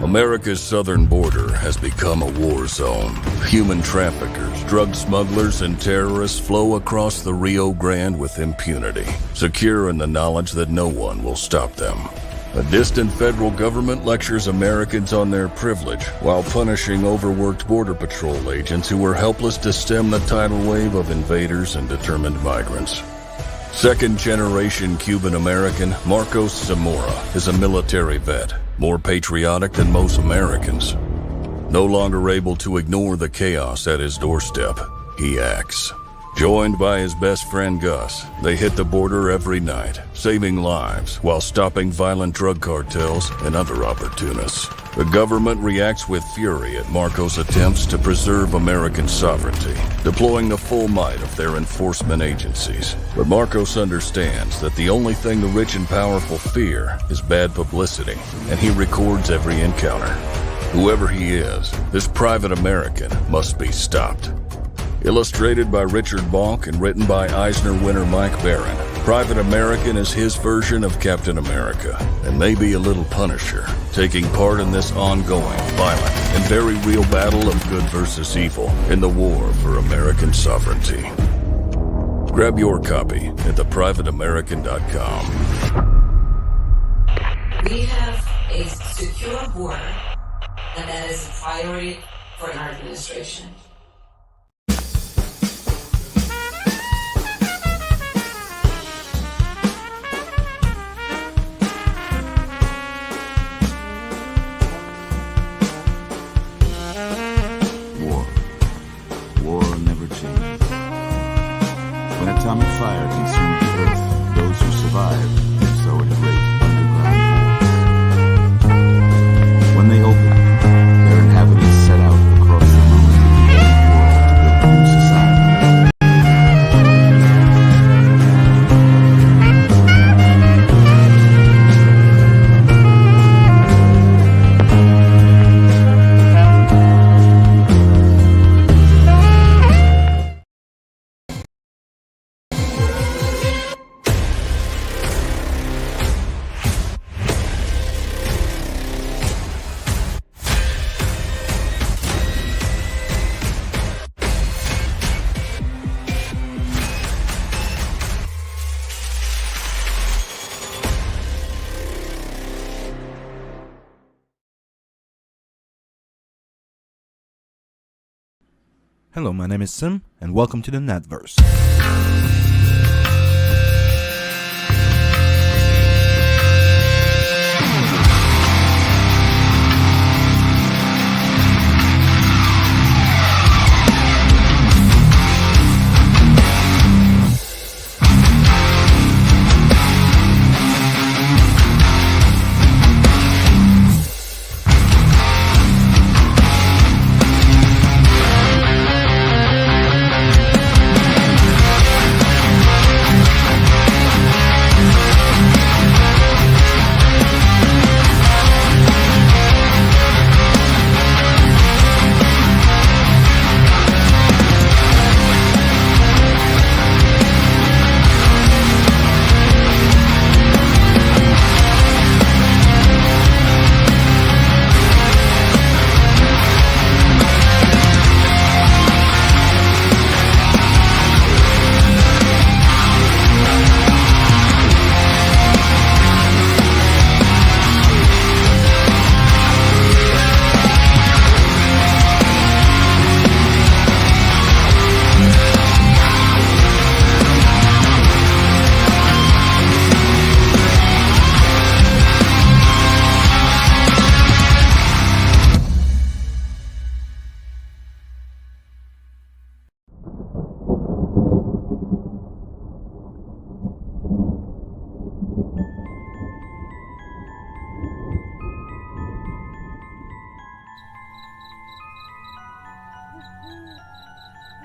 America's southern border has become a war zone. Human traffickers, drug smugglers, and terrorists flow across the Rio Grande with impunity, secure in the knowledge that no one will stop them. A distant federal government lectures Americans on their privilege while punishing overworked Border Patrol agents who were helpless to stem the tidal wave of invaders and determined migrants. Second-generation Cuban-American Marcos Zamora is a military vet, more patriotic than most Americans. No longer able to ignore the chaos at his doorstep, he acts. Joined by his best friend Gus, they hit the border every night, saving lives while stopping violent drug cartels and other opportunists. The government reacts with fury at Marcos' attempts to preserve American sovereignty, deploying the full might of their enforcement agencies. But Marcos understands that the only thing the rich and powerful fear is bad publicity, and he records every encounter. Whoever he is, this private American must be stopped. Illustrated by Richard Bonk and written by Eisner winner Mike Barron, Private American is his version of Captain America, and maybe a little Punisher, taking part in this ongoing, violent, and very real battle of good versus evil in the war for American sovereignty. Grab your copy at theprivateamerican.com. We have a secure border, and that is a priority for our administration. Atomic fire consumed the earth. Those who survived did so in great underground wars. When they opened, their inhabitants set out across the moon. Hello, my name is Sim, and welcome to the Netverse.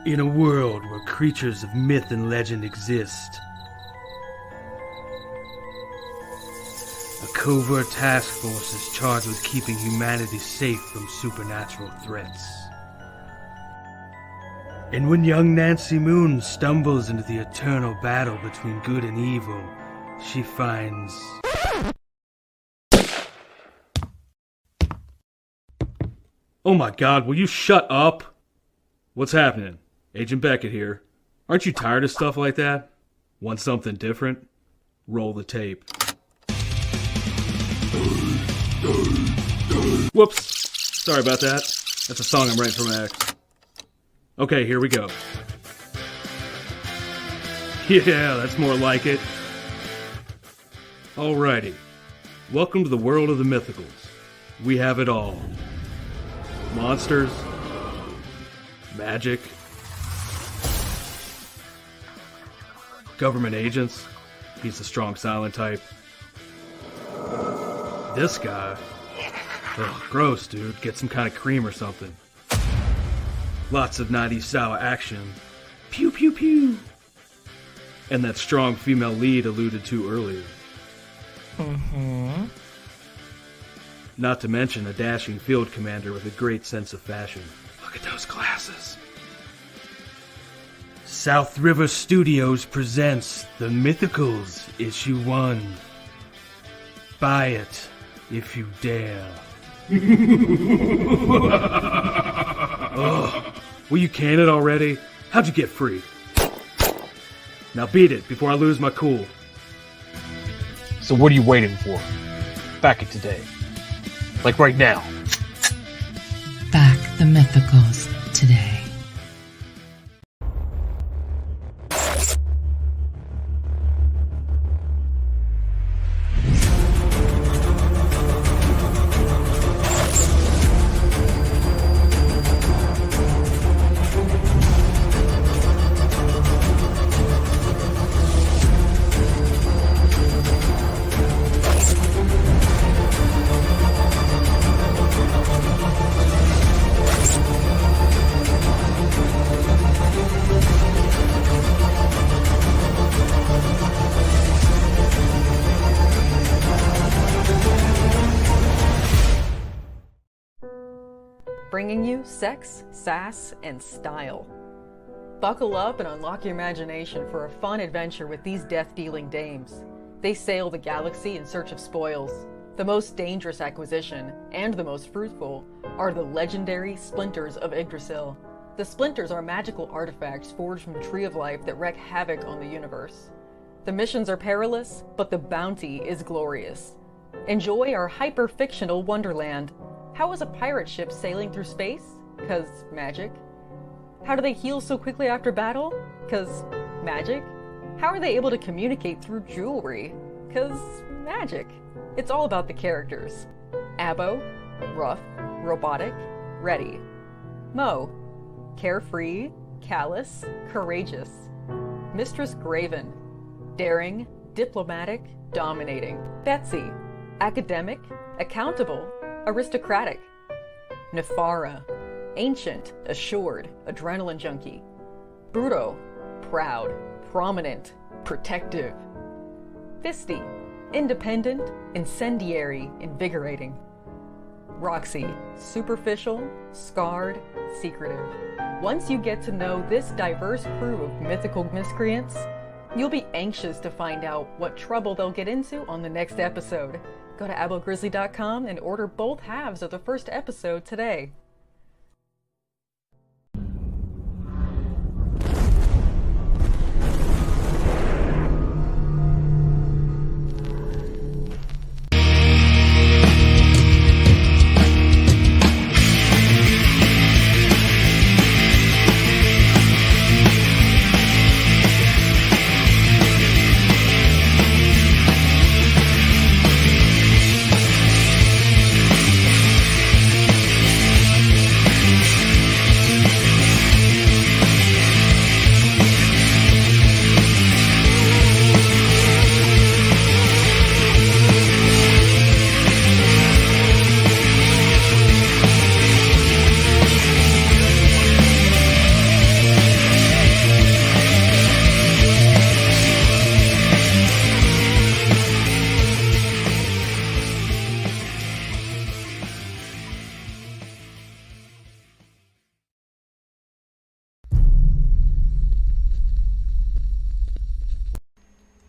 In a world where creatures of myth and legend exist, a covert task force is charged with keeping humanity safe from supernatural threats. And when young Nancy Moon stumbles into the eternal battle between good and evil, she finds... Oh my god, will you shut up? What's happening? Agent Beckett here. Aren't you tired of stuff like that? Want something different? Roll the tape. Whoops. Sorry about that. That's a song I'm writing for my ex. Okay, here we go. Yeah, that's more like it. Alrighty. Welcome to the world of the mythicals. We have it all. Monsters. Magic. Government agents. He's the strong silent type. This guy. Ugh, gross, dude. Get some kind of cream or something. Lots of 90s style action. Pew pew pew. And that strong female lead alluded to earlier. Not to mention a dashing field commander with a great sense of fashion. Look at those glasses. South River Studios presents The Mythicals, Issue 1. Buy it, if you dare. Ugh. Will you can it already? How'd you get free? Now beat it before I lose my cool. So what are you waiting for? Back it today. Like right now. Back the Mythicals today. Bringing you sex, sass, and style. Buckle up and unlock your imagination for a fun adventure with these death-dealing dames. They sail the galaxy in search of spoils. The most dangerous acquisition, and the most fruitful, are the legendary Splinters of Yggdrasil. The Splinters are magical artifacts forged from the Tree of Life that wreak havoc on the universe. The missions are perilous, but the bounty is glorious. Enjoy our hyper-fictional wonderland. How is a pirate ship sailing through space? 'Cause magic. How do they heal so quickly after battle? 'Cause magic? How are they able to communicate through jewelry? 'Cause magic. It's all about the characters. Abbo, rough, robotic, ready. Mo, carefree, callous, courageous. Mistress Graven, daring, diplomatic, dominating. Betsy, academic, accountable, aristocratic. Nefara, ancient, assured, adrenaline junkie. Bruto, proud, prominent, protective. Fisty, independent, incendiary, invigorating. Roxy, superficial, scarred, secretive. Once you get to know this diverse crew of mythical miscreants, you'll be anxious to find out what trouble they'll get into on the next episode. Go to AbboGrizzly.com and order both halves of the first episode today.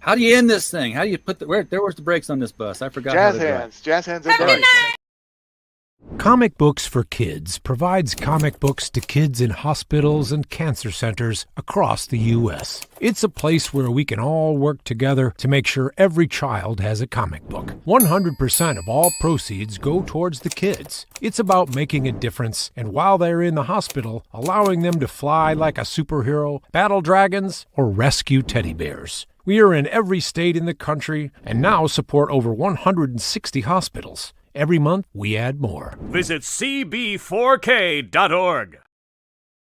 How do you end this thing? How do you put the where's the brakes on this bus? I forgot. Jazz how to drive. hands. Jazz hands. And brakes. Comic Books for Kids provides comic books to kids in hospitals and cancer centers across the U.S. It's a place where we can all work together to make sure every child has a comic book. 100% of all proceeds go towards the kids. It's about making a difference, and while they're in the hospital, allowing them to fly like a superhero, battle dragons, or rescue teddy bears. We are in every state in the country and now support over 160 hospitals. Every month, we add more. Visit cb4k.org.